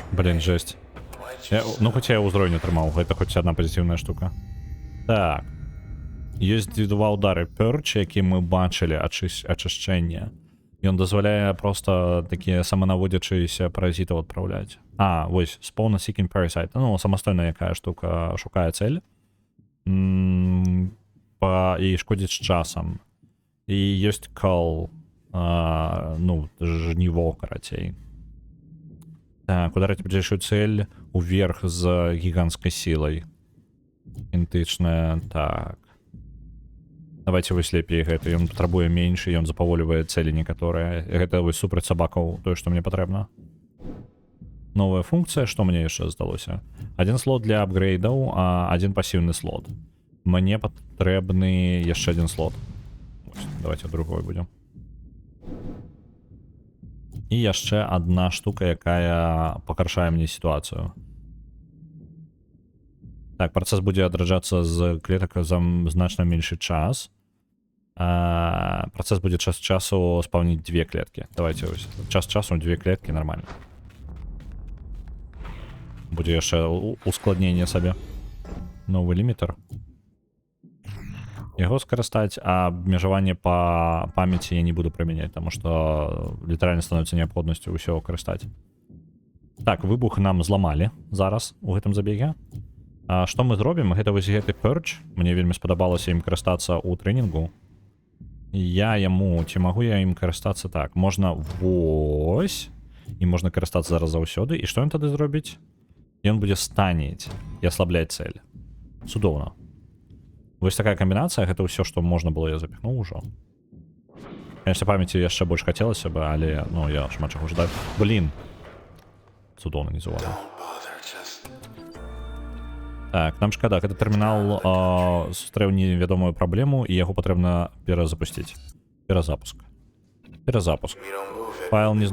are. Блин, жесть. Why'd you Ну, хотя я ўзровень не атрымаў, гэта хоць одна пазітыўная штука. Так. Ёсць два ўдары Purge, які мы бачылі, ачышчэнне. Ён дазваляе просто такія саманаводзячыся паразітаў адпраўляць. А, вось, Spawn Seeking Parasite. Ну, самастойная якая штука шукае цэль. І шкодзіць часам. І ёсць Call, ну, жніво, карацей. Так, ударить ближайшую цель уверх з гігантской силой. Ідентичная, так. Давайте вось лепей гэта. Ён патрабуе менш, і ён запаволівае цэлі некаторыя. Гэта вось супраць сабакаў, тое, што мне патрэбна. Новая функція, што мне яшчэ здалося? Один слот для апгрейдаў, а один пасіўны слот. Мне патрэбны яшчэ один слот. Ось, давайте другой будем. І яшчэ одна штука, якая пакаршае мне сітуацыю. Так, працэс будзе адраджацца з клетак за значна меншы час. Працэс будзе час часу спаўніць 2 клеткі. Давайте ось. Час часу 2 клеткі нормально. Будзе яшчэ ускладненне сабе. Новы лімітар. Яго скарыстаць, а абмежаванне па памяці я не буду прымяняць, таму што літаральна становіцца неабходнасцю ўсё карыстаць. Так, выбух нам зламалі зараз у гэтым забеге. А што мы зробім? Гэта вось гэты Purge. Мне вельмі спадабалася ім карыстацца ў трэнінгу. Я яму, ці магу я ім карыстацца так? Можна вось. І можна карыстацца зараз заўсёды. І што ён тады зробіць? Ён будзе станіць і аслабляць цэль. Цудоўна. Вось такая камбінацыя, гэта ўсё, што можна было, я запіхнуў ужо. Конечно, памяці яшчэ больш хацелася бы, але, ну, я шмат чаго ждаю. Блін. Цудоўна, не заўважыў. Don't bother, just Так, нам шкада, гэты тэрмінал сустрэў невядомую праблему, і яго патрэбна перазапусціць. Перазапуск. Перазапуск. we don't move it. Файл не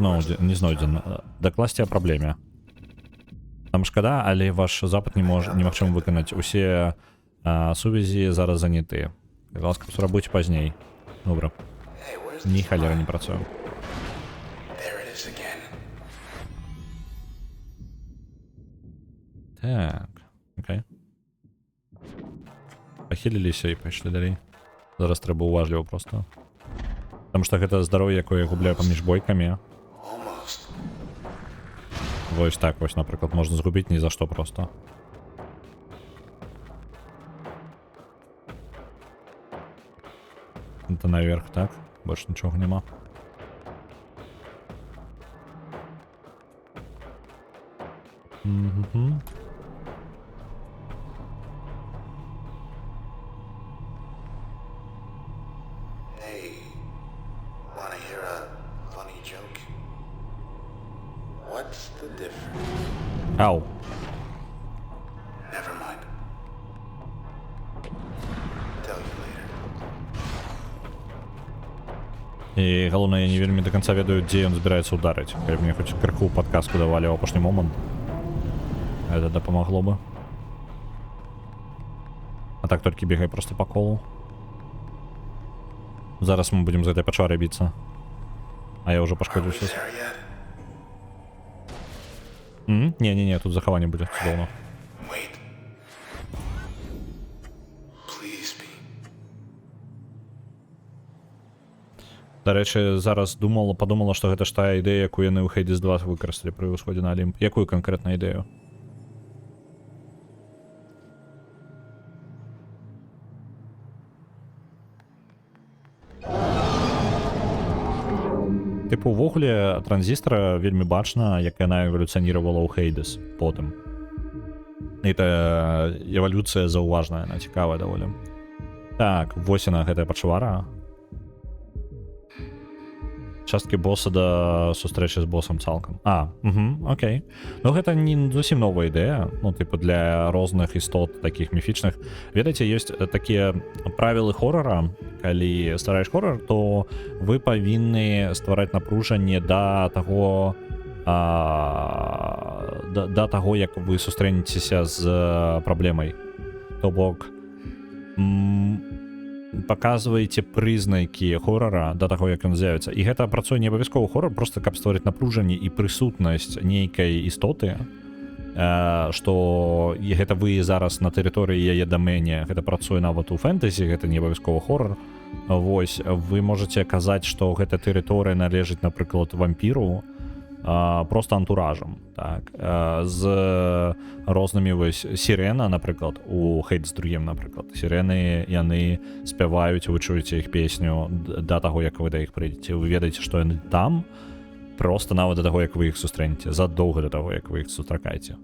знойдзен. Дакласці о праблеме. Нам шкада, але ваш запыт немагчыма выканаць. Усе сувязі зараз заняты. Ласка, спрабуйце пазней. Добра. Hey, where's Ні this халера line? не працуе. There it is again. Так, окей. Пахіліліся і пайшлі далей. Зараз трэба уважліва просто. Таму што гэта здароўе, якое я губляю паміж бойкамі. Almost. Вось так, вось, напрыклад, можна згубіць ні за што просто. Это наверх, так? Больше нічого нема. Угу. Hey, wanna hear a funny joke? What's the difference? Ау. Never mind. Tell you later. І галоўнае, я не вельмі до конца ведаю, дзе ён збіраецца ударыць. Калі б мне хоць крыху падказку давалі ў апошні момант. Это дапамагло бы. А так толькі бегай просто по колу. Зараз мы будем за этой пачварай біцца. А я ўжо Are we пашкодзіўся. there yet? Не-не-не, тут захаванне будзе цудоўна. Wait. Please be. Дарэчы, зараз падумала, што гэта ж тая ідэя, якую яны ў Hades 2 выкарысталі пры ўсходзе на Алімп. Якую канкрэтна ідэю? Типу, увогуле транзістора вельмі бачна, як яна эвалюцыяніравала ў Хейдес потым. Это эвалюцыя заўважная, она цікавая даволі. Так, вось яна гэтая пачвара. Часткі боса да сустрэчы з босам цалкам. Окей. Ну гэта не зусім новая ідэя, ну типу для розных істот такіх міфічных. Ведаеце, ёсць такія правілы хорара. Калі ствараеш хорар, то вы павінны ствараць напружанне да таго да таго, як вы сустрэнецеся з праблемай. То бок показваеце прызнакі хорара да таго, як ён з'явіцца. І гэта працуе не абавязкова хорар, просто каб стварыць напружанне і прысутнасць нейкай істоты, што гэта вы зараз на тэрыторыі яе дамэне, гэта працуе нават у фэнтэзі, гэта не абавязкова хорар. Вось, вы можаце казаць, што гэта тэрыторыя належыць, напрыклад, вампіру, просто антуражам, так, з рознымі вось сірена, напрыклад, у Хейдс другім, напрыклад, сірены, яны спяваюць, вы чуеце іх песню да таго, як вы да іх прыйдзеце, вы ведаеце, што яны там просто нават да таго, як вы іх сустрэнеце, задоўга да таго, як вы іх сустракаеце.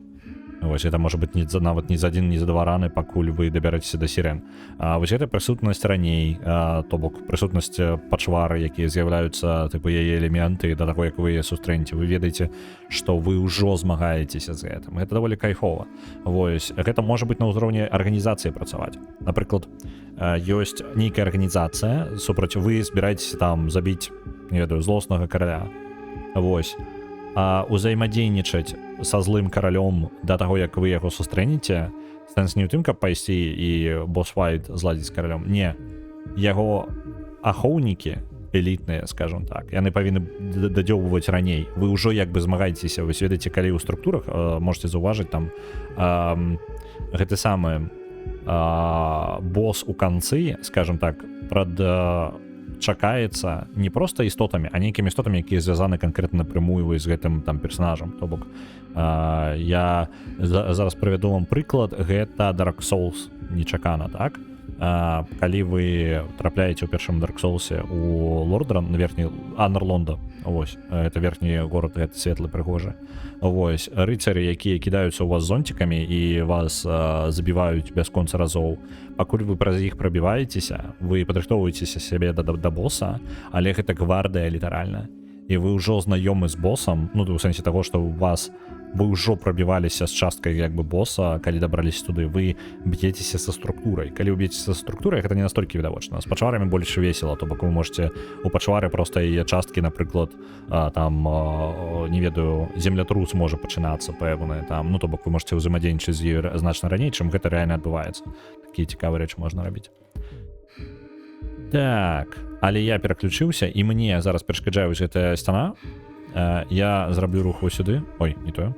Вось это можа быць нават не за адзін, не за два раны, пакуль вы дабярэцеся да сірен. Вось гэта прысутнасць раней, то бок прысутнасць пачвары, якія з'яўляюцца тыпу яе элементы да таго, як вы яе сустрэнеце. Вы ведаеце, што вы ўжо змагаецеся з гэтым. Гэта даволі кайфова. Вось гэта можа быць на ўзроўні арганізацыі працаваць. Напрыклад, ёсць нейкая арганізацыя, супраць вы збіраецеся там забіць, не ведаю, злоснага караля. Вось. Узаемадзейнічаць са злым каралём да таго, як вы яго сустрэнеце, сэнс не ў тым, каб пайсці і босс-файт зладзіць з каралём. Не. Яго ахоўнікі элітныя, скажем так, яны павінны дадзёўваць раней. Вы ўжо як бы змагаецеся, вы ведаеце, калі ў структурах можете заўважыць там гэты самы босс у канцы, скажем так, чакаецца не проста істотамі, а нейкімі істотамі, якія звязаны канкрэтна напрямую з гэтым там персонажам. То бок я зараз прывяду вам прыклад, гэта Dark Souls нечакана, так? Калі вы трапляеце ў першым Dark Soulсе у Лордран, на верхні Анерлонда, вось, это верхні горад, гэта светлы, прыгожы. Вось, рыцары, якія кідаюцца ў вас зонцікамі і вас забіваюць бясконца разоў. Пакуль вы праз іх прабіваецеся, вы падрыхтоўваецеся сябе да боса, але гэта гвардыя літаральна. І вы ўжо знаёмы з босам, ну, у сэнсе таго, што вы ўжо прабіваліся з часткай як бы боса, калі дабраліся туды, вы б'ецеся са структурай. Калі вы б'ецеся са структурай, гэта не настолькі відавочна. З пачварамі больш весела, то бок вы можете у пачвары проста яе часткі, напрыклад, там, не ведаю, землятрус можа пачынацца пэўны, там, ну, то бок вы можете ўзаемадзейнічаць з ёй значна раней, чым гэта рэальна адбываецца. Такія цікавыя рэчы можна рабіць. Так, але я пераключыўся, і мне зараз перашкаджае вось гэтая сцяна. Я зраблю рух вось сюды. Ой, не тое.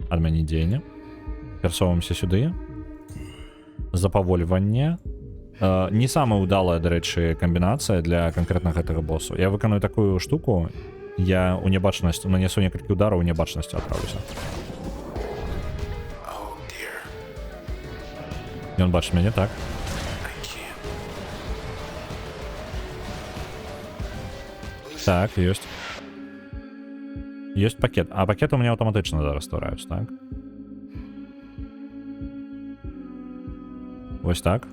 Адмяніць дзеянне. Перасоўваемся сюды. Запавольванне. Не самая ўдалая, дарэчы, камбінацыя для канкрэтна гэтага босу. Я выканую такую штуку, я ў нябачнасць нанесу некалькі удараў, у нябачнасці адправлюся. Ён бачыць мяне, так? Так, ёсць. Ёсць пакет. А пакеты у мяне аўтаматычна зараз ствараюцца, так? Вось так.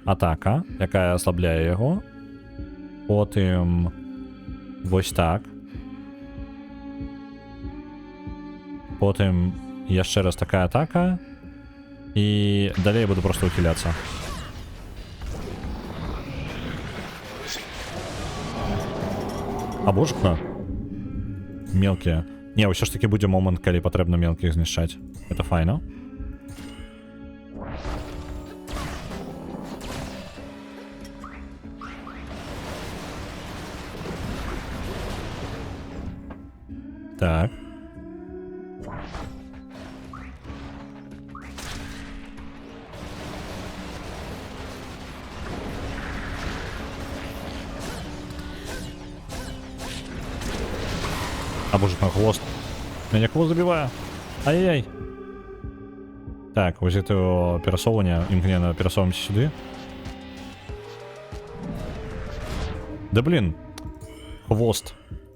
Атака, якая аслабляе яго. Потым вось так. Потым яшчэ раз такая атака. І далей я буду просто ухіляцца. А божка. Мелкія. Не, ўсё ж таки будзе момант, калі патрэбна мелкіх знішчаць. Это файна. Так. А боже, на хвост. Меня хвост забивае. Ай-яй-яй. Так, вось это перасоўванне. Імкненна перасоўваемся сюды. Да блин. Хвост.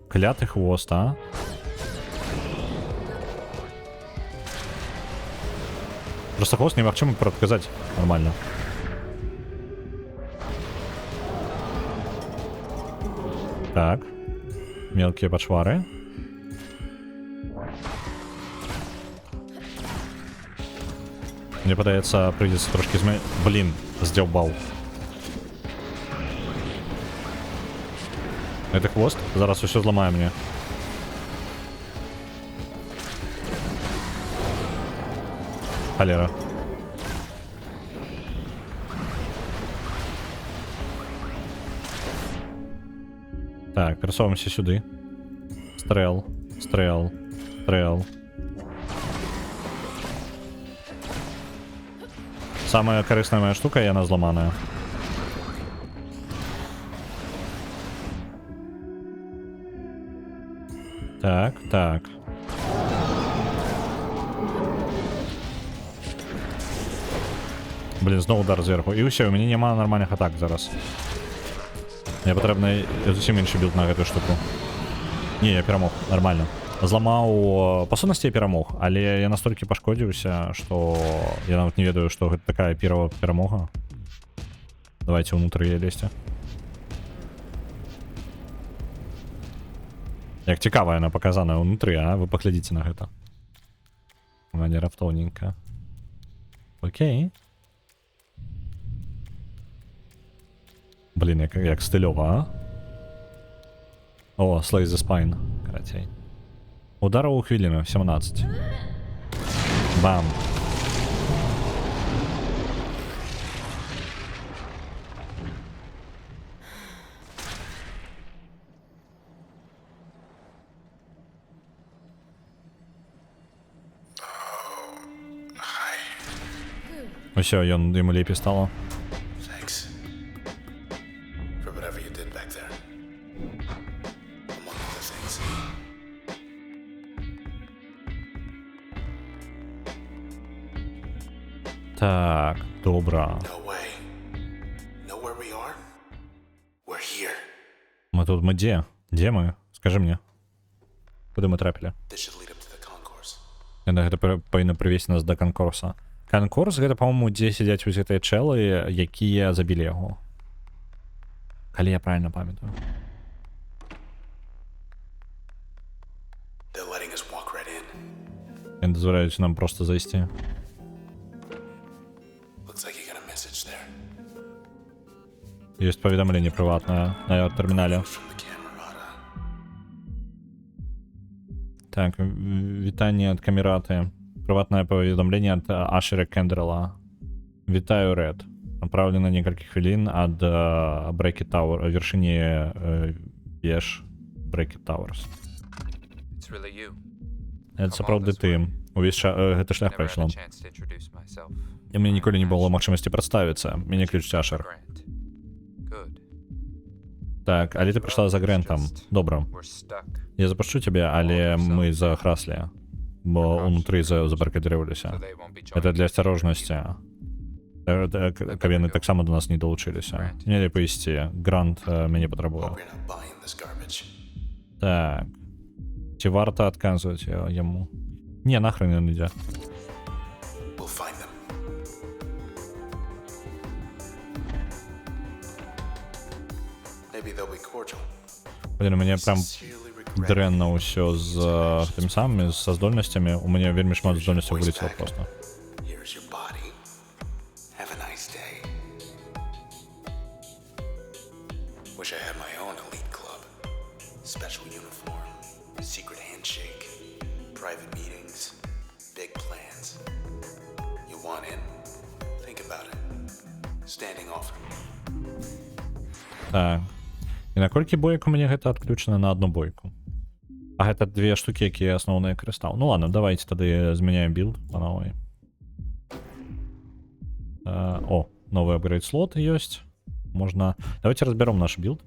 Клятый хвост, а? Просто хвост немагчыма прадказаць нормально. Так. Мелкие пачвары. Мне падаецца, прыйдзецца трошки змяніць. Блин, здзяўбаў. Это хвост? Зараз усё зламае мне. Холера. Так, пересовуемся сюды. Стрел, стрел, стрел. Самая корыстная моя штука, и она зламаная. Так, так. Блін, знову удар зверху. І ўсё, у мяне няма нормальных атак зараз. Мне патрэбна зусім іншы білд на гэтую штуку. Не, я перамог, нормально. Зламаў... Па сутнасці я перамог, але я настолькі пашкодзіўся, што я нават не ведаю, што гэта такая перамога. Давайте ўнутры яе лезьце. Як цікава яна паказаная ўнутры, а? Вы паглядзіце на гэта. Манера раптоўненька. Окей. Блін, як стылёва, а? О, Slay the Spine. Карацей. Удараў у хвіліну, 17. Бам. Усё, йому лепей стало. Thanks for whatever you did back there. Among other things. Так, добра. No way. Know where we are? We're here. Мы тут, мы где? Где мы? Скажи мне. Куды мы трапілі? This should lead up to the concourse. Гэта павінна прывесці нас да канкорса. Канкорс гэта, па-моему, дзе сядзяць вось гэтыя чэлы, якія забілі яго. Калі я правильно памятаю. They're letting us walk right in. Яны дазваляюць нам проста зайсці. Looks like you got a message there. Ёсць паведамленне прыватнае на тэрмінале. From the Camerata. Так, вітанне ад камераты. Прыватнае паведамленне ад Ашера Кендрела. Вітаю, Ред. Направлена некалькі хвілін ад Брейкет Тауэр, вяршыні веж Брейкет Тауэрс. Гэта сапраўды ты. Увесь гэты шлях прайшла. І мне ніколі не было магчымасці прадставіцца. Мяне клічуць Ашер. Так, але ты прыйшла за Грэнтам. Добра. Я запушчу цябе, але мы захраслі. Бо унутры забаркадырыліся. Это для асцярожнасці. Каб яны таксама до нас не далучыліся. Не лепей ісці. Грант мяне патрабуе. We're not buying this garbage. Так. Ці варта адказваць яму? Не, нахрен ён ідзе. We'll find them. Maybe they'll be cordial. Блін, у мяне прям Sincerely regret. дрэнна ўсё з тым самым, са здольнасцямі. У мяне вельмі шмат здольнасцяў вылецела проста. Here's your body. Have a nice day. Wish I had my own elite club. Special uniform, secret handshake, private meetings, big plans. You want in? Think about it. Standing offer. Так. І на колькі боек у мяне гэта адключана на одну бойку? А гэта две штукі, якія асноўныя карыстаў. Ну ладно, давайте тады змяняем билд по новой. О, новый апгрейд слот ёсць. Можна... Давайте разберем наш билд.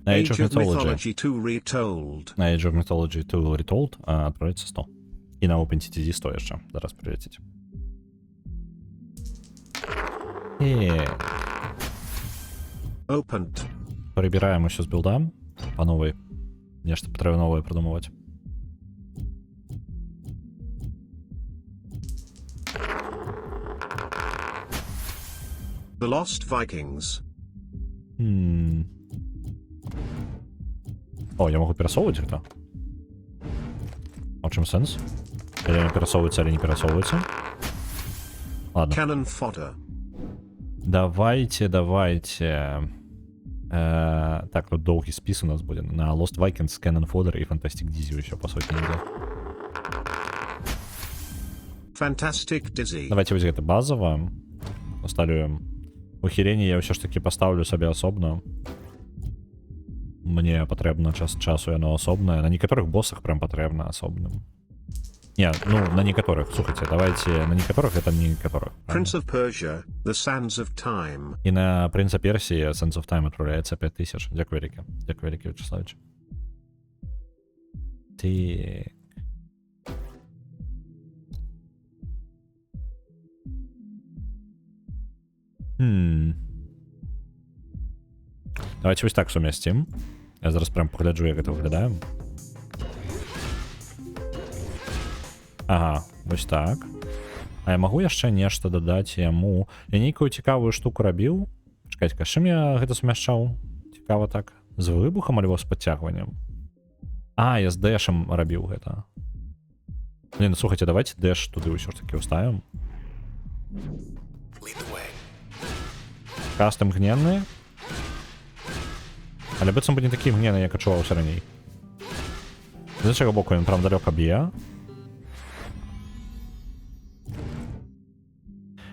Age of Mythology 2 Retold. На Age of Mythology 2 Retold отправится 100. І на OpenTTD 100 яшчэ. Зараз прилетіць. Opened. Перебираем усё з білда. По новой. Нешта патрэбна новае придумывать. The Lost Vikings. О, я могу перасоўваць гэта? А ў чым сэнс? Или не перасоўваецца, или не перасоўваецца? Ладно. Cannon fodder. Давайте. Так, тут доўгі спіс у нас будзе. На Lost Vikings, Cannon Fodder і Fantastic Dizzy еще по сотні ідзе. Fantastic Dizzy. Давайте вось гэта базова. Усталюем. Ухіленне я ўсё ж таки поставлю сабе асобна. Мне патрэбна час часу яно асобнае. На некаторых боссах прям патрэбна асобным. Не, ну, на некаторых, слухайте, давайте, на некаторых это не некаторых. Prince of Persia, The Sands of Time. І на Принца Персії Sands of Time відправляється 5000. Дякую велике. Дякую велике, Вячеславович. Так. Давайте ось так сумістим. Я зараз прям погляджу, як це виглядає. Ага, ось так. А я магу яшчэ нешта дадаць яму. Я нейкую цікавую штуку рабіў. Чакайце, чым я гэта сумяшчаў? Цікава так. З выбухам альбо з падцягваннем? А, я з дэшам рабіў гэта. Блин, слухайте, давайте дэш туды ўсё ж таки ўставім. Lead the way. Кастом гненны. Але быццам бы не такі гненны, як адчуваўся раней. З іншага боку, ён прям далёка б'е.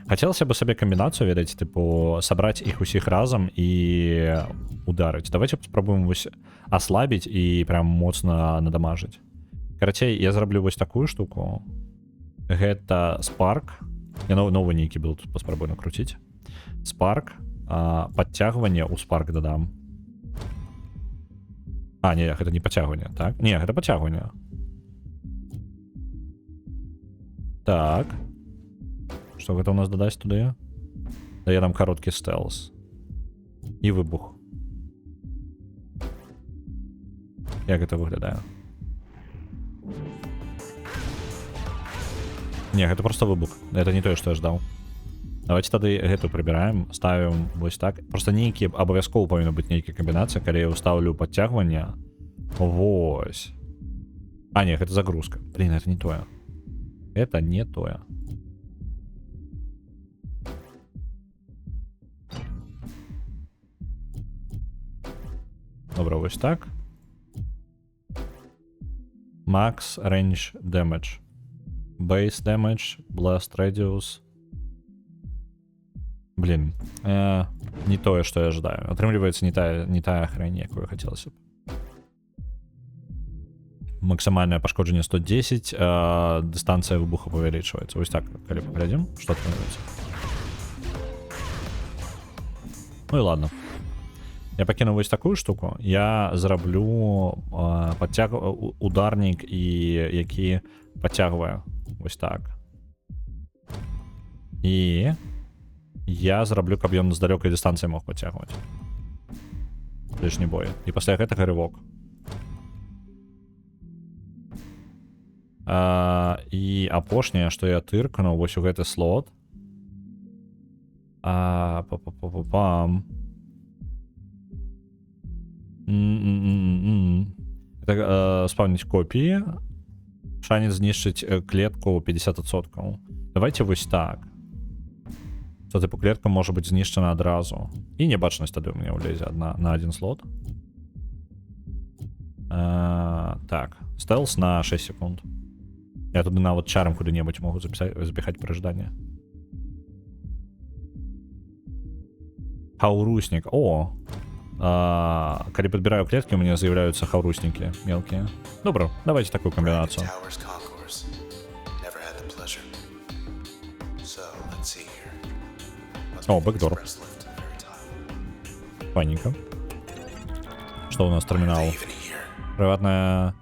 Хотелось бы себе комбинацию, ведать, типа, собрать их усіх разом и ударить. Давайте попробуем ослабить и прям моцно надамажить. Короче, я зараблю вот такую штуку. Это Spark. Я новый нейкий билд попробую накрутить. Spark. Подтягивание у Spark додам. А, не, это не подтягивание, так? Не, это подтягивание. Так. Что гэта у нас дадаць туды? Дае нам кароткі стелс. І выбух. Як гэта выглядае? Не, гэта просто выбух. Это не тое, што я ждаў. Давайте тады гэту прыбіраем, ставім вось так. Просто нейкі абавязкова павінна быць нейкая камбінацыя, калі я ўстаўлю падцягванне. Вось. А, не, гэта загрузка. Блин, это не тое. Это не тое. Добре, ось так. Max range damage. Base damage, blast radius. Блин, не тое, что я ожидаю. Отрымливается не та хрень, якую хотелось бы. Максимальное пошкоджение 110, дистанция выбуха увеличивается. Вот так, коли поглядим, что отрымливается. Ну и ладно. Я пакину вось такую штуку. Я зараблю ударник, і які подтягиваю. Ось так. І я зараблю, каб ён з далёкай дыстанцыі мог подтягивать. Ближні бої. І пасля гэтага рывок. І апошняе, што я тыркну вось у гэты слот. Па-па-па-па-пам. Это спавнить копии. Шанец знішчыць клетку 50%. Давайте вось так. Что типу клетка может быть знішчана адразу. І небачнасць тады у меня улезе на один слот. Так. Стелс на 6 секунд. Я туды нават чаром куды-небудзь могу запихать прыжданне. Хаурусник. О! Когда подбираю клетки, у меня заявляются хаурусники мелкие. Добро, давайте такую комбинацию. О, бэкдор. Паника. Что у нас терминал? Приватное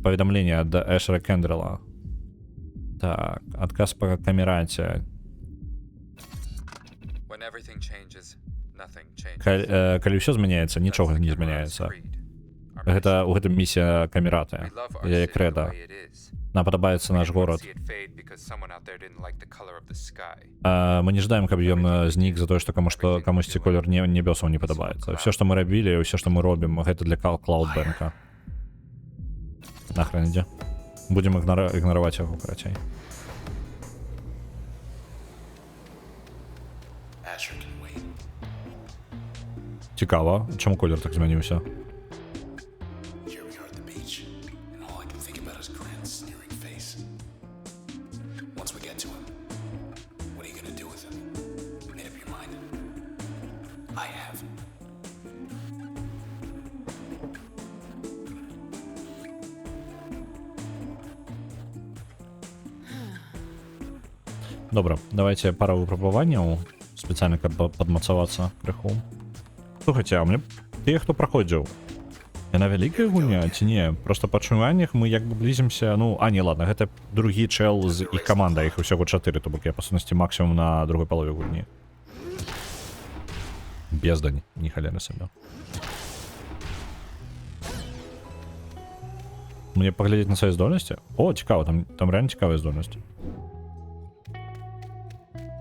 поведомление от Эшера Кендрела. Так, адказ па камераце. When everything changes, nothing changes. Калі ўсё змяняецца, нічога не змяняецца. Гэта ў гэтым місія камераты. Я крэда. Нам падабаецца наш горад. Мы не жадаем, каб ён знік за тое, што камусьці колер небёсаў не падабаецца. Все, што мы рабілі, ўсё, што мы робім, гэта для Cloudbank. Нахрен ідзе. Будзем ігнараваць яго, карацей. Asher can wait. Цікава, чаму колер так змяніўся? Here we are at the beach, and all I can think about is Grant's sneering face. Once we get to him, what are you gonna do with him? Made up your mind? I have. Добра, давайте пару выпрабаванняў, спецыяльна, каб падмацавацца крыху. Слухайце, а мне тыя, хто праходзіў, яна вялікая гульня ці не? Просто па адчуваннях мы як бы блізімся, ну, не, ладно, гэта другі чэл з іх каманда, іх усяго 4, то бок я, па сутнасці, максімум на другой палове гульні. Бездань, не халеры сабе. Мне паглядзець на свае здольнасці? О, цікава, там рэальна цікавая здольнасць.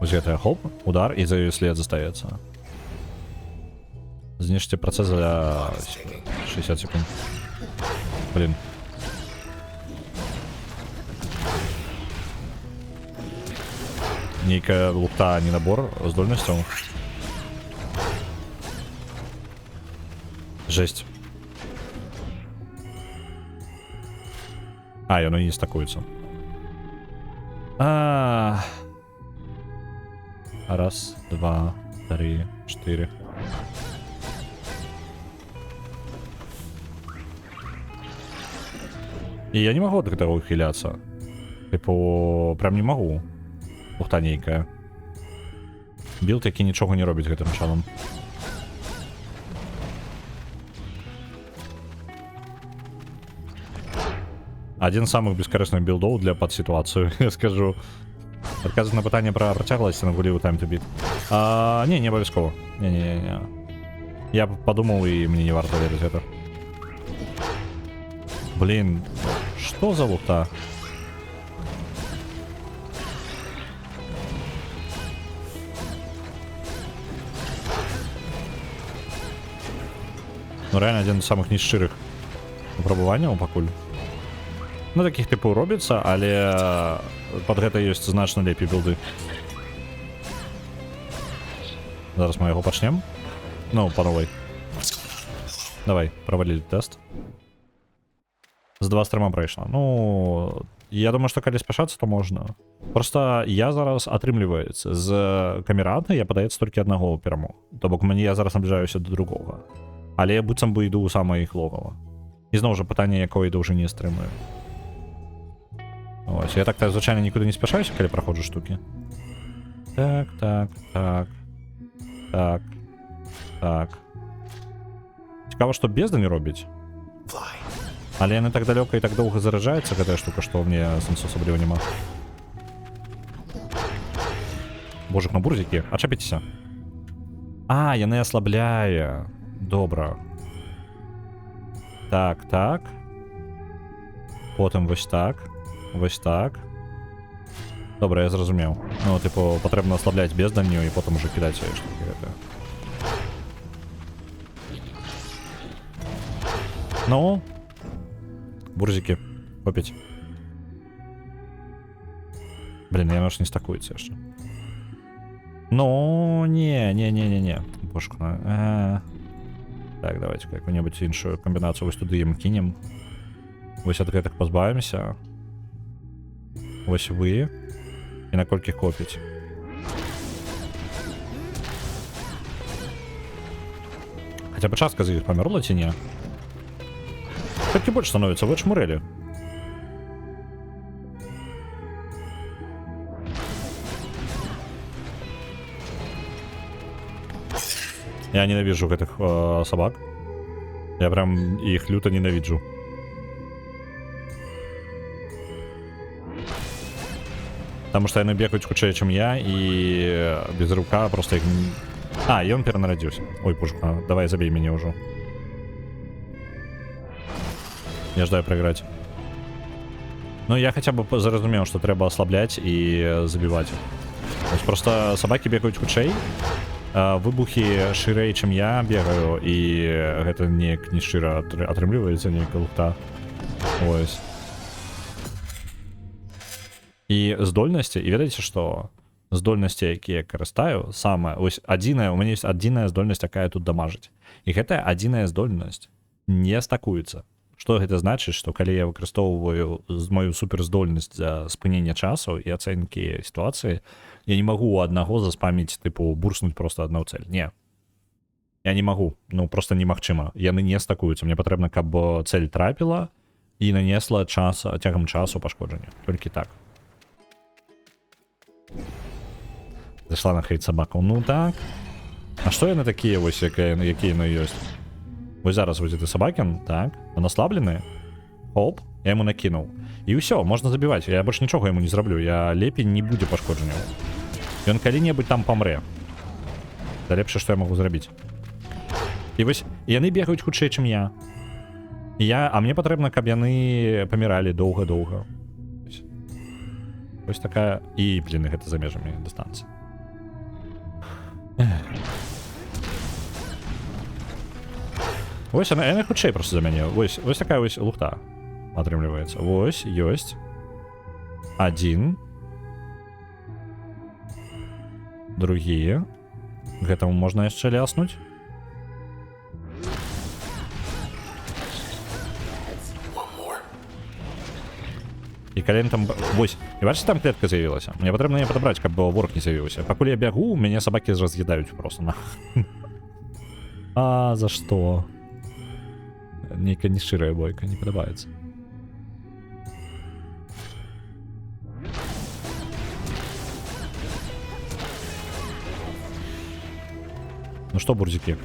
Вось гэтая хоп, удар, і за ёй след застаецца. Знішце працэс за 60 секунд. Блин. Нейкая лупта, не набор здольнасцяў. Жесть. Яно не стакуецца. Раз, два, три, 4. І я не магу ад гэтага ухіляцца. Типу, прям не магу. Лухта нейкая. Білд, які нічога не робіць гэтым чалам. Адзін з самых бескарысных білдоў для пад сітуацыю, я скажу. Адказваць на пытанне пра працягласць на гулі ў Time to Beat. Не абавязкова. Не. Я падумаў, і мне не варта верыць гэта. Блин, што за лута? Ну реально адзін з самых нешчырых выпрабаванняў пакуль. Ну такіх типу робіцца, але пад гэта ёсць значна лепей білды. Зараз мы яго пачнем. Ну, па новай. Давай, правалілі тэст. З 23 прайшла. Ну, я думаю, што калі спяшацца, то можна. Просто я зараз атрымліваецца. З камерата я падаецца толькі аднаго перамог. То бок я зараз набліжаюся до другога. Але я быццам бы іду ў самае іх логава. І зноў жа пытанне, якой даўжыні стрымаю. Ось, я так звычайна нікуды не спяшаюся, калі праходжу штукі. Так. Цікава, што бездань робіць. Але яны так далёка і так доўга зараджаецца, гэтая штука, што мне сэнсу асабліва няма. Божак на бурзікі, ачапіцеся. Яны аслабляе. Добра. Так. Потым вось так. Добра, я зразумеў. Ну, типу, патрэбна аслабляць безданню і потым уже кідаць свае штукі гэтыя. Ну, бурзікі, копіць. Блин, яно ж не стакуецца яшчэ. Ну, не. Божку, так, давайте какую-нибудь іншую комбінацію ось туди їм кинем. Ось ад гэтых пазбавімся. Ось вы. І на колькі копіць. Хаця б частка з іх памерла ці не? Толькі больш становіцца, вы чмурэлі. Я ненавижу гэтых собак. Я прям их люто ненавиджу. Потому что яны бегают хутчэй, чем я, и без рука просто их... А, и он перенарадился. Ой, пушка, давай забей меня уже. Я ждаю проиграть. Ну, я хотя бы заразумел, что треба ослаблять и забивать. То есть просто собаки бегают хутчэй, выбухи шырэй, чем я бегаю, и гэта не шыра атрымліваецца, не лухта. Ось. І здольнасці, і ведаеце, што здольнасці, якія карыстаю, самая, ось адзіная, у мяне ёсць адзіная здольнасць, якая тут дамажыць. І гэтая адзіная здольнасць не стакуецца. Што гэта значыць, што калі я выкарыстоўваю мою суперздольнасць за спынення часу і ацэнкі сітуацыі, я не магу у аднаго заспаміць, тыпу, бурснуць просто адну цэль. Не. Я не магу. Ну, просто немагчыма. Яны не стакуюцца. Мне патрэбна, каб цэль трапіла і нанесла цягам часу пашкоджання. Толькі так. Зашла на хейт собаку. Ну так. А што яны такія, вось, якія яны ёсць? Вось зараз вось гэты сабакін, так, он ослаблены. Оп, я ему накинул. І ўсё, можна забіваць. Я больш нічога яму не зраблю. Я лепей не будзе пашкоджання. Ён калі-небудзь там памрэ. Да лепш, што я магу зрабіць. І вось яны бегаюць хутчэй, чым я. А мне патрэбна, каб яны паміралі доўга-доўга. Вось такая... І, блін, гэта за межамі дыстанцыі. Вось яны хутчэй просто за мяне. Вось такая вось лухта атрымліваецца. Вось, ёсць. Адзін. Другі. Гэтаму можна яшчэ ляснуць. І калі там... Вось, і бачыце, там клетка з'явілася. Мне патрэбна яе падабраць, каб вораг не з'явіўся. Пакуль я бягу, мяне сабакі раз'ядаюць просто на... А за што? Нейкая нешчырая бойка, не падабаецца. Ну што, бурдзікі?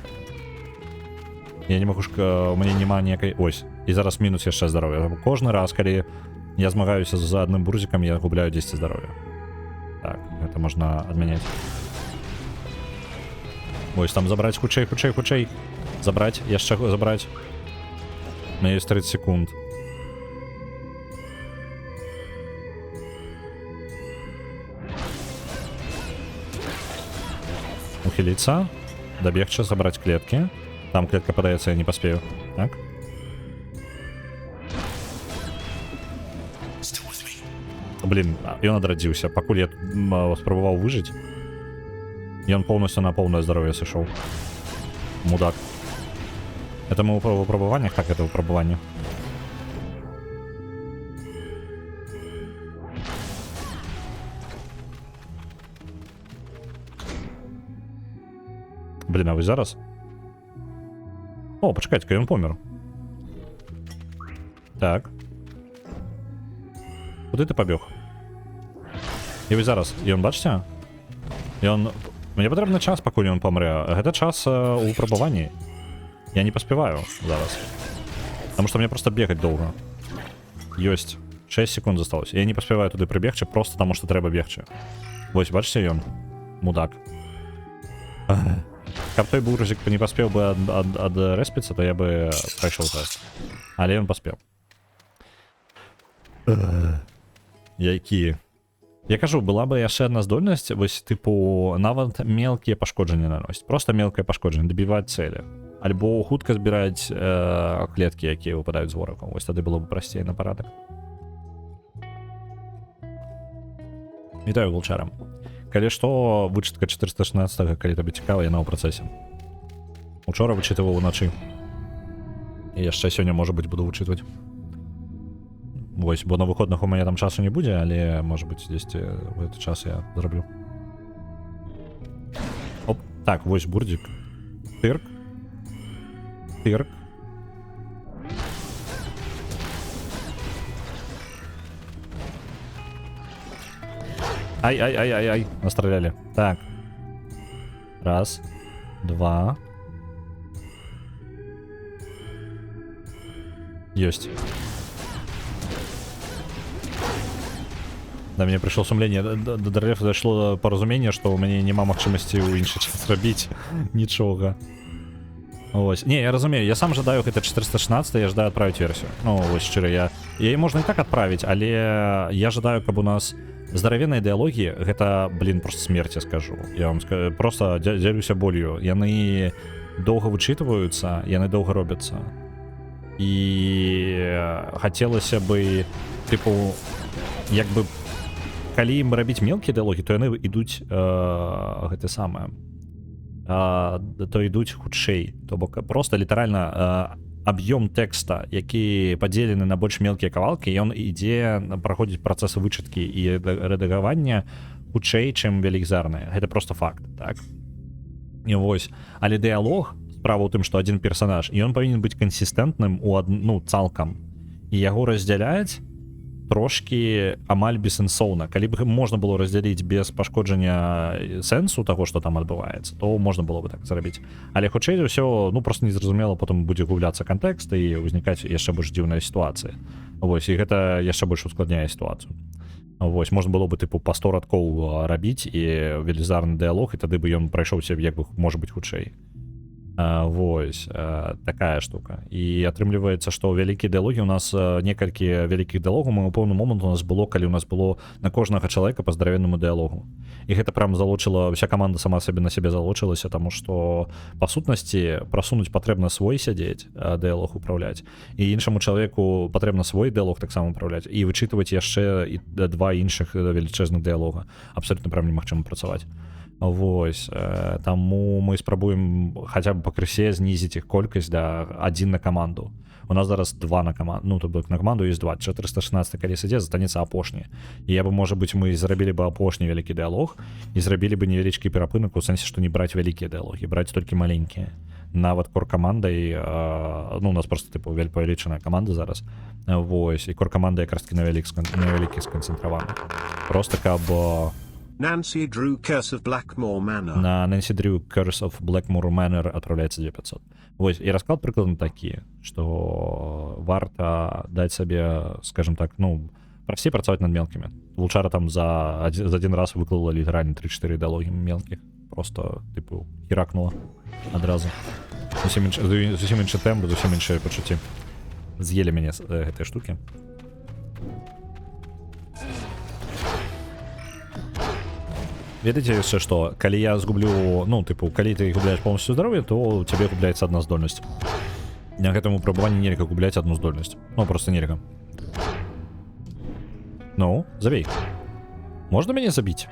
Я не магу... У мяне няма ніякай... Ось. І зараз мінус яшчэ здароўя. Кожны раз, калі я змагаюся за адным бурдзікам, я губляю 10 здароўя. Так, гэта можна адмяняць. Ось, там забраць хутчэй. Забраць, яшчэ забраць. У меня есть 30 секунд. Ухилиться. Добегче, забрать клетки. Там клетка подается, я не поспею. Так. Блин, и он отрадился. Покуль я спробовал выжить. И он полностью на полное здоровье сошел. Мудак. Это мы в выпробованиях? Так, это выпробование. Блин, а вы зараз? О, почекайте-ка, он помер. Так. Куди ты побег? І ви зараз, і он бачите? І он... Мені потрібен час, поки він помре. Гэта час у випробуванні. Я не поспеваю зараз. Потому что мне просто бегать долго. Есть. 6 секунд осталось. Я не поспеваю туди прибегчи, просто потому что треба бегчи. Ось, бачите, ён? Мудак. Каб той буржик не поспел бы адреспиться, то я бы пройшов тест. Але ён поспел. Які. Я кажу, была бы яшчэ одна здольнасць, вось, типу, нават мелкія пашкоджанні наносіць. Просто мелкае пашкоджанне, дабіваць цэлі. Альбо хутка збіраць клеткі, якія выпадаюць з ворагам. Вось тады было бы прасцей на парадак. Вітаю, Волчара. Калі што, вычытка 416, калі табе цікава, яна ў працэсе. Учора вычытываў уначы. І яшчэ сёння, можа быць, буду вычытваць. Вось, бо на выходных у мяне там часу не будзе, але, можа быць, дзесьці у гэты час я зраблю. Оп, так, вось бурдзік. Тырк. Тырк. Ай-ай-ай-ай-ай, настреляли. Так. Раз. Два. Есть. Да, мне прыйшло сумленне, да дарэф дайшло паразуменне, што ў мяне няма магчымасці ў іншы час рабіць нічога. Вось. Не, я разумею, я сам жадаю гэта 416, я жадаю адправіць версію. Ну, вось шчыра, яе можна і так адправіць, але я жадаю, каб у нас здаравенныя дыялогі, гэта, блін, просто смерць, я скажу. Я вам скажу, просто дзялюся болью. Яны доўга вычытваюцца, яны доўга робяцца. І хацелася бы, тыпу, як бы, калі ім рабіць мелкія дыялогі, то яны ідуць гэта самае. То ідуць хутчэй. То бок просто літаральна аб'ём тэкста, які падзелены на больш мелкія кавалкі, ён ідзе, праходзіць працэсы вычыткі і рэдагавання хутчэй, чым велізарныя. Гэта просто факт, так? І вось. Але дыялог, справа ў тым, што адзін персанаж, і ён павінен быць кансістэнтным цалкам. І яго раздзяляць трошки амаль бессэнсоўна. Калі б можна было раздзяліць без пашкоджання сэнсу таго, што там адбываецца, то можна было бы так зрабіць. Але хутчэй за ўсё, просто незразумела, потым будзе губляцца кантэкст і ўзнікаць яшчэ больш дзіўная сітуацыя. Вось, і гэта яшчэ больш ускладняе сітуацыю. Вось, можна было бы тыпу па 100 радкоў рабіць і велізарны дыялог, і тады бы ён прайшоўся як бы можа быць хутчэй. Вось, такая штука. І атрымліваецца, што вялікія дыялогі у нас некалькі вялікіх дыялогаў, мы ў пэўны момант у нас было, калі у нас было на кожнага чалавека па здаравеннаму дыялогу. І гэта прям залучыла, вся каманда сама сабе на сябе залучылася, таму што па сутнасці прасунуць патрэбна свой сядзець, дыялог управляць, і іншаму чалавеку патрэбна свой дыялог таксама управляць, і вычытваць яшчэ два іншых велічэзных дыялога. Абсалютна прям немагчыма працаваць. Вось, таму мы спрабуем хаця б пакрысе знізіць іх колькасць да 1 на каманду. У нас зараз 2 на каманду, ну, то бок на каманду есть 2, 416 калі сядзе, застанецца апошні. І я бы, можа быць, мы зрабілі бы апошні вялікі дыялог і зрабілі бы невялічкі перапынак у сэнсе, што не браць вялікія дыялогі, браць толькі маленькія. Нават кор-камандай, ну, у нас просто, тыпу, павялічаная каманда зараз. Вось, і кор-каманда якраз такі на вялікі сканцэнтравана. Просто каб... Nancy Drew Curse of Blackmore Manor. На Nancy Drew Curse of Blackmore Manor отправляется 2500. Вось, і расклад прыкладна такі, што варта даць сабе, скажем так, ну, прасцей працаваць над мелкімі. Вулчара там за один раз выклала літаральна 3-4 дыялогі мелкіх. Просто, тыпу, херакнула адразу. Зусім іншы тэмбр, зусім іншыя пачуцці. З'елі мяне гэтыя штукі. Ведаеце яшчэ што, калі я згублю, ну, тыпу, калі ты губляеш полностью здароўе, то у цябе губляецца адна здольнасць. На гэтым выпрабаванні нельга губляць одну здольнасць. Ну, просто нельга. Ну, забей. Можна мяне забіць?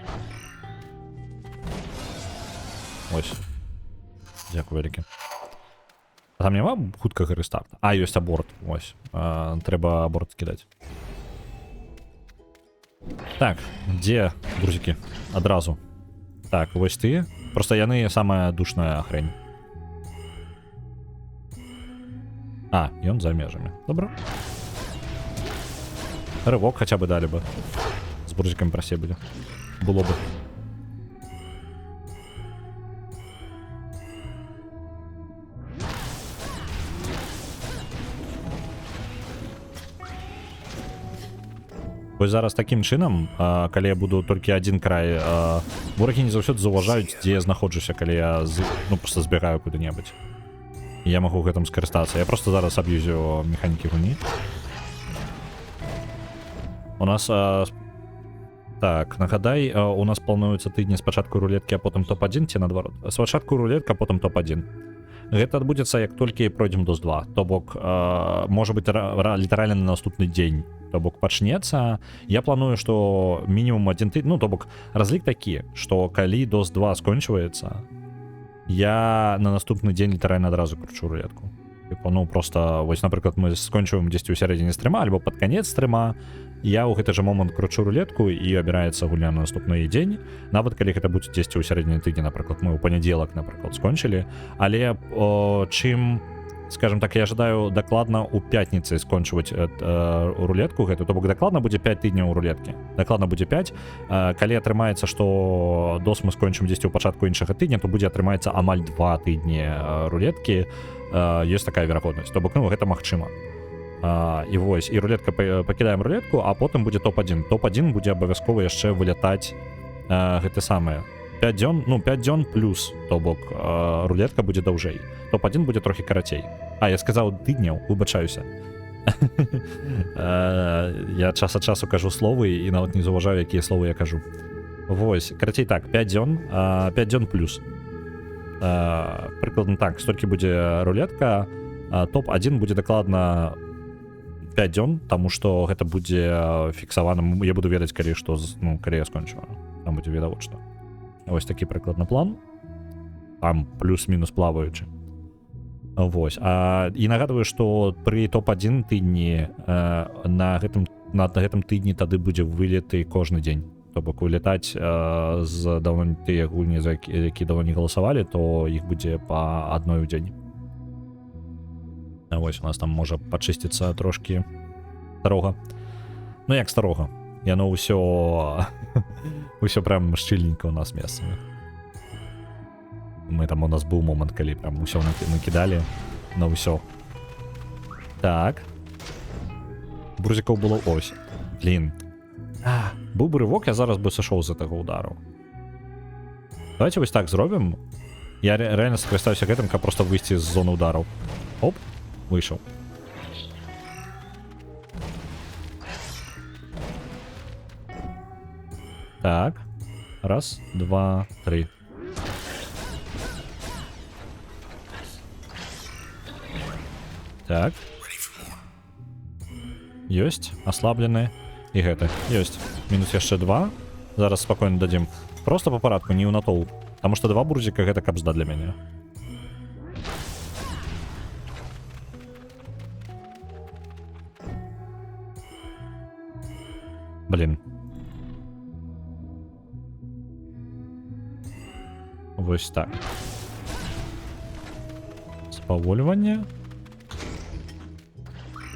Ось. Дзякую вялікі. А там няма хуткага рэстарта? А, ёсць аборт. Ось. Трэба аборт кідаць. Так, дзе друзікі? Адразу. Так, вось ты. Просто яны самая душная хрень. А, ён за межамі. Добра. Рывок хаця бы далі бы. З бурзікамі прасцей будзе. Было бы. Вось зараз такім чынам, калі я буду толькі адзін край, ворагі не заўсёды заўважаюць, дзе я знаходжуся, калі я просто збегаю куды-небудзь. Я магу гэтым скарыстацца. Я просто зараз аб'юзю механікі гульні. У нас... Так, нагадай, у нас плануюцца тыдні спачатку рулеткі, а потым топ-1 ці наадварот. Спачатку рулетка, потым топ-1. Гэта адбудзецца, як толькі пройдзем DOS 2. То бок, можа быць літаральна на наступны дзень. То бок пачнецца. Я планую, што мінімум 1 тыдзень, ну, то бок разлік такі, што калі DOS 2 скончваецца, я на наступны дзень літаральна адразу кручу рулетку. Типу, ну, просто, вось, напрыклад, мы скончваем дзесьці ў сярэдзіне стрыма, альбо пад канец стрыма, я ў гэты жа момант кручу рулетку і абіраецца гульня на наступны дзень, нават калі гэта будзе дзесьці ў сярэдзіне тыдня, напрыклад, мы ў панядзелак, напрыклад, скончылі, але чым, скажем так, я жадаю дакладна ў пятніцы скончваць рулетку гэту, то бок дакладна будзе 5 тыдняў рулеткі, дакладна будзе 5, калі атрымаецца, што DOS мы скончым дзесьці ў пачатку іншага тыдня, то будзе атрымаецца амаль 2 тыдні рулеткі, ёсць такая верагоднасць, то бок, ну, гэта магчыма. І вось, і рулетка, пакідаем рулетку, а потым будзе топ-1. Топ-1 будзе абавязкова яшчэ вылятаць гэта самае. 5 дзён, ну 5 дзён плюс, то бок рулетка будзе даўжэй. Топ-1 будзе трохі карацей. Я сказаў тыдняў, выбачаюся. Я час ад часу кажу словы і нават не заўважаю, якія словы я кажу. Вось, карацей так, 5 дзён плюс. Прыкладна так, столькі будзе рулетка, топ-1 будзе дакладна 5 дзён, таму што гэта будзе фіксавана, я буду ведаць, калі што, ну, калі я скончу. Там будзе відавочна. Вось такі прыкладна план. Там плюс-мінус плаваючы. Вось. І нагадваю, што пры топ-1 тыдні на гэтым тыдні тады будзе вылеты кожны дзень. То бок вылетаць з даўно тыя гульні, за які даўно не галасавалі, то іх будзе па адной у дзень. Вось у нас там можа пачысціцца трошкі старога. Ну як старога? Яно ўсё прям шчыльненько у нас месцамі. Мы там, у нас быў момант, калі прям усё накідалі на ўсё. Так. Брузікаў было ось. Блін. Быў бы рывок, я зараз бы сышоў з гэтага удару. Давайте вось так зробім. Я реально скарыстаюся гэтым, каб просто выйсці з зоны удараў. Оп. Вышел. Так. Раз, два, три. Так. Ёсць. Ослаблены. І гэта. Ёсць. Мінус яшчэ 2. Зараз спакойна дадзім. Просто по парадку, не ў натоўп. Таму што 2 бурзіка гэта капзда для мяне. Блін. Вось так. Спавольванне.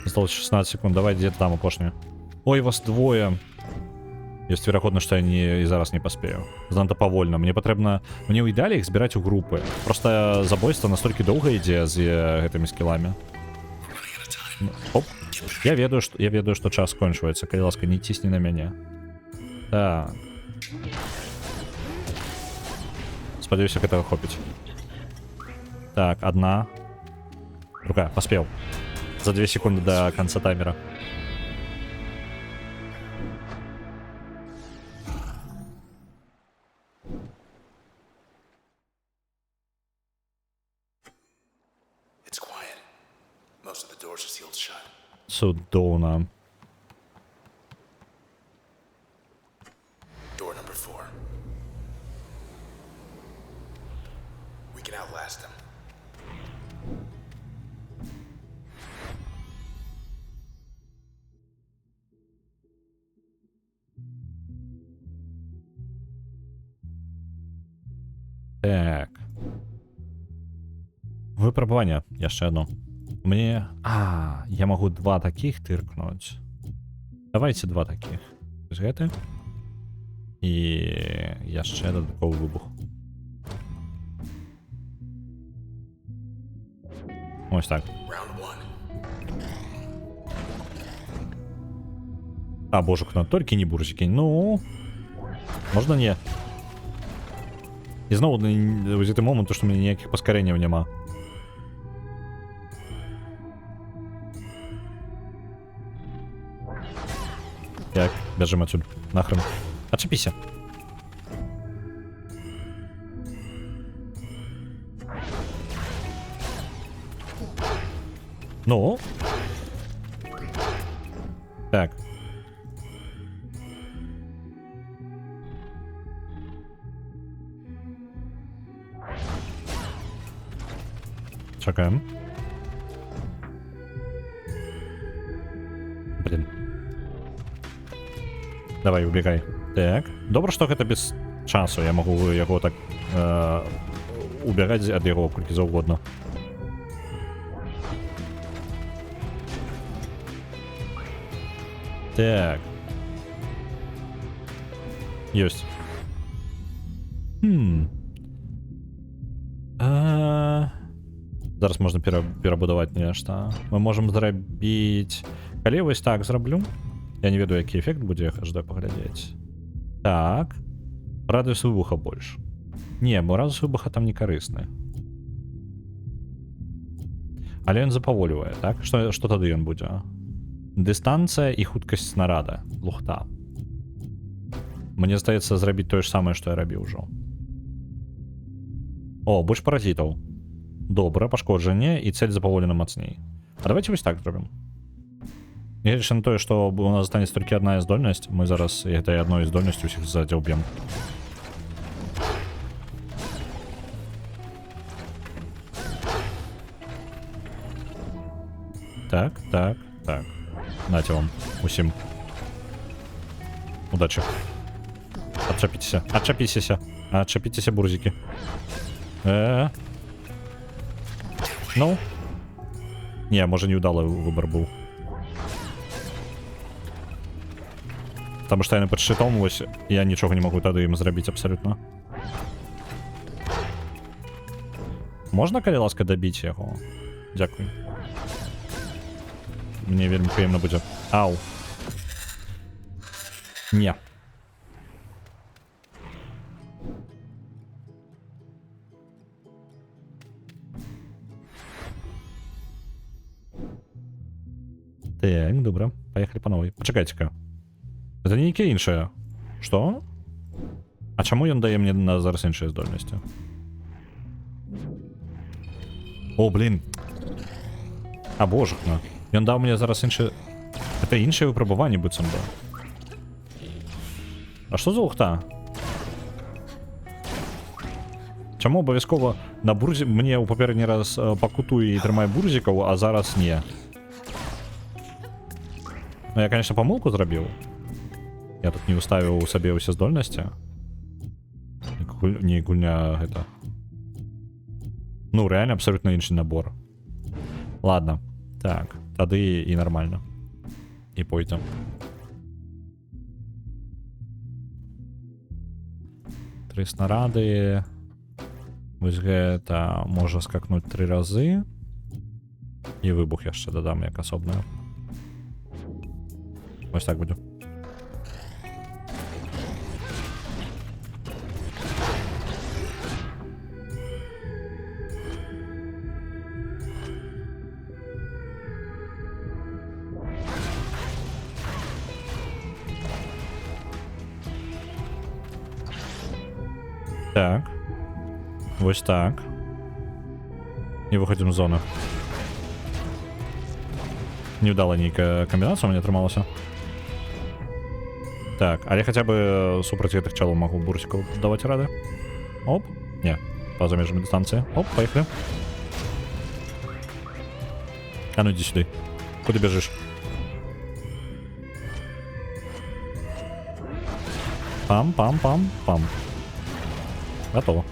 Осталось 16 секунд. Давай где-то там апошнюю. Ой, вас двое. Есть вероятность, что я и зараз не поспею. Занадто павольна. Мне патрэбна... Мне ў ідэале іх збіраць у групы. Просто забойство настолькі доўга ідзе з гэтымі скілламі. Оп. Я ведаю, что час скончваецца. Калі ласка, не цісні на мяне. Так. Спадзяюся, гэтага хопіць. Так, одна. Другая, паспеў. За 2 секунды до конца таймера. It's quiet. Most of the doors are sealed shut. Судона. Door number 4. We can outlast them. Так. Выпрабаванне. Яшчэ одно. Мне... я могу 2 таких тыркнуть. Давайте 2 таких. Гэты. І яшчэ дадатковы выбух. Ось так. Round 1. Божук, на толькі не бурзікі. Ну... Можна не. І зноў з гэты момант, што у мяне ніякіх паскарэнняў няма. Так, бяжым адсюль. Нахрен. Адчапіся. Ну? Так. Чакаем. Блин. Давай, убегай. Так. Добра, што гэта без часу. Я магу яго так убягаць ад яго колькі заўгодна. Так. Ёсць. Зараз можна перабудаваць нешта. Мы можам зрабіць... Калі вось так зраблю, я не ведаю, які эфект будзе HD паглядзець. Так. Радыус выбуха больш. Не, бо радыус выбуха там не карысны. Але ён запаволівае, так? Што тады ён будзе? Дыстанцыя і хуткасць снарада. Лухта. Мне здаецца зрабіць тое ж самае, што я рабіў ужо. О, больш паразітаў. Добра, пашкоджанне і цель запаволена мацней. А давайте вось так зробім. Гледзячы на тое, што у нас застанецца толькі адна здольнасць, мы зараз гэтай адной здольнасцю ўсіх задзяўб'ем. Так. Нате вам усім. Удачи. Отчепіться, бурзики. Ну? Не, може неудалый выбор был. Потому что я не подсчитал, я ничего не могу тогда им зробить абсолютно. Можно, калі ласка, добить его? Дякую. Мне вельмі приємно буде. Ау. Не. Так, добре. Поехали по новой. Почекайте-ка. Это не яке іншае. Что? А чому ён дае мне на зараз іншыя здольнасці? О, блин. А божахна. Ён даў мне зараз іншае... Это іншае выпрабаванне быццам бы. А што за лухта? Чаму абавязкова на бурзе мне ў папярэдні раз пакутуе і трымае бурзікаў, а зараз не? Ну я, конечно, памылку зрабіў. Я тут не уставіў у сабе ўсе здольнасці. Не гульня гэта. Ну, реально абсолютно іншы набор. Ладно. Так, тады і нормально. І пойдем. Тры снарады. Вось гэта можа скакнуць 3 разы. І выбух яшчэ дадам як асобную. Ось так будзе. Так. Вось так. І выходзім з зоны. Неудала нейкая камбінацыя у мяне атрымалася. Так, але хаця бы супраць гэтых чалаў магу бурсікаў даваць рады. Оп. Не, па-за межамі дыстанцыі. Оп, поехали. А ну иди сюда. Куда бежишь? Пам-пам-пам-пам. Готово.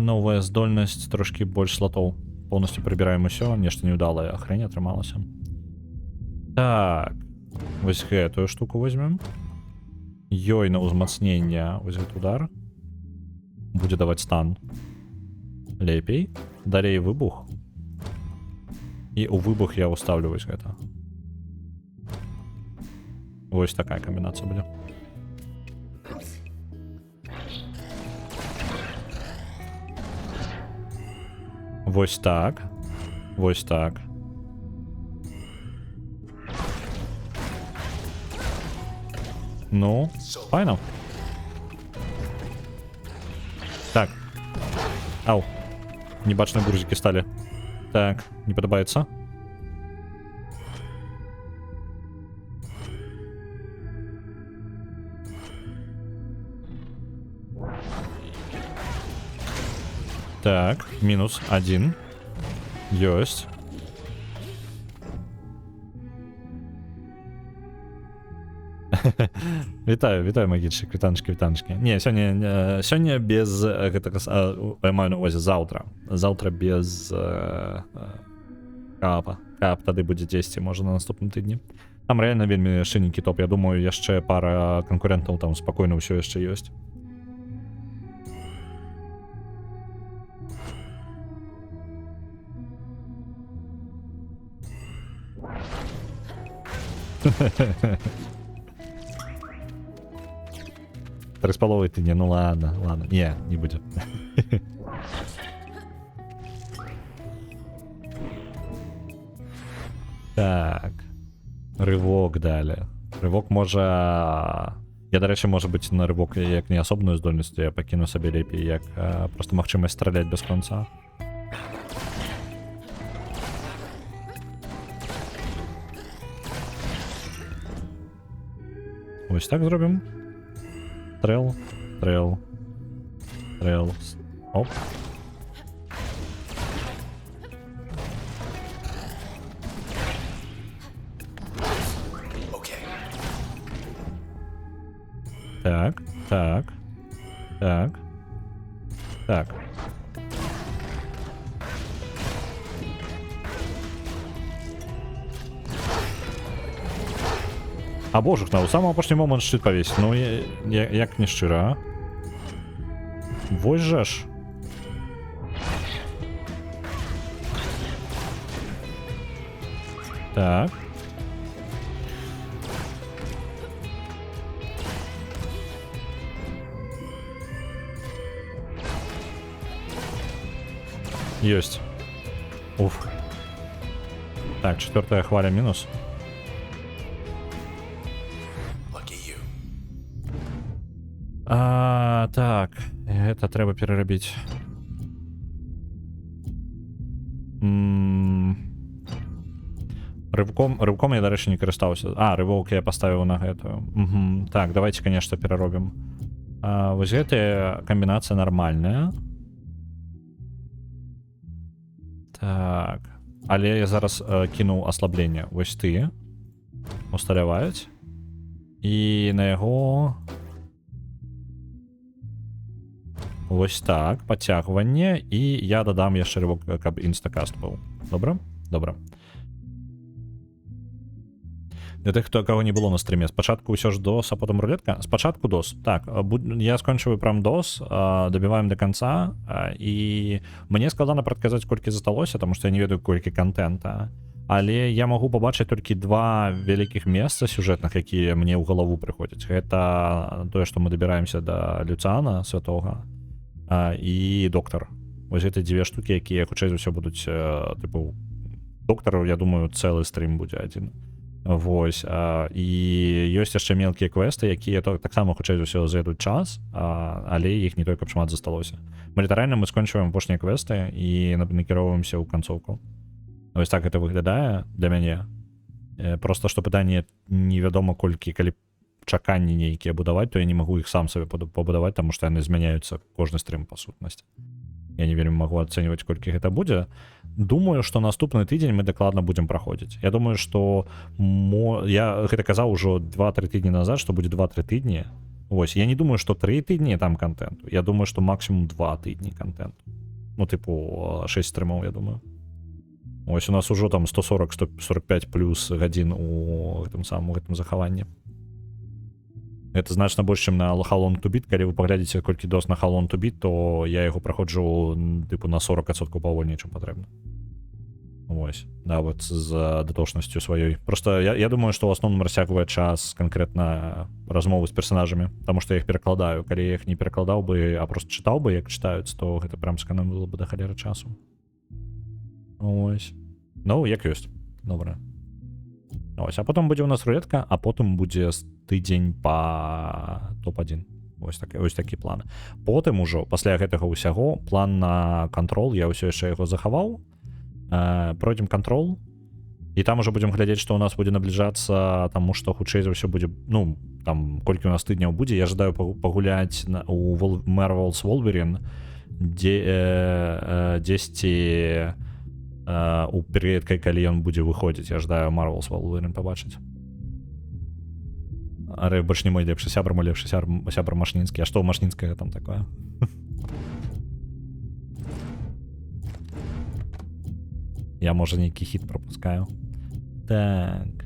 Новая здольнасць, трошки больш слотоў. Полностью прибираем усё, нешта неудалая хрень атрымалася. Так. Вось гэтую штуку возьмем. Ёй на ўзмацнення вось гэты удар. Будзе даваць стан. Лепей. Далей выбух. І у выбух я уставлю вось гэта. Вось такая камбінацыя будзе. Вось так. Вось так. Ну, файна. Так. Ау. Небачныя бурзікі сталі. Так, не падабаецца. Так, минус 1. Ёсць. Вітаю, магіччык, вітанчкі. Не, сёння без гэтага, я маю на увазе заўтра. Заўтра без капа. Кап тады будзе 10, можа на наступным тыдні. Там реально вельмі шыненькі топ. Я думаю, яшчэ пара канкурентаў там спакойна ўсё яшчэ ёсць. Три з половиною тижні, ну ладно, ладно. Не буде. Так. Ривок далі. Ривок може. Я, до речі, може бути на ривок як не особною здольністю, я покину собі ліпі, як просто махчимось стріляти без конца. Ось так зробимо. Стрел, стрел, стрел. Оп. Okay. Так, так, так, так. А божух, на у самого апошні момент щит повісить. Ну, як не щиро, а? Вось же ж. Так. Есть. Уф. Так, 4-я хваля минус. Lucky you. Так, это треба переробить. Рывком я, до речі, не користався. Рывок я поставив на гэтую. Угу. Так, давайте, конечно, переробим. Вось гэтая комбинация нормальная. Так. Але я зараз кину ослаблення. Ось ти. Усталявають. І на його. Ось так. Підтягування. І я додам яшчэ рывок, каб інстакаст був. Добре? Добре. Для тих, кого не було на стрімі. Спочатку ўсё ж DOS, а потім рулетка. Спочатку DOS. Так, я скончиваю прям DOS, добиваем до конца, і мне складана прадказаць, колькі засталося, тому што я не ведаю, колькі контента. Але я магу побачыць толькі два вялікіх месца сюжэтных, якія мне ў галаву прыходзяць. Гэта тое, што мы дабіраемся да Люцана Святога і Доктар. Вось гэта дзве штукі, якія хутчэй за ўсё будуць, тыпу, Доктару, я думаю, цэлы стрім будзе адзін. Вось, і ёсць яшчэ мелкія квесты, якія таксама хутчэй за ўсё зайдуць час, але іх не той, каб шмат засталося. Літаральна мы скончваем апошнія квесты і накіроўваемся ў канцоўку. Вось так гэта выглядае для мяне. Просто што пытанне невядома колькі, калі чаканні нейкія будаваць, то я не магу іх сам сабе пабудаваць, таму што яны змяняюцца кожны стрім па сутнасці. Я не вельмі магу ацэньваць, колькі гэта будзе. Думаю, што наступны тыдзень мы дакладна будзем праходзіць. Я думаю, што я гэта казаў ужо 2-3 тыдні назад, што будзе 2-3 тыдні. Вось, я не думаю, што 3 тыдні там контенту. Я думаю, што максимум 2 тыдні контенту. Ну, тыпу, 6 стрымаў, я думаю. Вось, у нас ужо там 140-145 плюс гадзін у гэтым захаванні. Это значна больш, чым на How Long to Beat. Калі вы паглядзіце, колькі DOS на How Long to Beat, то я яго праходжу тыпу на 40% павольней, чым патрэбна. Вось. Да, вот з датошнасцю сваёй. Просто я думаю, што ў асноўным расцягвае час канкрэтна размовы з персанажамі, таму што я іх перакладаю. Калі я іх не перакладаў бы, а просто чытаў бы, як чытаюць, то гэта прям сканамбыло бы да халеры часу. Ось. Ну, як ёсць. Добра. Ось, а потым будзе ў нас рулетка, а потым будзе тыдзень па топ-1. Ось такі план. Потым ужо, пасля гэтага ўсяго, план на кантрол, я ўсё яшчэ яго захаваў. Пройдзем кантрол, і там ужо будзем глядзець, што ў нас будзе набліжацца, таму што хутчэй за ўсё будзе, ну, там, колькі ў нас тыдняў будзе. Я жадаю пагуляць у Marvel's Wolverine, дзесьці у перыяд, калі ён будзе выходзіць. Я жадаю Marvel's Wolverine пабачыць. Але больш не мой лепшы сябр, мой лепшы сябр Машнінскі. А што ў Машнінскага там такое? Я, можа, нейкі хіт пропускаю. Так.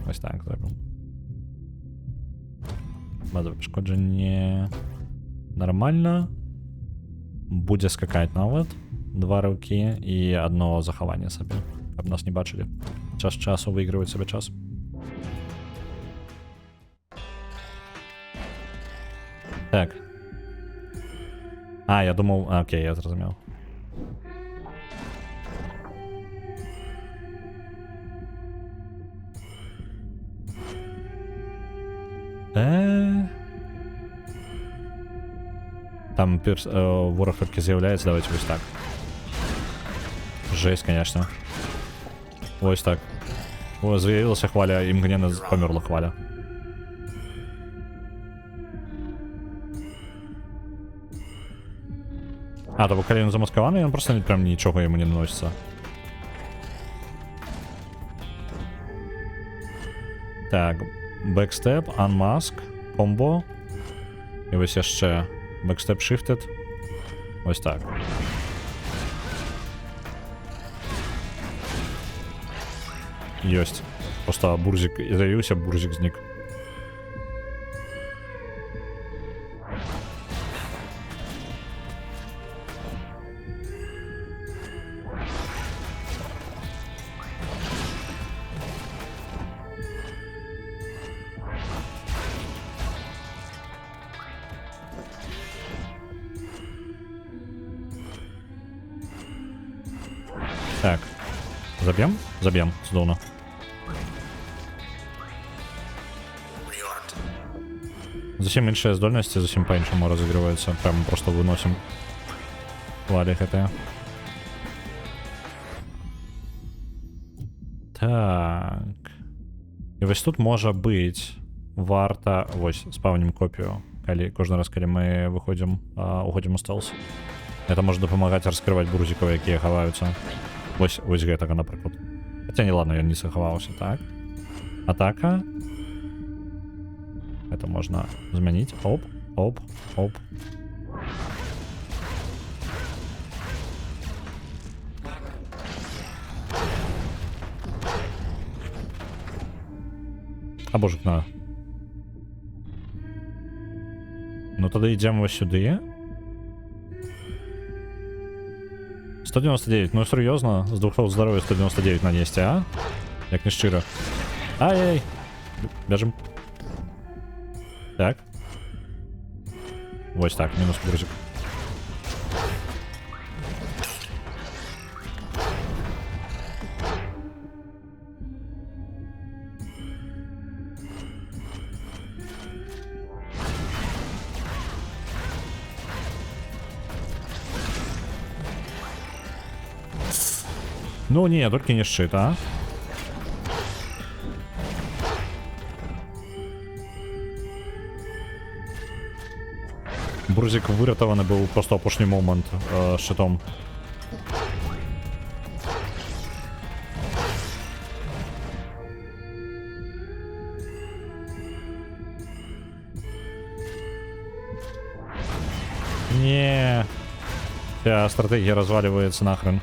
Ось так зробимо. Базове пошкодження. Нормально. Будзе скакаць нават. 2 рывкі і одно захаванне сабе, каб нас не бачылі. Час часу выигрывать сабе час. Так. А, я думал... А, окей, я зразумел. Там ворог тільки з'являється, давайте ось так. Жесть, конечно. Ось так. О, з'явилася хваля, і мгновенно померла хваля. А, то коли він замаскований, він просто прям нічого йому не наноситься. Так, бекстеп, unmask, комбо. І ось ще бекстеп shifted. Ось так. Єсть. Просто бурзик з'явився, бурзик зник. Так. Заб'єм? Заб'єм, здовно. Зовсім інші здольності, зовсім по-іншому розігріваються. Прямо просто виносимо хвалі ХТ. Так. І ось тут може бути варта... Ось, спавнім копію. Кожен раз, коли ми виходимо, уходимо у стелс. Це може допомагати розкривати бурзиків, які ховаються. Ось гэтага, наприклад. Хоча не, ладно, я не заховався, так. Атака. Это можно изменить. Оп, оп, оп. А боже, на. Ну тогда идем ось сюди. 199, ну серйозно, з 200 здоров'я 199 нанести, а? Як не щиро. Ай-яй! Бежим. Так. Ось так, мінус бурзик. Ну ні, тільки не щит, а? Бурзик вирятований був просто опошній момент щитом. Не, вся стратегия разваливается нахрен.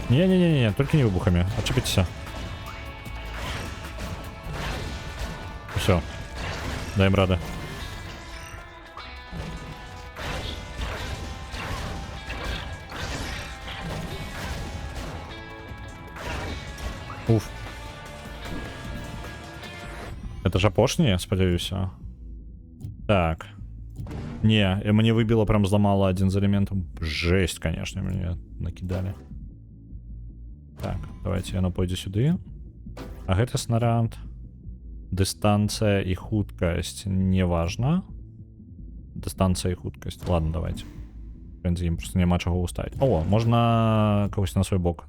Не-не-не-не, только не выбухами, отчепитесь. Все, даем рады. Уф. Это же опошні, сподіваюся. Так. Не, мені вибило, прям зламало один з елементів. Жесть, конечно, мені накидали. Так, давайте яно пойде сюди. А гэта снаряд. Дистанция и хуткость не важно. Дистанция и хуткость. Ладно, давайте. В принципе, їм просто нема чого уставить. О, можна когось на свой бок.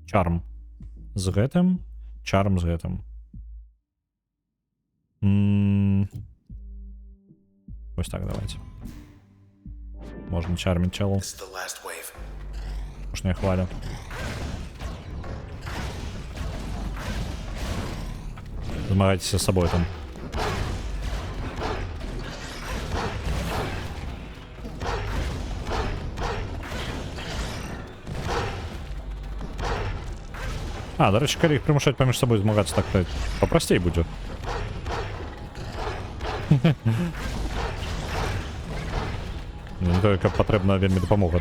Чарм з гэтым. Чарм з гэтым. Ось так, давайте. Можно чармить челу. Уж не хвалю. Змагайтесь з собою там. А, до речі, коли їх примушать поміж собою змагатися, так попростей буде. Мені тільки потрібна вельми допомога.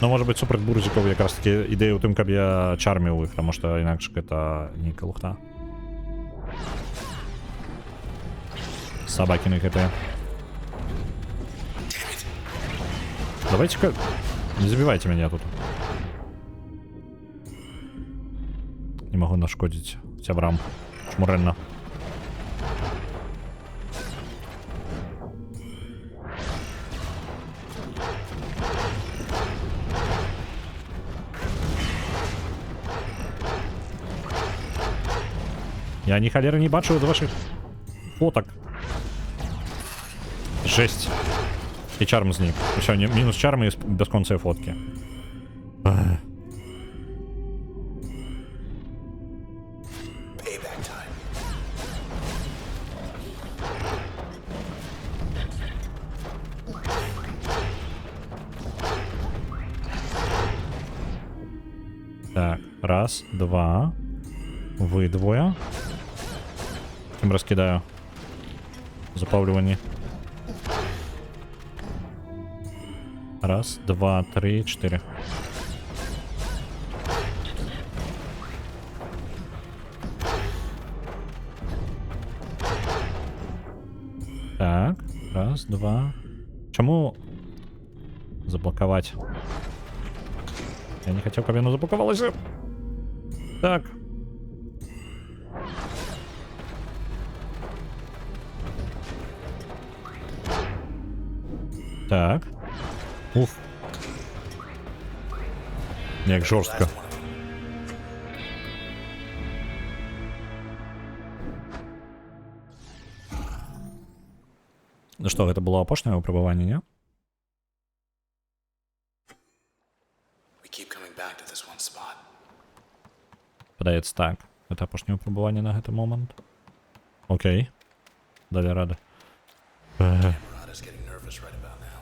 Ну, може бути, супер бурзиков якраз таки ідея у тим, каб я чармів їх, тому що інакше це ніяка лухта. Собаки накатые. Давайте-ка... Не забивайте меня тут. Не могу нашкодить тябрам. Шмуренно. Я ні холери не бачу до ваших фоток. Жесть. І чарм зник. Все, мінус чарм і без конца фотки. Payback time. Так, раз, два. Вы двое. Тим розкидаю. Заплавлювані. Раз, два, три, чотири. Так, раз, два. Чому заблоковать? Я не хотел, чтобы оно заблоковалось. Так. Так. Уф. Як жорстко. Ну что, это было апошнее выпробование, не? We keep coming back to this one spot. Подається так. Это апошнее выпробование на этот момент. Окей. Далі рада. Rada's getting nervous right about now.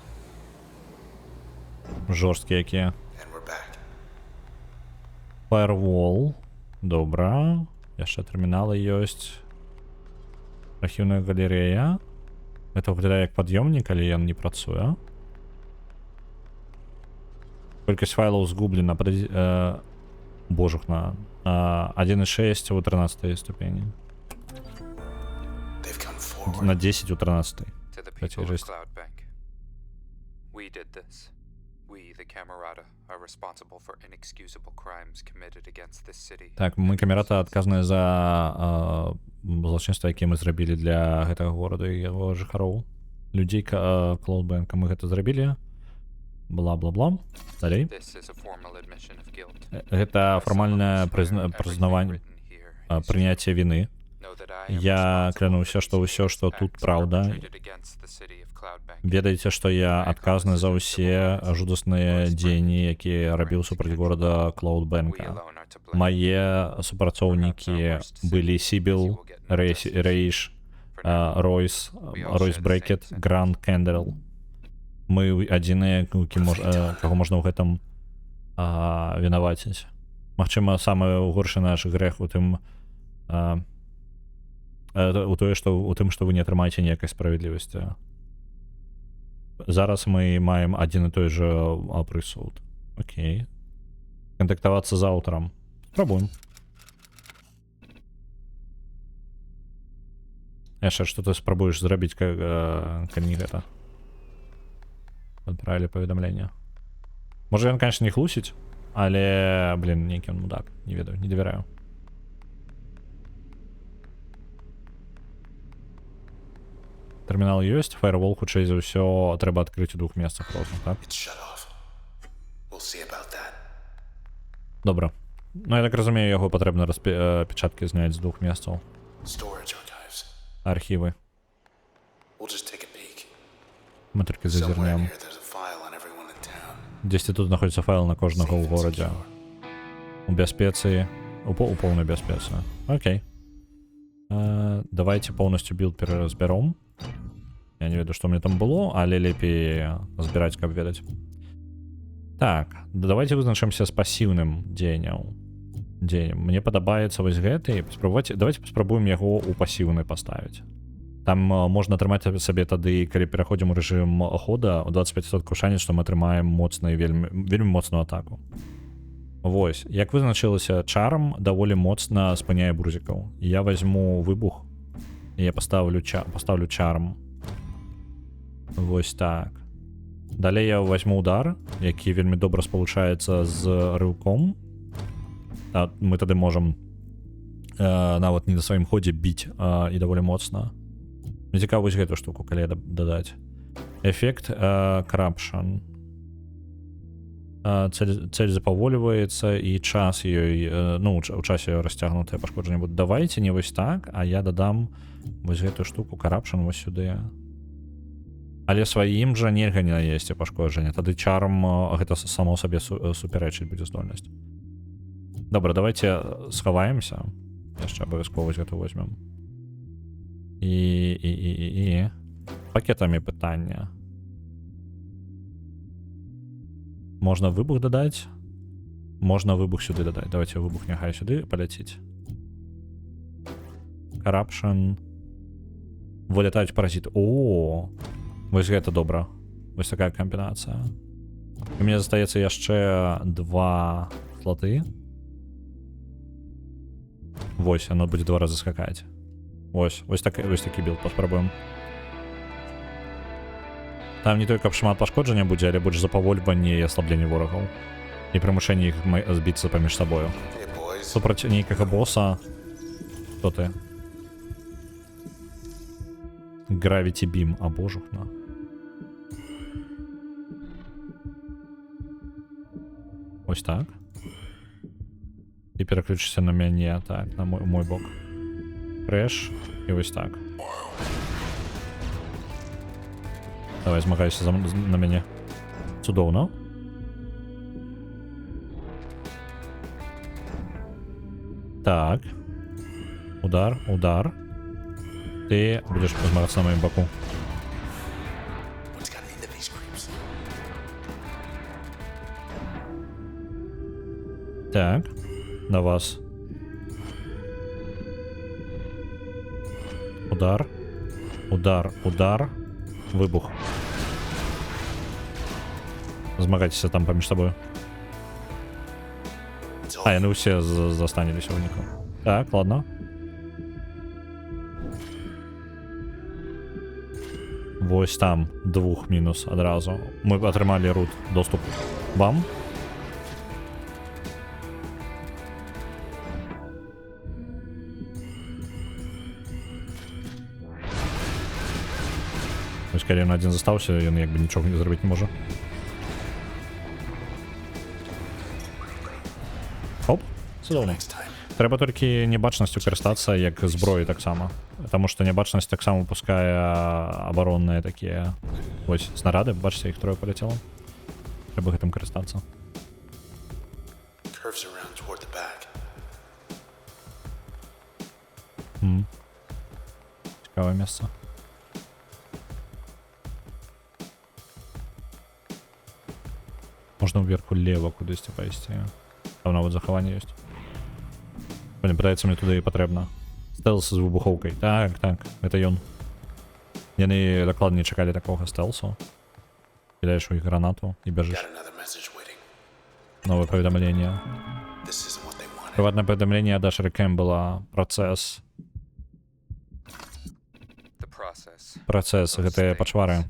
Жорсткі які. And we're back. Firewall. Добра. Яшчэ тэрміналы ёсць. Архіўная галерея. Это выглядае як пад'ёмнік, але ён не працуе. Колькасць файлаў згублена. Божух на 1.6 у 13 ступені. They've come forward. На 10 у 13. To the Кстати, people of жесть. Cloudbank. We did this. We, the Camerata, are responsible for inexcusable crimes committed against this city. Так, мы камерата адказныя за злачынства, якія мы зрабілі для гэтага горада і яго жыхароў. Людзей Cloudbank мы гэта зрабілі. Бла-бла-бла. Далей. This is a formal admission of guilt. Гэта фармальнае прызнаванне, прыняцце віны. Я клянуся, што ўсё, што тут праўда. Ведаеце, што я адказны за ўсе жудасныя дзеянні, якія рабіў супраць горада Cloudbank. Мае супрацоўнікі былі Сібіл, Рейш, Ройс Брекет, Гранд Кендерл. Мы адзіныя, каго можна ў гэтым вінаваціць. Магчыма, самы горшы наш грэх у тым, у тым, што вы не атрымаеце ніякай справядлівасці. Зараз мы маем адзін і той жа прысуд. Окей. Кантактавацца з аўтарам. Спрабуем. Яшчэ, што ты спрабуеш зрабіць, калі не гэта? Адправілі паведамленне. Можа, ён, конечно, не хлусіць, але, блин, нейкі он мудак. Не ведаю, не давяраю. Тэрмінал ёсць, фаервол, хутчэй за ўсё, трэба адкрыць у двух месцах розных, так? It's shut off. We'll see about that. Добра. Ну, я так разумею, яго патрэбна печаткі зняць з двух месцаў. Storage archives. Архівы. We'll just take a peek. Мы толькі Somewhere зазірнем. here there's a file on everyone in town. Дзесьці тут знаходзіцца файл на кожнага ў горадзе. У бяспецы, у поўнай бяспецы. Окей. Давайте полностью билд пераразбяром. Я не ведаю, што мне там было, але лепей збіраць, каб ведаць. Так, давайте вызначымся з пасіўным дзеяннем. Мне падабаецца вось гэты. Давайте паспрабуем яго ў пасіўны паставіць. Там можна атрымаць сабе тады, калі пераходзім у рэжым хода, у 25% шанец, што мы атрымаем моцную, вельмі моцную атаку. Вось, як вызначылася, чарм даволі моцна спыняе брузікаў. Я возьму выбух, і я паставлю чарм. Вось так. Далей я возьму удар, які вельмі добра спалучаецца з рыўком. Мы тады можам нават не на сваім ходзе біць і даволі моцна. Мне цікава вось гэту штуку, калі дадаць. Эфект Corruption. Цель запаволіваецца і час ёй, у часе расцягнутае пашкоджанне будзе. Давайте не вось так, а я дадам вось гэту штуку Corruption вось сюды. Але сваім жа нельга не наесці пашкоджанне. Тады чарм гэта само сабе супярэчыць будзе здольнасць. Добра, давайте схаваемся. Яшчэ абавязкова вось гэту возьмем. І пакетамі пытання. Можна выбух дадаць. Можна выбух сюды дадаць. Давайте выбух няхай сюды паляціць. Corruption. Вылетаюць паразіты. О, вось гэта добра. Вось такая камбінацыя. І мне застаецца яшчэ 2 слоты. Вось, оно будзе 2 разы скакаць. Вось такі білд паспрабуем. Там не толькі шмат пашкоджання будзе, але больш запавольванне і аслабленне ворагаў. І прымушэнне іх збіцца паміж сабою. Супраць нейкага боса. Хто ты? Gravity Beam, а божухна. Ось так. І пераключишся на мяне, так, на мой бок. Крэш, і вось так. Давай, змагайся на мяне. Цудоўна. Так. Удар. Ты будеш змагацца на маім боку. Так. На вас. Удар. Выбух. Змагайцеся там паміж сабою. Яны ўсе застанеліся выніку. Так, ладно. Вось там 2 мінус адразу. Мы атрымалі рут доступ. Бам. Ось калі ён адзін застаўся, ён як бы нічога не зрабіць не можа. Хоп, цудоўна. Трэба толькі небачнасцю карыстацца як зброі таксама. Таму што небачнасць таксама пускае абаронныя такія вось снарады, бачыце, іх трое паляцела. Трэба гэтым карыстацца. Цікавае месца. Можна ўверху лева кудысьці пайсці. Там нават захаванне ёсць. Блин, падаецца, мне туды і патрэбна. Стэлс з выбухоўкай. Так, гэта ён. Яны дакладна не чакалі такога стэлсу. Кідаеш у іх гранату і бяжыш. Новае паведамленне. Прыватнае паведамленне ад Ашеры Кэмпбелла. Працэс, гэтыя пачвары.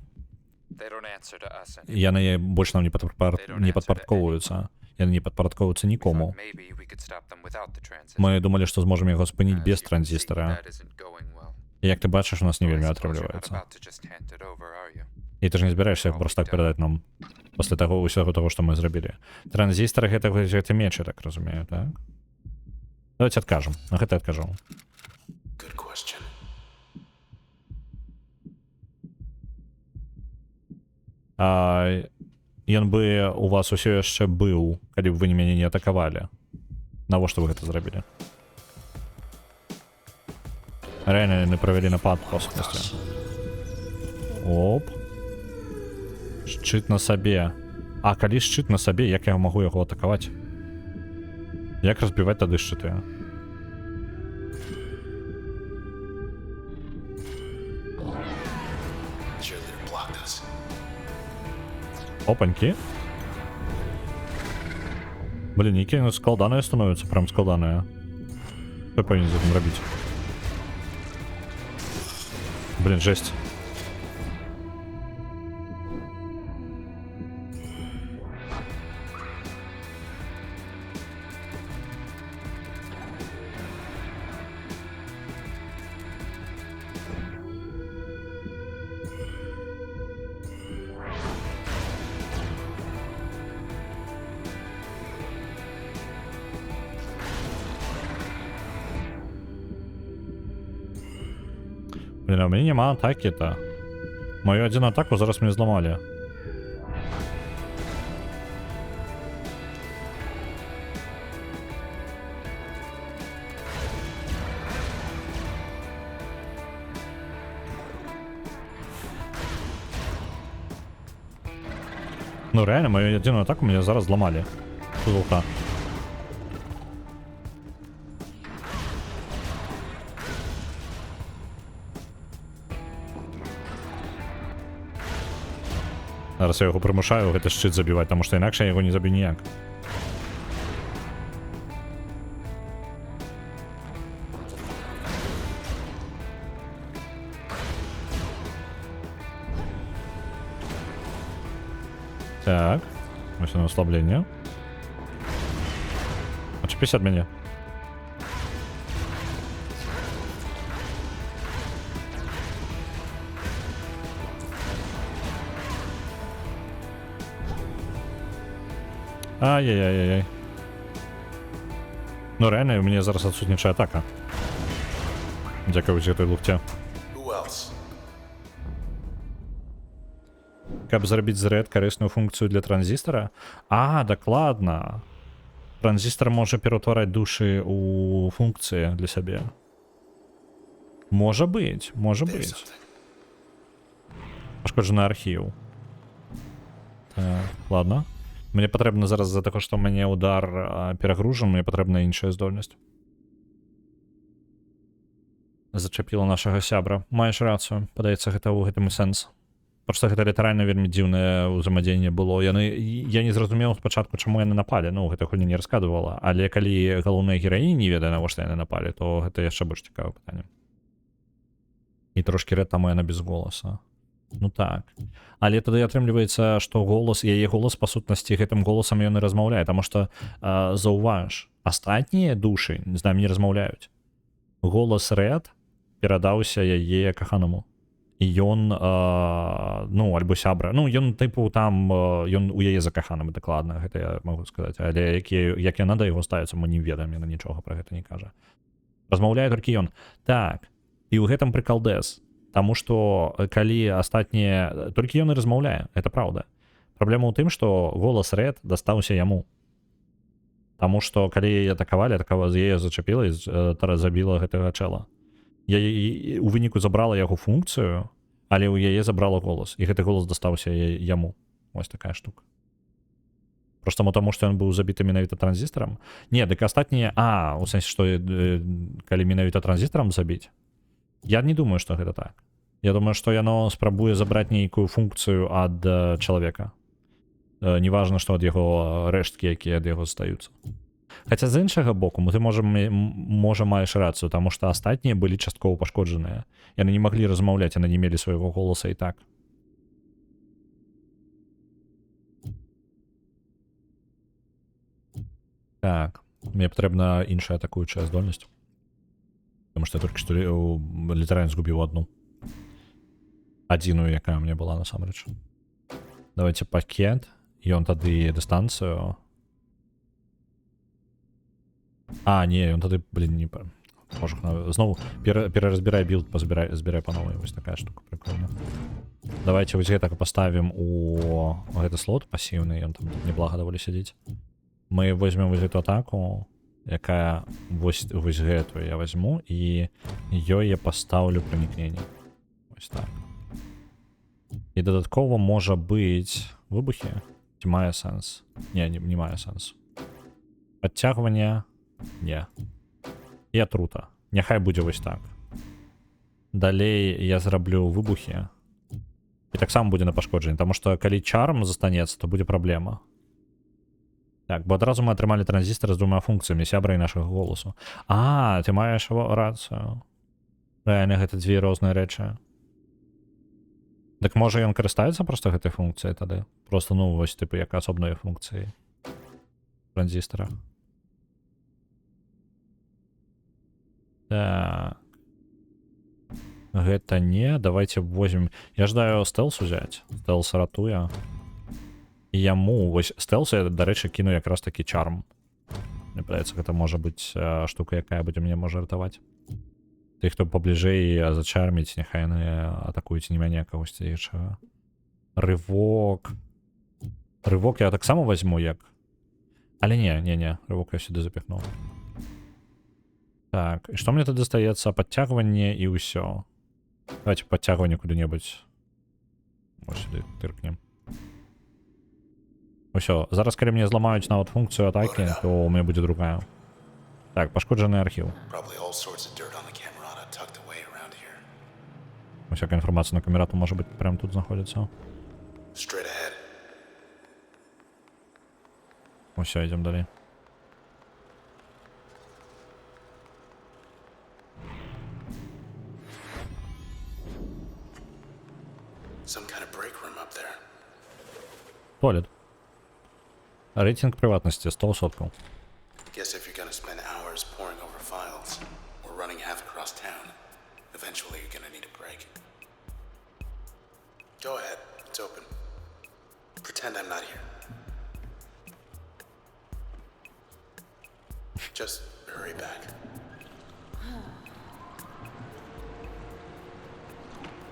Яны больш нам не падпарадкоўваюцца. Яны не падпарадкоўваюцца нікому. Мы думалі, што зможам яго спыніць без транзістара. І як ты бачыш, у нас не вельмі атрымліваецца. І ты ж не збіраешся проста так перадаць нам пасля таго ўсяго таго, што мы зрабілі. Транзістар гэта меч, я так разумею, так? Давайте адкажам. На гэта адкажу. Ён бы у вас усё яшчэ быў, калі б вы мяне не атакавалі. Навошта вы гэта зрабілі? Реально не провели напад в космосі. Оп. Шчыт на сабе. А калі шчыт на сабе, як я магу яго атакаваць? Як разбіваць тады шчыты? Cheerleader blocked us. Опанькі. Блін, які ну, складаныя становяцца, прям складаныя. Што павінен з гэтым рабіць? Блін, жесть. Блин, а у меня нема атаки-то. Мою один атаку зараз мне зламали. Ну реально, мою одну атаку меня зараз зламали. Золота. Зараз я його примушаю гэты шчыт забіваць, таму што інакш я яго не заб'ю ніяк. Так, ось на ослаблення. Отчепись від мене. Ай-яй-яй-яй. Ну реально, у меня зараз отсутнічая атака. Дякую за той луфте. Who else? Каб зрабіць зрэд карысную функцію для транзістора? А, дакладна. Транзістор можа пераўтвараць душы у функцыі для сябе. Можа быць, можа There's быць. something. Пашкоджаны архіў. Так, ладно. Мне патрэбна зараз за таго, што ў мяне удар перагружан, мне патрэбна іншая здольнасць. Зачапіла нашага сябра. Маеш рацыю, падаецца, гэта ў гэтым і сэнс. Проста гэта літаральна вельмі дзіўнае ўзаемадзеянне было. Я не зразумеў спачатку, чаму яны напалі. Ну, гэта гульня не расказвала. Але калі галоўная гераіня не ведае, навошта яны напалі, то гэта яшчэ больш цікавае пытанне. І трошкі рэд таму яна без голаса. Ну так. Але тады атрымліваецца, што голас, яе голас па сутнасці гэтым голасам ён і размаўляе, таму што заўваж, астатнія душы з намі не размаўляюць. Голас рэд перадаўся яе каханаму. І ён, ну, альбо сябра. Ну, ён тыпу там, ён у яе закаханым, дакладна, гэта я магу сказаць. Але як яна да яго ставіцца, мы не ведаем, яна нічога пра гэта не кажа. Размаўляе толькі ён. Так, і ў гэтым прыкалдэс. Таму што калі астатнія... Толькі ён і размаўляе, гэта праўда. Праблема ў тым, што голас рэд дастаўся яму. Таму што калі яе атакавалі, з яе зачапіла і забіла гэтага чэла. Я у выніку забрала яго функцыю, але ў яе забрала голас. І гэты голас дастаўся яму. Вось такая штука. Проста таму, што ён быў забіты менавіта транзістарам. Не, дык астатнія... А, у сэнсе, што калі менавіта транзістарам забіць, я не думаю, што гэта так. Я думаю, што яно спрабуе забраць нейкую функцыю ад чалавека. Неважна, што ад яго рэшткі, якія ад яго застаюцца. Хаця з іншага боку, ты можа маеш рацыю, таму што астатнія былі часткова пашкоджаныя. Яны не маглі размаўляць, яны не мелі свайго голаса і так. Так, мне патрэбна іншая атакуючая здольнасць. Потому что я только что літаральна згубіў одну. Адзіную, якая у меня была насамрэч. Давайте пакет. Ён тады дыстанцыю. А, не, ён тады, блин, не... Можа, зноў пераразбірай билд, збірай па новай. Вось такая штука прикольная. Давайте вось гэтак паставім у гэты слот пасіўны. Ён там неблага даволі сядзіць. Мы возьмем вось эту атаку. якая вось гэтую я возьму і ёй я пастаўлю пранікненне. Вось так. І дадаткова можа быць выбухі. Ці мае сэнс? Не мае сэнсу. Подтягивание? Не. І атрута. Няхай будзе вось так. Далей я зраблю выбухі. І таксама будзе на пашкоджанні, таму што калі чарм застанецца, то будзе праблема. Так, бо адразу мы атрымалі транзістар з двума функцыямі сябра і нашага голасу. А, ты маеш рацыю. Рэальна, гэта дзве розныя рэчы. Дык можа ён карыстаецца проста гэтай функцыяй тады? Просто, ну, вось, тыпу, як асобныя функцыі транзістара. Так. Гэта не. Давайте возьмем. Я жадаю стелс узяць. Стелс ратуе. І яму, вось, стелс я, дарэчы, кіну якраз такі чарм. Мне падаецца, гэта можа быць штука, якая будзе мне можа ратаваць. Ты, хто пабліжэй зачарміць, няхай яны атакуюць не мяне, кагосьці іншага. Рывок. Рывок я таксама возьму, як. Але не, рывок я сюды запихнуў. Так, і што мне тады застаецца? Падцягванне і ўсё. Давайте подтягивание куды-небудзь. Ось сюди тыркнем. Усё, зараз, калі мне зламаюць нават функцію атакі, то у меня будзе другая. Так, пашкоджаны архіў. Усякая інфармацыя на камерату можа быць прямо тут знаходзіцца. Усё, ідзем далей. Some kind of break room up there. Туалет. Рейтинг приватности 100%. Guess if you're gonna spend hours poring over files or running half across town, eventually you're gonna need a break. Go ahead, it's open. Pretend I'm not here. Just hurry back.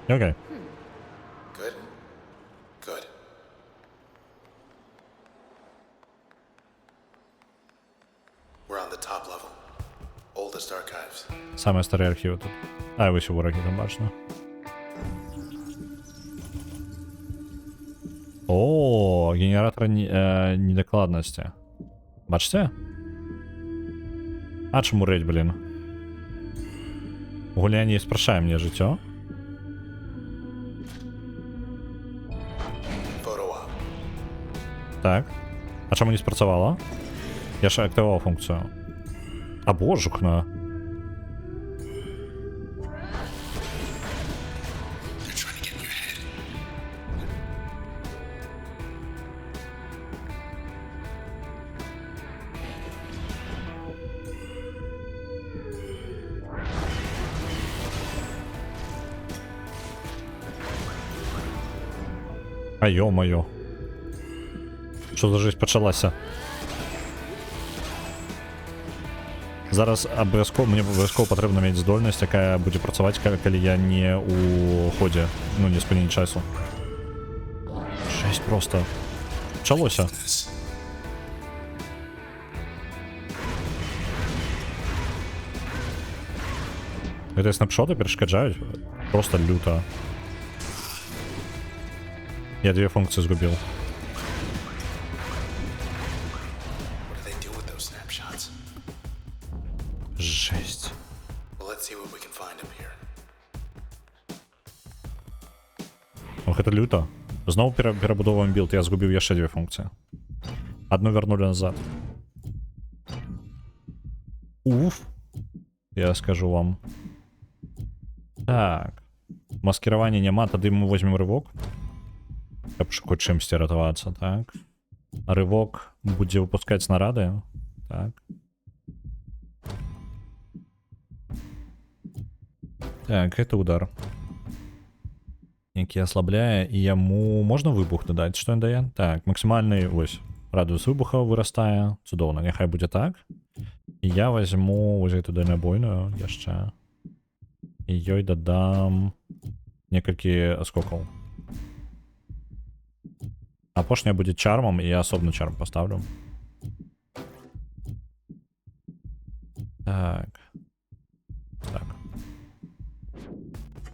Окей. Good? Good. We're on the top level. Oldest archives. Самые старые архивы тут. А, ви ще вороги там бачно. О, генератор недокладности. Бачите? А чому рейд, блін? Гуляння спрашає мені життя. Так. А чому не спрацювало? Я ж активував функцію. А божухна. А ё-моё. Що за жизнь почалася? Зараз обов'язково, мені обов'язково потрібно мати здольність, яка буде працювати, коли я не у ході, ну, не спинінь часу. Жесть просто. Почалося. Це снапшоти перешкоджають? Просто люто. Я дві функції згубив. Жесть. Ох, это люто. Знову перебудовуємо білд, я згубив ще дві функції. Одну вернули назад. Уф. Я скажу вам. Так. Маскирования нема, тоді ми візьмемо ривок. Щоб хоч чимось рятуватися, так. Ривок буде випускати снаряди. Так. Так, это удар. Який ослабляє, і йому можна вибух додати, що він дає? Так, максимальний, ось, радіус вибуха виростає. Чудовно, нехай буде так. І я візьму ось туди набойну, я ще. І їй додам некілька оскоків. А поршня буде чармом, і я особно чарм поставлю. Так. Так.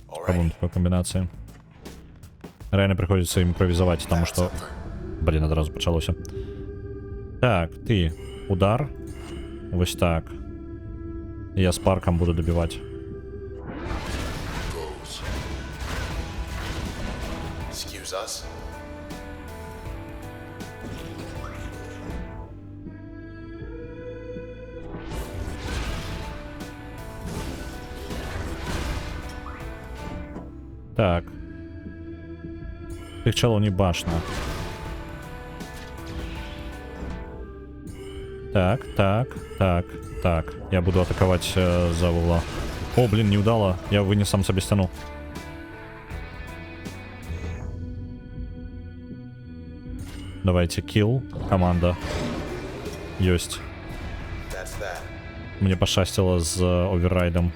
All Пробуем right. такой комбинации. Реально приходится импровизовать, потому That's что... over. Блін, одразу почалося. Так, ти. Удар. Ось так. Я з парком буду добивати. Excuse us. Так. Тих челов не башня. Так, так, так, так. Я буду атаковать за угла. О, блин, не удало. Я вынес сам себе стену. Давайте, килл, команда. Есть. That's that. Мне пошастило з оверрайдом.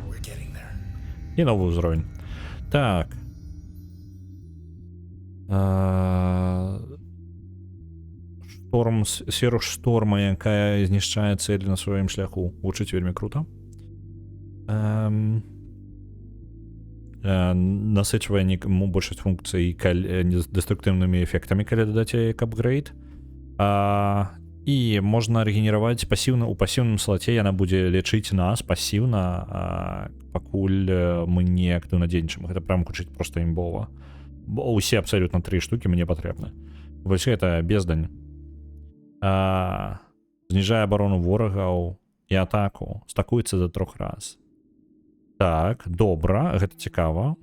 We're getting there. І новий узровень. Так. Шторм, сферу шторма, яка знішчає цілі на своєму шляху. Гучить вельми круто. Насичвае большасць функцый деструктыўнымі эфектамі, калі дадаце як апгрейд. І можна рэгенераваць пасіўна. У пасіўным слаце яна будзе лечыць нас пасіўна, пакуль мы не актыўна дзейнічаем. Гэта прям гучыць проста імбова. Бо усе абсалютна 3 штукі мне патрэбны. Вось гэта бездань. Зніжае абарону ворагаў і атаку. Стакуецца до 3 раз. Так, добра, гэта цікава.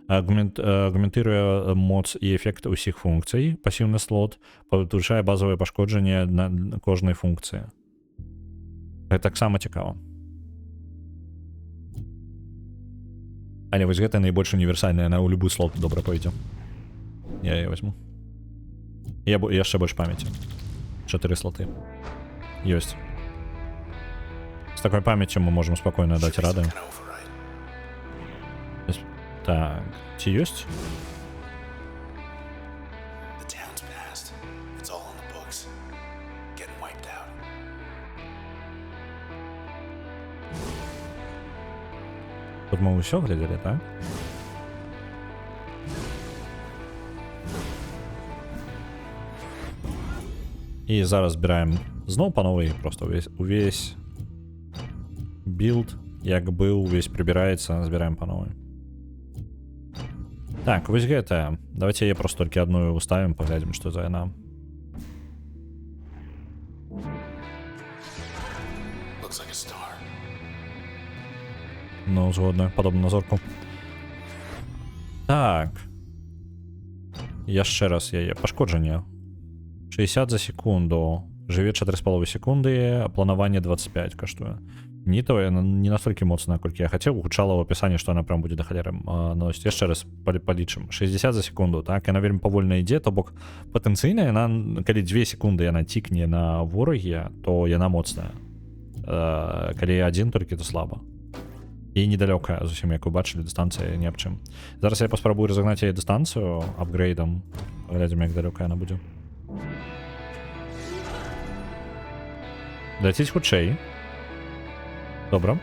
Агментыруе моц і эфект усіх функцый. Пасіўны слот павышае базавае пашкоджанне на кожнай функцыі. Гэта таксама цікава. Але вось гэта найбольш універсальная, на ў любы слот добра пойдзе. Я яе возьму. Я яшчэ больш памяці. 4 слоты. Ёсць. С такой памятью мы можем спокойно дать Should be рады. some kind of override. Так, ці ёсць? The town's past. It's all in the books. Getting wiped out. Тут мы ўсё глядзелі, так? І зараз збіраем зноў па новай, просто увесь билд, як быў, увесь прыбіраецца, збіраем па новай. Так, вось гэта. Давайте я просто толькі адную уставім, паглядзім, што за яна. Looks like a star. Ну, згодна, падобна на зорку. Так. Яшчэ раз яе пашкоджанне. 60 за секунду. Жыве 4,5 секунды, а планаванне 25 каштуе. Не то, яна не настолькі моцная, колькі я хацеў. Гучала ў апісанні, што яна прям будзе да халеры наносіць. Яшчэ раз палічым. 60 за секунду, так? Яна вельмі павольна ідзе, то бок патэнцыйна яна, калі 2 секунды яна цікне на ворагі, то яна моцная. Калі адзін толькі, то слаба. І недалёка, зусім, як вы бачылі, дыстанцыя не аб чым. Зараз я паспрабую разагнаць яе дыстанцыю апгрейдам. Паглядзім, як далёка яна будзе. Ляціць хутчэй. Добра.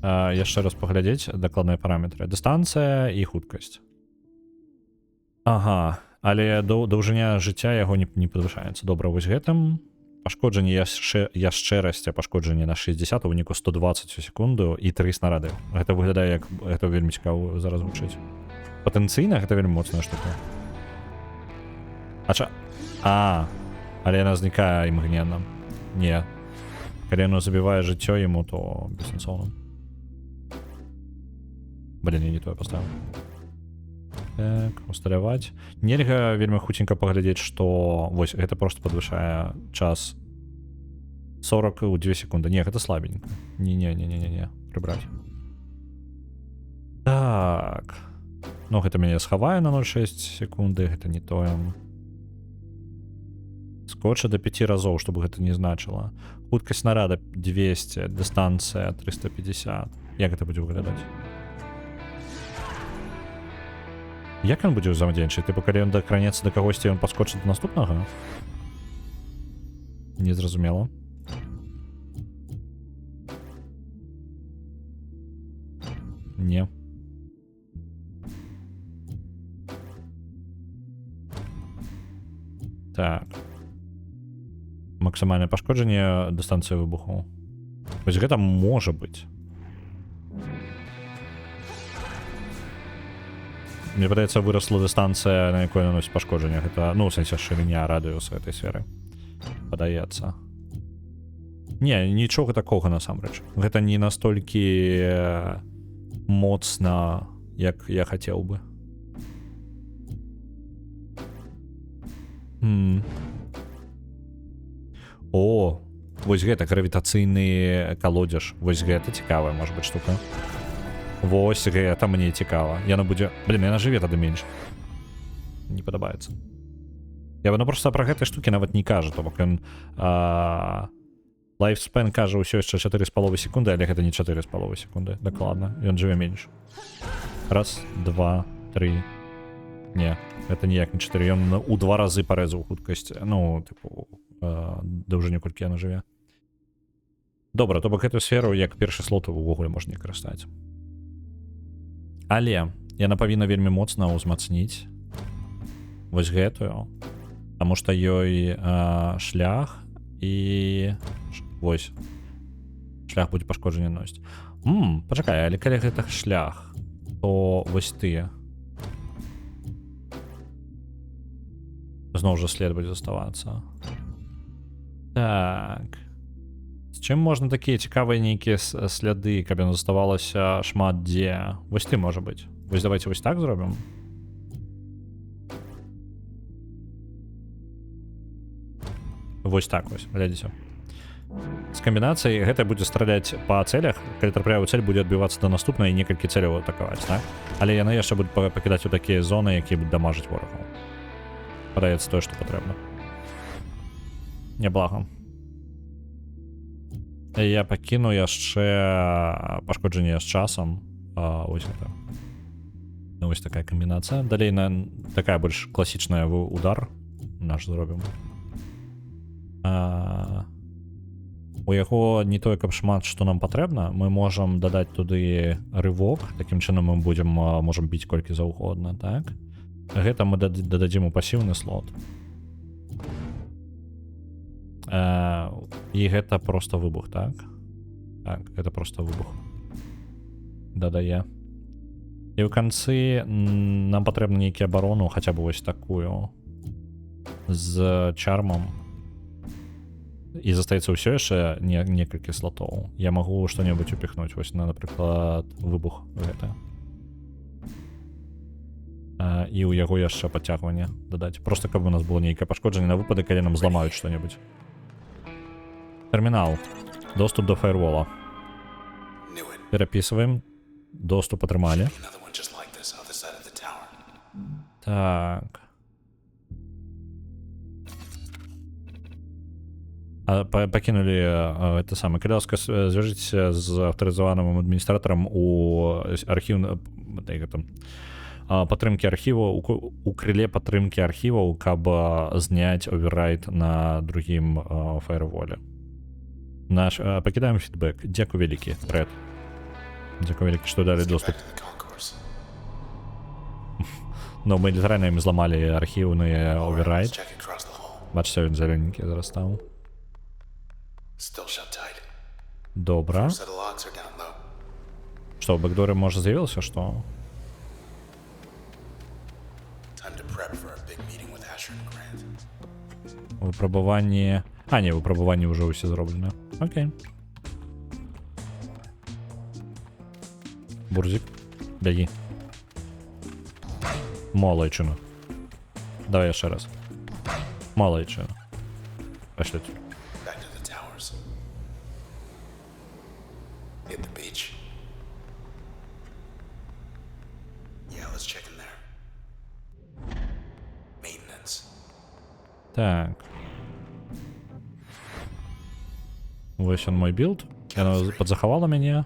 Яшчэ раз паглядзець дакладныя параметры. Дыстанцыя і хуткасць. Ага, але даўжыня жыцця яго не падвышаецца. Добра, вось гэтым. Пашкоджанне яшчэ расце пашкоджанне на 60, у выніку 120 у секунду і 3 снарады. Гэта выглядае як... Гэта вельмі цікава зараз гучыць. Патэнцыйна гэта вельмі моцная штука. Але яна знікае імгненна. Не. Калі яно забівае жыццё яму, то бессэнсоўна. Блін, я не тое паставіў. Так, усталяваць. Нельга вельмі хуценька паглядзець, што вось гэта просто падвышае час 42 секунды. Не, гэта слабенька. Не. Прыбраць. Так. Ну, гэта мяне схавае на 0,6 секунды, гэта не тое. Скотча до 5 разоў, чтобы гэта не значыла. Хуткасць снарада 200, дыстанцыя 350. Як гэта будзе выглядаць? Як ён будзе ўзаемадзейнічаць? Тыпу, калі ён дакранецца да кагосьці, ён падскочыць да наступнага? Незразумела. Не. Так. Максимальне пашкоджанне дыстанцыі выбуху. Вось гэта можа быць. Мне падаецца, вырасла дыстанцыя, на якой наносіць пашкоджанне. Гэта, ну, у сэнсе шырыня радыуса гэтай сферы. Падаецца. Не, нічога такога насамрэч. Гэта не настолькі моцна, як я хацеў бы. О, вось гэта гравітацыйны калодзеж. Вось гэта цікавая, можа быць, штука. Вось гэта мне цікава. Яна будзе... Блін, яна жыве тады менш. Не падабаецца. Я бы, ну, просто пра гэтай штукі нават не кажа, то бок ён... Лайфспен кажа ўсё яшчэ 4,5 секунды, але гэта не 4,5 секунды. Дакладна. Ён жыве менш. Раз, два, три... Не, гэта ніяк не 4. Ён у 2 разы парэзаў хуткасць. Ну, тыпу, даўжыню колькі яна жыве. Добра, то бок гэтую сферу як першы слот увогуле можна не карыстаць. Але яна павінна вельмі моцна ўзмацніць вось гэтую, таму што ёй шлях і вось шлях будзе пашкоджанне носіць. Пачакай, але калі гэта шлях, то вось тыя зноў жа след будзе заставацца. Так. З чым можна такія цікавыя нейкія сляды, каб яно заставалася шмат дзе? Вось ты, можа быць. Вось давайте вось так зробім. Вось так вось, глядзіце. З камбінацыяй гэта будзе страляць па цэлях, калі трапляе ў цэль, будзе адбівацца да наступнай і некалькі цэляў атакаваць, так? Але яны яшчэ будуць пакідаць у такія зоны, якія будуць дамажыць ворагаў. Падаецца тое, што патрэбна. Няблага. Я пакіну яшчэ пашкоджанне з часам. Вось гэта. Вось такая камбінацыя. Далей такая больш класічная удар наш зробім. У яго не тое, каб шмат, што нам патрэбна. Мы можам дадаць туды рывок. Такім чынам мы можам біць колькі заўгодна, так? Гэта мы дададзім у пасіўны слот. І гэта проста выбух, так? Так, гэта проста выбух. Дадае. І ў канцы нам патрэбна нейкі абарону, хаця б вось такую. З чармам. І застаецца ўсё яшчэ некалькі слотоў. Я магу што-небудзь упіхнуць. Вось, напрыклад, выбух гэта. І ў яго яшчэ падцягванне дадаць. Просто каб у нас было нейкае пашкоджанне на выпадак, калі нам зламаюць што-небудзь. Тэрмінал. Доступ до фаервола. Перапісваем. Доступ атрымалі. Так. Пакінулі это самае. Калі ласка, звяжыцеся з аўтарызаваным адміністратарам у архіў падтрымкі архіваў, у крыле падтрымкі архіваў, каб зняць оверрайт на другім фаерволе. Пакідаем фідбэк. Дзякуй вялікі, Фред. Дзякуй вялікі, што далі доступ. Ну, мы літаральна ім зламалі архіўны оверрайт. Бачце, ён зелененькі зараз стаў. Добра. Што, у бэкдоры, можа, з'явілася, што? Выпрабаванні... не, выпрабаванні ўжо ўсе зроблены. Окей. Бурзик, бягі. Малайчына. Давай яшчэ раз. Малайчына. Пашлі. Так. Вось он мой билд. Яна падзахавала мяне.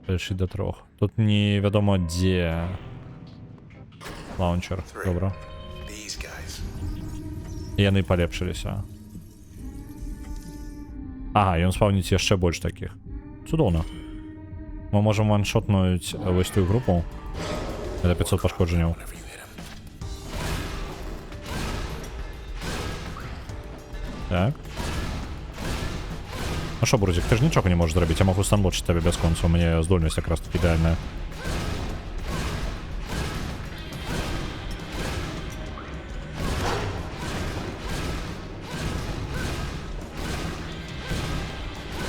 Перайшлі да 3. Тут невядома дзе лаунчер. Добра. яны палепшыліся. Ага, ён спаўніць яшчэ больш такіх. Цудоўна. Мы можам ваншотнуць вось тую групу. Это 500 пашкоджанняў. Whenever you hit him. Так. Ну що, Брузик, ти ж нічого не можеш зробити. Я можу станлочити тебе без концу. У мене здольність якраз таки ідеальна.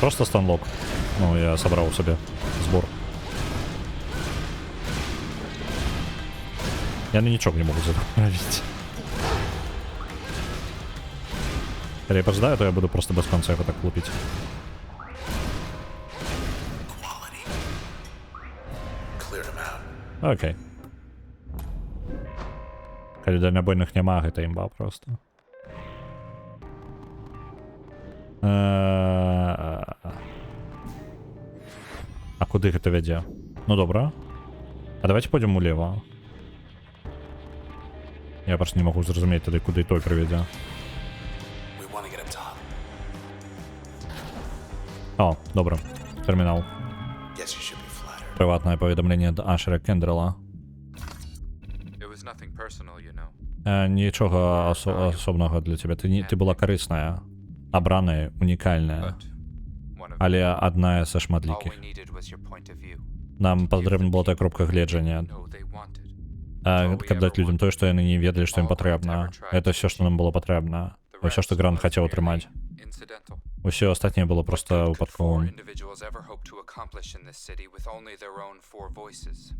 Просто станлок. Ну, я собрал себе сбор. Я ничего не могу зробити. Когда я поджидаю, то я буду просто без конца его так лупить. Quality. Cleared him out. Окей. Коли дальнобойных нема, это имба просто. А куди гэта вядзе? Ну добра. А давайте пойдем улево. Я просто не могу зразумець тады, куды той прывядзе. We want to get up top. О, добра. Тэрмінал. Guess you should be flattered. Прыватнае паведамленне ад Ашера Кендрела. It was nothing personal, you know. Нічога асобнага для цябе. Ты была карысная, абраная, унікальная, But one of але адная са all шматлікіх. we needed was your point of view. Нам патрэбна была тая кропка гледжання, No, they wanted. каб даць людзям тое, што яны не ведалі, што ім патрэбна. Это все, што нам было патрэбна. Усё, што Грант хацеў атрымаць. Incidental. Усё астатняе было проста What could four выпадковым. individuals ever hope to accomplish in this city with only their own four voices?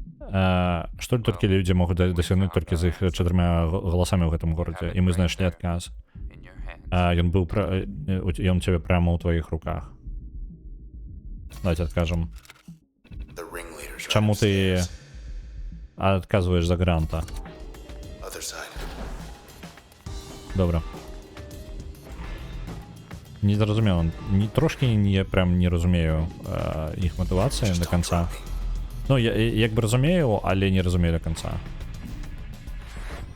Што толькі людзі могуць дасягнуць толькі з іх 4 галасамі ў гэтым горадзе, і мы знайшлі адказ. In your hands. Ён быў ён цябе прямо ў тваіх руках. Давайте адкажам. The ringleader's right Чаму ты upstairs. адказваеш за Гранта? Other side. Добра. Не зразумела. Трошки прям не разумею іх матывацыі до конца. Ну, я як бы разумею, але не разумею до конца.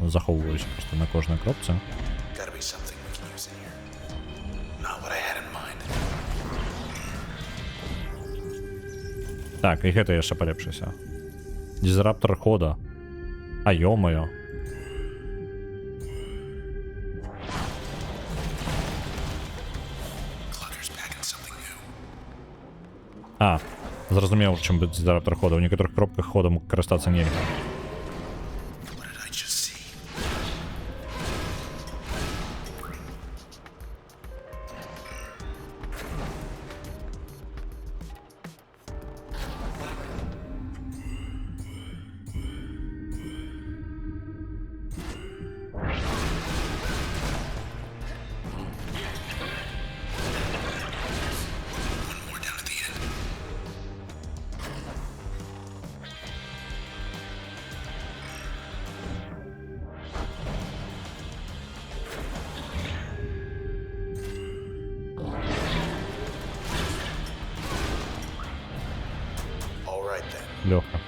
Захоўваюсь просто на кожнай кропцы. Gotta be something we can use in here. Not what I had in mind. Так, і гэта яшчэ палепшыся. Дизраптор хода. А ё-моё. Clutter's packing something new. А, зразумеў, чым быць дизраптор хода. У некаторых кропках ходам карыстацца нельга. What did I just see? One more down at the end. All right then. Лёгка.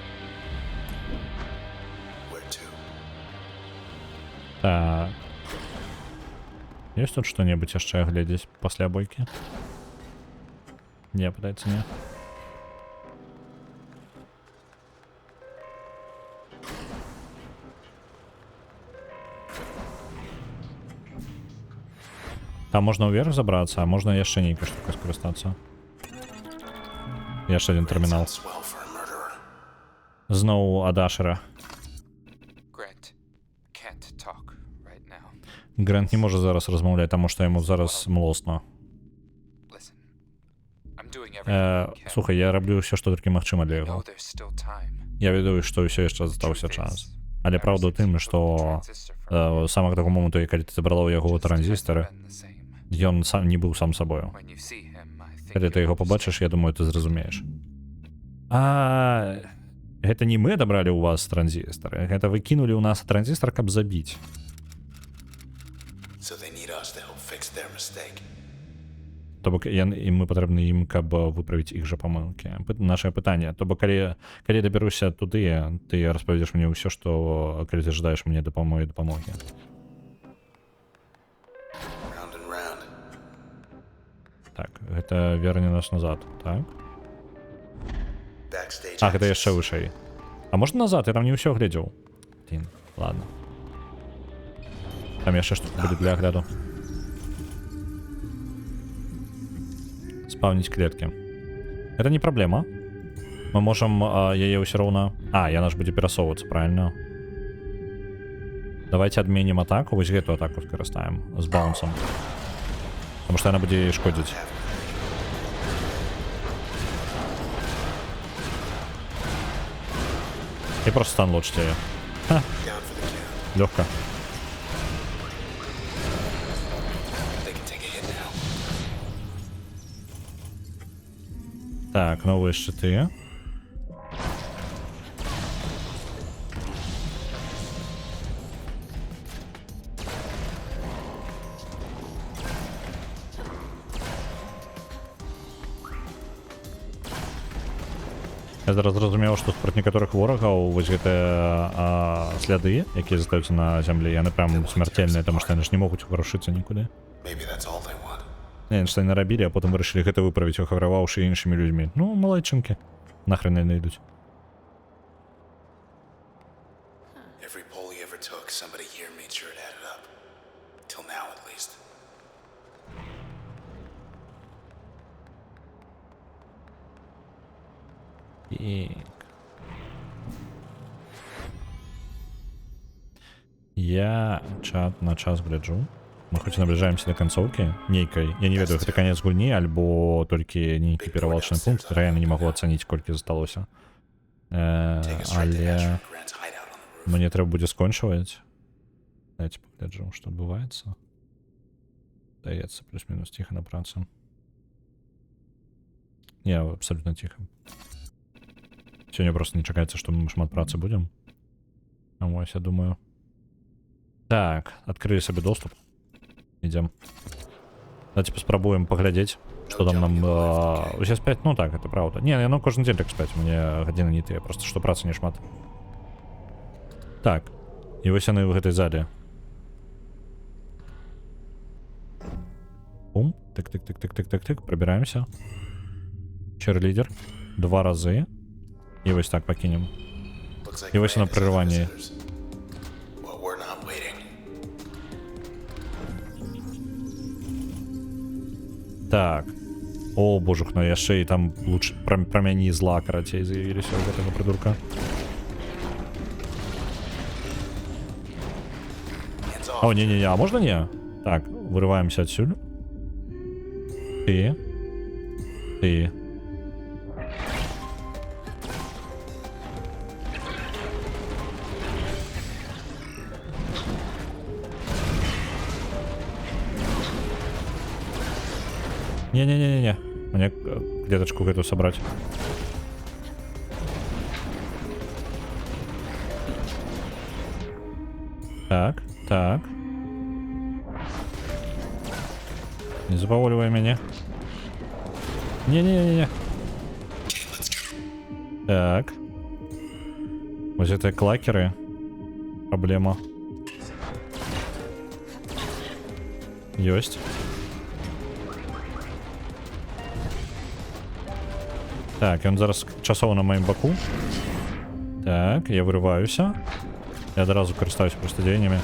Where to? Так. Есть тут что-нибудь яшчэ глядзець пасля бойкі? Не, пытаецца не. Там можна ўверх забрацца, а можна яшчэ нейкай штукай скарыстацца. Яшчэ один тэрмінал. Sounds swell for a murderer. Зноў ад Ашера. Grant can't talk right now. Грант не можа зараз размаўляць, таму што яму зараз млосна. Listen, I'm doing everything I can. Слухай, я раблю ўсё, што толькі магчыма для I know яго. there's still time. Я ведаю, што ўсё яшчэ застаўся час. Але праўда ў тым, што самага таго моманту, калі ты забрала ў яго транзістары, ён сам не быў сам сабою. When you see him, I think Калі ты яго побачыш, я думаю, ты зразумееш. А гэта не мы адабралі ў вас транзістары. Гэта вы кінулі ў нас транзістар, каб забіць. So they need us to help fix their mistake. То бок мы патрэбны ім, каб выправіць іх жа памылкі. Нашае пытанне. То бок калі дабяруся туды, ты распавядзеш мне ўсё, што калі ты жадаеш мне дапамогі. round. Так, гэта верне нас назад, так? Backstage. А, гэта access. яшчэ вышэй. А можна назад? Я там не ўсё глядзеў. Блин, ладно. Там яшчэ штука будзе для агляду. Спаўніць клеткі. Это не праблема. Мы можам яе ўсё роўна... А, яна ж будзе перасоўвацца, правильно? Давайте адменім атаку. Вось гэту атаку скарыстаем з баунсом. Потому што яна будзе шкодзіць. І просто стан лочыць яе. Ха, Down for the count. лёгка. They can take a hit now. Так, новыя шчыты. Я зараз зразумеў, што супраць некаторых ворагаў вось гэтыя сляды, якія застаюцца на зямлі, яны прям смярцельныя, таму што яны ж не могуць варушыцца нікуды. Maybe that's all they want. Не, што яны нарабілі, а потым вырашылі гэта выправіць, ахвяраваўшы іншымі людзьмі. Ну, малайчынкі. Нахрен яны ідуць. Every poll he ever took, somebody here made sure it added up. Till now, at least. Я чат на час гляджу. Мы хоць набліжаемся да канцоўкі нейкай. Я не ведаю, гэта канец гульні, альбо толькі нейкі перавалочны пункт. Рэальна не магу ацаніць, колькі засталося. Take us straight to Але Ashford Grant's hideout on the roof. мне трэба будзе скончваць. Дайце пагляджу, што адбываецца. Даецца плюс-мінус ціха на працы. Не, абсолютно ціха. Сёння просто не чакаецца, што мы шмат працы будзем. А вось, я думаю. Так, адкрылі сабе доступ. Ідзем. Давайте паспрабуем паглядзець, што там нам... Усе спяць? Ну так, это правда. Не, яно кожны дзень так спяць, мне гадзіны не тыя, просто што працы не шмат. Так, і вось яны ў гэтай зале. Бум, тык-тык-тык-тык-тык-тык, прабіраемся. Черлидер. 2 разы. І вось так пакінем. Looks like І вось на Grant has other прерыванні. visitors. Well, we're not waiting. Так. О, божух, ну яшчэ і там луч... прамяні зла, карацей, з'явіліся ў гэтага прыдурка. Hands off. О, не-не-не, а можна не? Так, вырываемся адсюль. Ты. Ты. Не-не-не-не-не. Мне клеточку эту собрать. Так, так. Не запауливай меня. Не-не-не-не. Так. Вот это клакеры. Проблема. Есть. Так, ён зараз часова на маім баку. Так, я вырываюся. Я адразу карыстаюся проста дзеяннямі.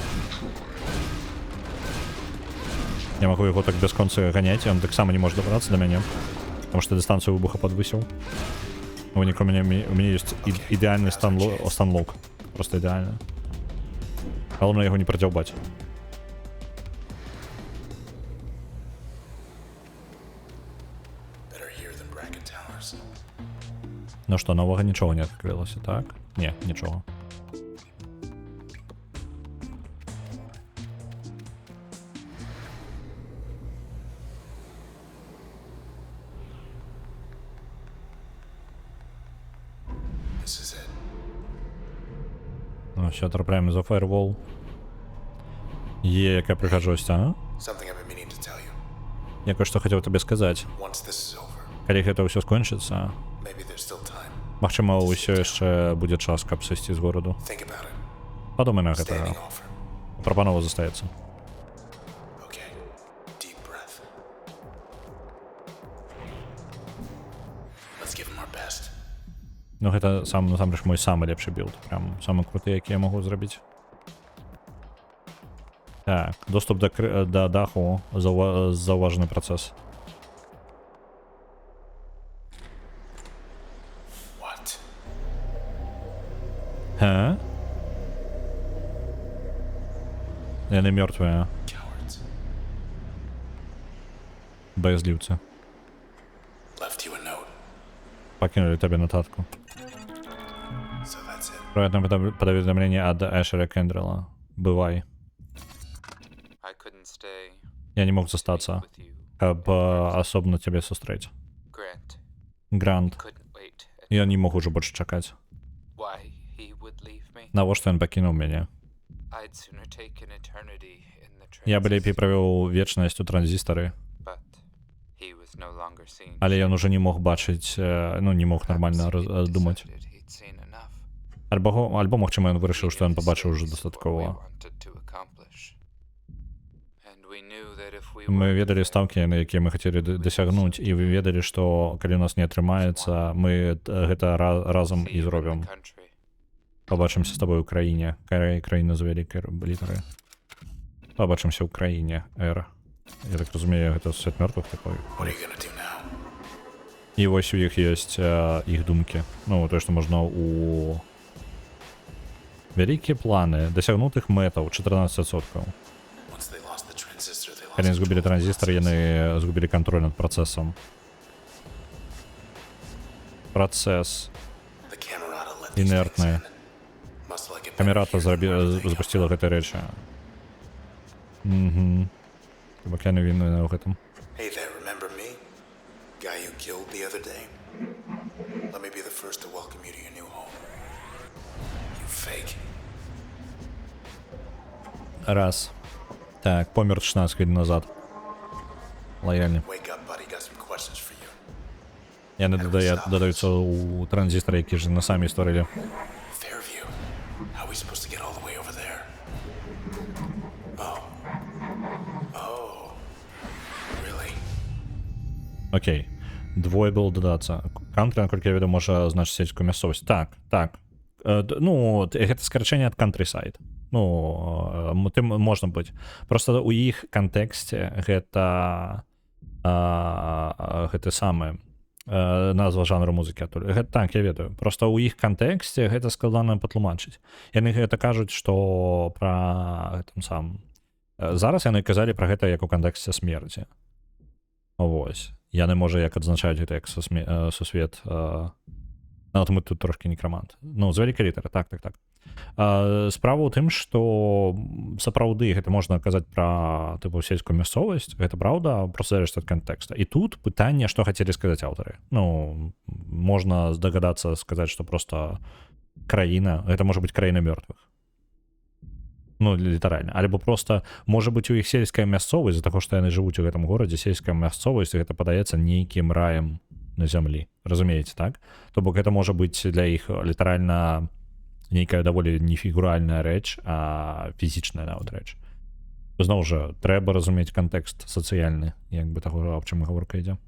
Я магу яго так бясконца ганяць, ён таксама не можа дабрацца да мяне, потому што дыстанцыю выбуха падвысіў. У выніку у мяне ёсць ідэальны стан-лок. Просто ідэальны. Галоўна яго не прадзяўбаць. Better here than Bracken Towers. Ну што, новага нічога не адкрылася, так? Не, нічога. This is it. Ну, все, трапляємо за фаервол. Є яка прихожость, а? Something I've been meaning to tell you. Я кое-што хацеў табе сказаць. Once this is over, Калі гэта ўсё скончыцца, maybe there's still time. магчыма, ўсё яшчэ будзе час, каб сысці з гораду. Think about it. Падумай на Standing гэта. offer. Прапанова застаецца. Okay. Deep best. Ну, гэта сам насамрэч мой самы лепшы білд. Прям самы круты, які я магу зрабіць. Так, доступ да даху, заўважаны працэс. What? Ха? Яны мёртвыя, Cowards. баязліўцы. Left you a note. Пакінулі табе нататку. So that's it. Прыватнае паведамленне ад Эшера Кендрела. Бывай. I couldn't stay Я не мог застацца, with you. каб асобна цябе сустрэць. Grant Грант. couldn't wait. Я не мог ужо больш чакаць. Why he would leave me? Навошта ён пакінуў мяне? I'd sooner take an eternity in the Я бы лепей transistor, правёў вечнасць у транзістары, but he was no longer seen. але ён уже не мог бачыць, ну, не мог нармальна Perhaps he думаць. decided he'd seen enough. Альбо магчыма, ён вырашыў, што ён Maybe this пабачыў уже is what we дастаткова. wanted to accomplish. And we knew that if we Мы worked ведалі together, стаўкі, на якія мы хацелі дасягнуць, і вы ведалі, што калі у нас не атрымаецца, мы гэта разам see і you in the зробім. country. Пабачымся з табой у краіне. Краіна з вялікай літары. Пабачымся ў краіне. Р. Я так разумею, гэта свет мёртвых такой. What are you gonna do now? І вось у іх ёсць іх думкі. Ну, тое, што можна у вялікія планы дасягнутых мэтаў 14%. Once they lost the transistor, they lost Калі яны згубілі control of the транзістар, process. яны згубілі кантроль над працэсам. Працэс The Camerata let these інертны. things in. Must like it better Камерата here than where they запусціла гэтыя рэчы. Бо я не вінны ў гэтым. Hey there, remember me? Guy you killed the other day? Let me be the first to welcome you to your new home. You fake. Раз. Так, помер 16 хвилин назад. Лояльны. Wake up, buddy. Got some questions for you. Яны дадаюцца ў транзістары, які ж на самі створылі. Fairview. How are we supposed to get all the way over there? Oh. Oh. Really? Окей. Двоє було додацца. Кантры, наколькі я веду, можа значыць сельскую мясцовасць. Так, так. Ну, гэта скарачэнне ад countryside. Ну, тым можна быць. Просто у іх кантэксце гэта гэты самы назва жанру музыкі адтуль. Так, я ведаю. Просто у іх кантэксце гэта складана патлумачыць. Яны гэта кажуць, што пра гэтым самым. Зараз яны казалі пра гэта як у кантэксце смерці. Вось. Яны, можа, як адзначаюць гэта як сусвет. Нават мы тут трошки некрамант. Ну, з вялікай літары, так. Справа ў тым, што сапраўды гэта можна казаць пра тыпу сельскую мясцовасць, гэта праўда, проста залежыць ад кантэкста. І тут пытанне, што хацелі сказаць аўтары. Ну, можна здагадацца сказаць, што проста краіна, гэта можа быць краіна мёртвых. Ну, літаральна. Альбо проста, можа быць, у іх сельская мясцовасць, з-за таго, што яны жывуць у гэтым горадзе, сельская мясцовасць, гэта падаецца нейкім раем на зямлі. Разумееце, так? То бок гэта можа быць для іх літаральна нейкая даволі не фігуральная рэч, а фізічная нават рэч. Зноў жа, трэба разумець кантэкст сацыяльны, як бы таго, аб чым гаворка ідзе.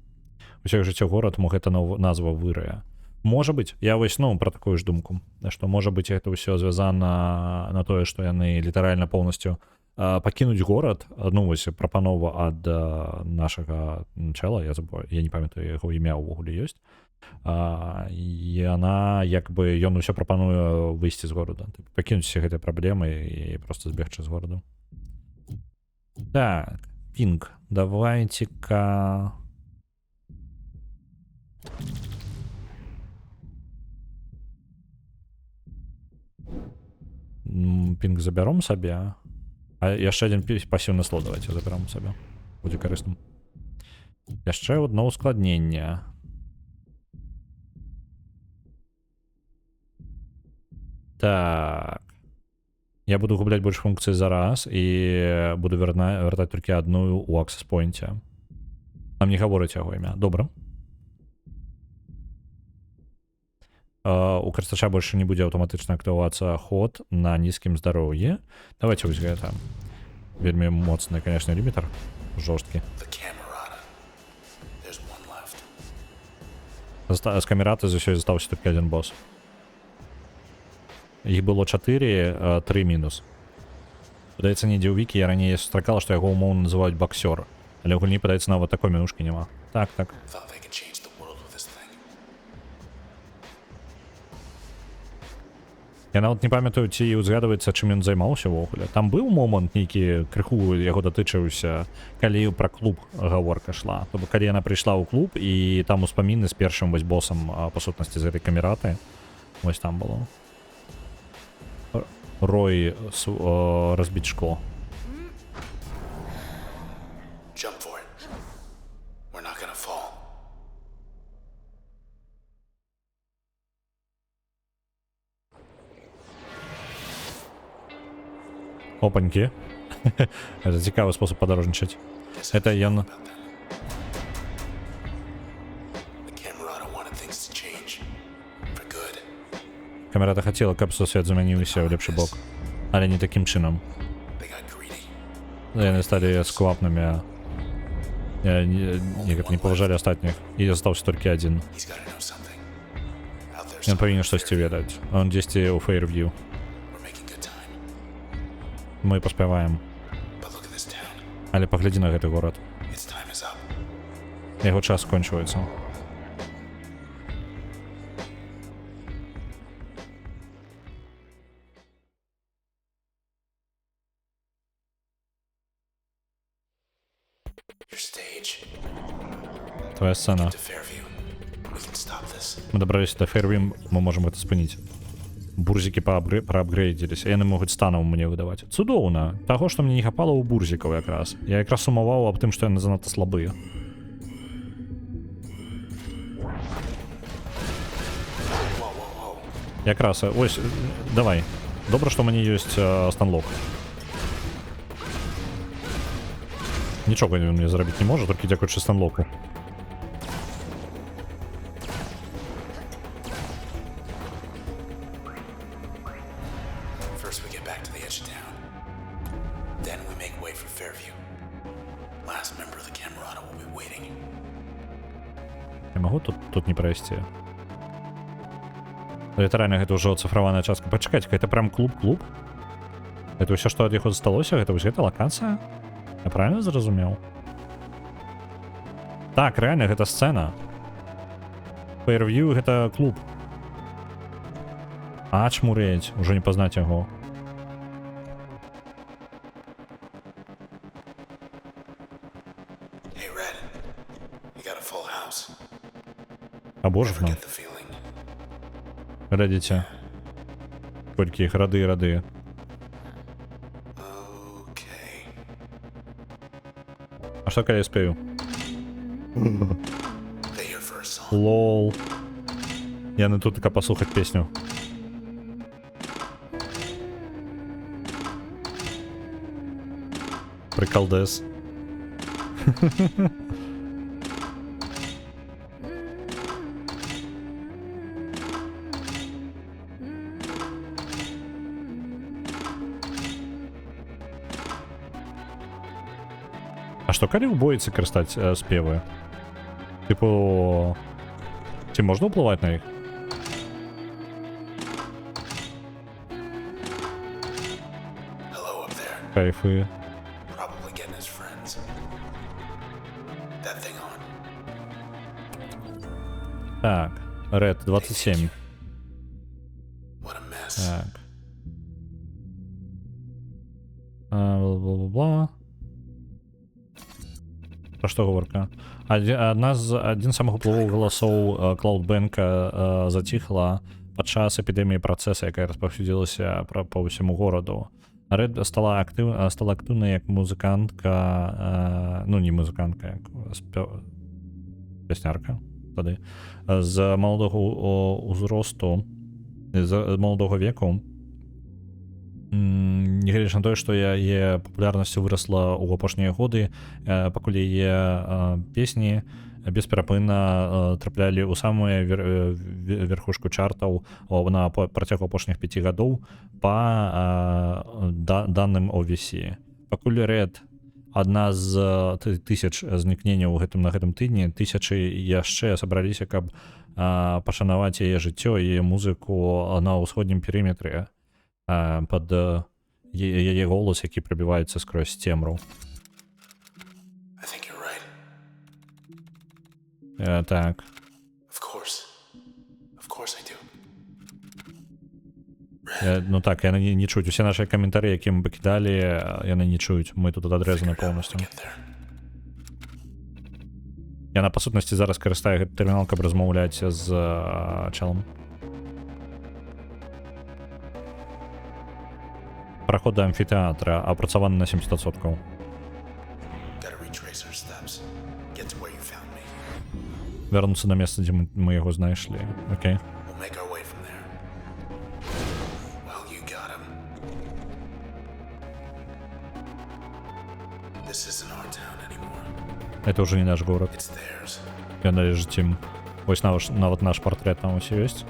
Усё жыццё горад мог гэта назва вырая. Можа быць, я вось, ну, пра такую ж думку, што можа быць гэта ўсё звязана на тое, што яны літаральна поўнасцю пакінуць горад. Ну, вось прапанова ад нашага начала, я не памятаю, яго імя ўвогуле ёсць. Яна, як бы, ён усё прапануе выйсці з горада. Пакінуць усе гэтыя праблемы і проста збегчы з гораду. Так, пінг, давайце-ка... Пінг забяром сабе. А яшчэ адзін пасіўны слот давайте забяром сабе. Будзе карысным. Яшчэ одно ускладненне. Так. Я буду губляць больш функцый за раз і буду вяртаць толькі адну у Access Point. Нам не гаворыць яго імя. Добра. У карыстача больше не будзе аўтаматычна актывавацца ход на нізкім здароўі. Давайте вось гэта. Вельмі моцны, конечно, лімітар. Жорсткі. The Camerata. There's one left. З камерати з усього залишився тільки один бос. Їх було 4, 3 мінус. Подається, недзе ў вікі, я раней сустракала, што яго умоўна называюць боксёр. Але ў гульні, падаецца, нават такой менушкі няма. Так, так. Thought they could change the world with this thing. Я нават не памятаю, ці ўзгадваецца, чым ён займаўся ўвогуле. Там быў момант нейкі, крыху яго датычыўся, калі пра клуб гаворка шла. То бок, калі яна прыйшла ў клуб, і там успаміны з першым вось босам, па сутнасці, з гэтай камераты. Вось там было. Рой разбіць шкло. Jump for it. We're not gonna fall. Опаньки. Это цікавий спосіб подорожничать. Это ён... About them. The Camerata wanted things to change. For good. Камерата хотіла, каб сусвет замяніўся ў лепшы бок. Але не такім чынам. They got greedy. Яны сталі сквапнымі. Не паважалі астатніх. І застаўся толькі адзін. He's gotta know something. Out there Ён павінен somewhere, штосьці ведаць. Он дзесьці ў Фейрвью. we're making good time. Мы паспяваем. But look at this town. Але паглядзі на гэты горад. Its time is up. Яго час скончваецца. Your stage. Твоя сцена. To Fairview. We can stop this. Мы дабраліся да Фейрвью, мы можам гэта спыніць. Бурзікі праапгрейдзіліся, яны могуць станаў мне выдаваць. Цудоўна. Таго, што мне не хапала ў бурзікаў якраз. Я якраз сумаваў аб тым, што яны занадта слабыя. Якраз, ось, давай. Добра, што ў мяне ёсць станлок. Нічога ён мне зрабіць не можа, толькі дзякуючы станлоку. First we get back to the edge of town. Then we make way for Fairview. Last member of the Camerata will be waiting. Я магу тут не прайсці? Літаральна гэта ўжо цифраваная частка. Пачакайце, гэта прям клуб-клуб? Гэта ўсё, што ад яго засталося? Гэта вось гэта лакацыя? Я правильно зразумеў? Так, рэальна, гэта сцэна. Fairview гэта клуб. А чмурэць, ужо не пазнаць яго. Hey, Red. You got a full house. А боже ж, ну. Get the feeling. Глядзіце. Колькі іх рады і рады. Okay. А што калі я спею? They here for a song. Лол. Яны тут така паслухаць песню. Приколдес. А што калі ў бойцы карыстаць спевы? Типу... Ці можна ўплываць на іх? Hello up there. Кайфы. Probably getting his friends. That thing on. Так, Ред 27. What a mess. Так. Бла-бла-бла. Про што гаворка? Адзін з самых уплывовых галасоў Клаудбэнка заціхла падчас эпідэміі працэса, якая распаўсюдзілася па ўсяму гораду. Ред стала актыўнай як музыкантка, ну не музыкантка, як пяснярка тады, з маладога ўзросту, з маладога веку. Нягледзячы на тое, што яе папулярнасць вырасла ў апошнія годы, пакуль яе песні бесперапынна траплялі ў самую верхушку чартаў на працягу апошніх 5 гадоў па даным OVC. Пакуль Red адна з тысяч знікненняў на гэтым тыдні, тысячы яшчэ сабраліся, каб пашанаваць яе жыццё і музыку на ўсходнім перыметры пад яе голас, які прабіваецца скрозь цемру. I think you're right. Так. Of course. Of course I do. Ну так, яны не чуюць. Усе нашыя каментары, які мы пакідалі, яны не чуюць. Мы тут адрэзаны поўнасцю. Get there. Яна, па сутнасці, зараз карыстае гэты тэрмінал, каб размаўляць з чалам. Праход да амфітэатра апрацаваны на 70%. Gotta retrace our steps. Get to where you found me. Вярнуцца на месца, дзе мы яго знайшлі. Окей. We'll make our way from there. Well, you got him. This isn't our town anymore. Это уже не наш город. It's theirs. Ён належыць ім. Вось нават наш партрэт там усе ёсць.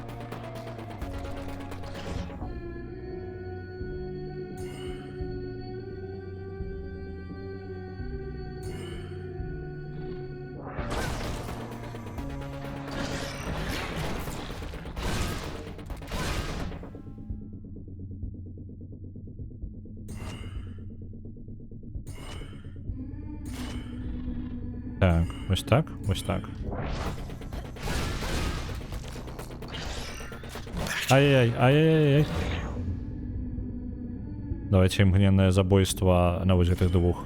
Так, ось так, ось так. Ай-яй-яй, ай-яй-яй. Давайте мгновенное забойство на вот этих двух.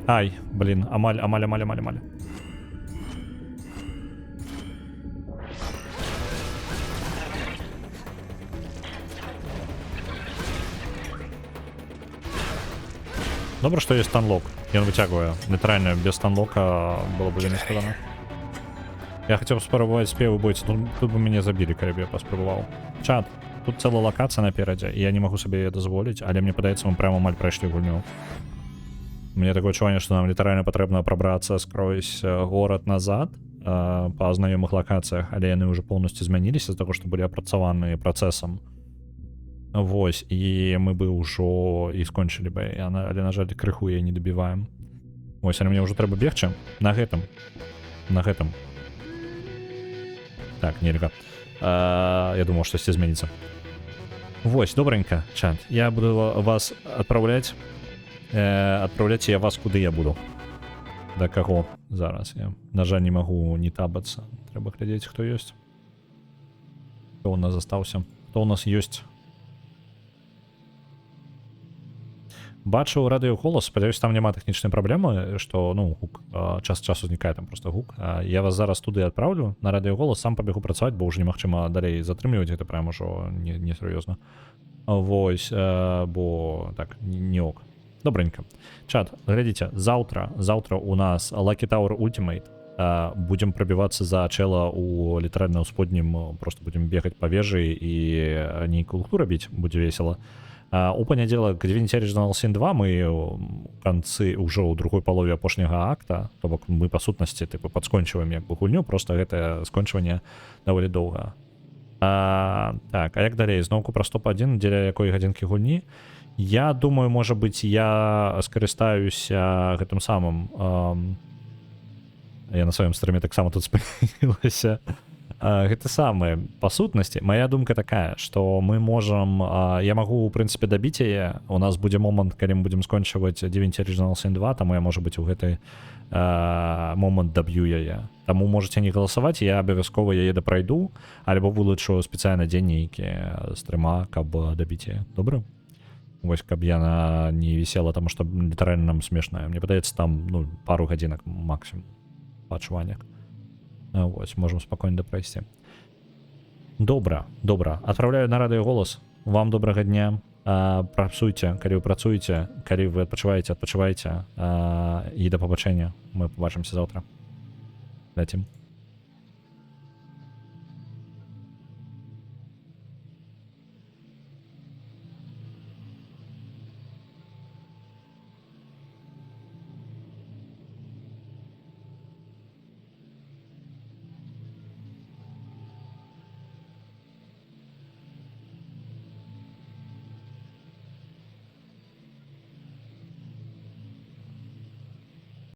Ай, блин, амаль. Добре, што ёсць станлок. Ён выцягвае. Нейтральна, без станлока было бы нескладана. Я хацеў спрабаваць спевы бойцы, тут бы мяне забілі, калі б я паспрабаваў. Чат, тут цэлая лакацыя наперадзе, і я не магу сабе яе дазволіць, але мне падаецца, мы прямо амаль прайшлі гульню. Мне такое адчуванне, што нам літаральна патрэбна прабрацца скрозь горад назад па знаёмых лакацыях, але яны ўжо поўнасцю змяніліся з таго, што былі апрацаваны працэсам. Вось, і мы бы ўжо і скончылі бы, але, на жаль, крыху яе не дабіваем. Вось, але мне ўжо трэба бегчы на гэтым. Так, нельга. Я думаў, штосьці зменіцца. Вось, добренька, чат. Я буду вас адпраўляць. Адпраўляць я вас куды я буду. Да каго зараз? Я, на жаль, не магу не табацца. Трэба глядзець, хто ёсць. Хто ў нас застаўся? Хто ў нас ёсць? Бачу радыёголас, спадзяюсь, там няма тэхнічнай праблемы, што, ну, гук, час часу узнікае там просто гук. Я вас зараз туды адпраўлю на радыёголас, сам пабегу працаваць, бо ўжо немагчыма далей затрымліваць, гэта прям ужо не сур'ёзна. Вось, бо так, не ок. Добренька. Чат, глядзіце, заўтра у нас Lucky Tower Ultimate. Будем прабівацца за чэла у літаральна ўсподнім, просто будем бегаць па вежы і нейкую лухту рабіць, будзе весела. У панядзелак Divinity Original Sin 2 мы у канцы ўжо ў другой палове апошняга акта, то бок мы па сутнасці тыпу падскончваем як бы гульню, просто гэтае скончванне даволі доўга. Так, а як далей? Зноўку пра топ-1 дзеля якой гадзінкі гульні? Я думаю, можа быць, я скарыстаюся гэтым самым. Я на сваём стриме таксама тут спынілася. Гэта самае, па сутнасці, моя думка такая, што мы можам, я магу, у прынцыпе, дабіць яе, у нас будзе момант, калі мы будзем скончваць Divinity Original Sin 2, таму я, можа быць, у гэты момант даб'ю яе. Таму можаце не галасаваць, я абавязкова яе дапрайду, альбо вылучу спецыяльна дзень нейкі стрыма, каб дабіць яе. Добра? Вось, каб яна не вісела, таму што літаральна нам смешная. Мне падаецца, там, ну, пару гадзінак максімум па адчуваннях. Вось, можам спакойна дапрайсці. Добра. Адпраўляю на радыёголас. Вам добрага дня. Працуйце, калі вы працуеце, калі вы адпачываеце, і да пабачэння. Мы пабачымся заўтра. Ляцім.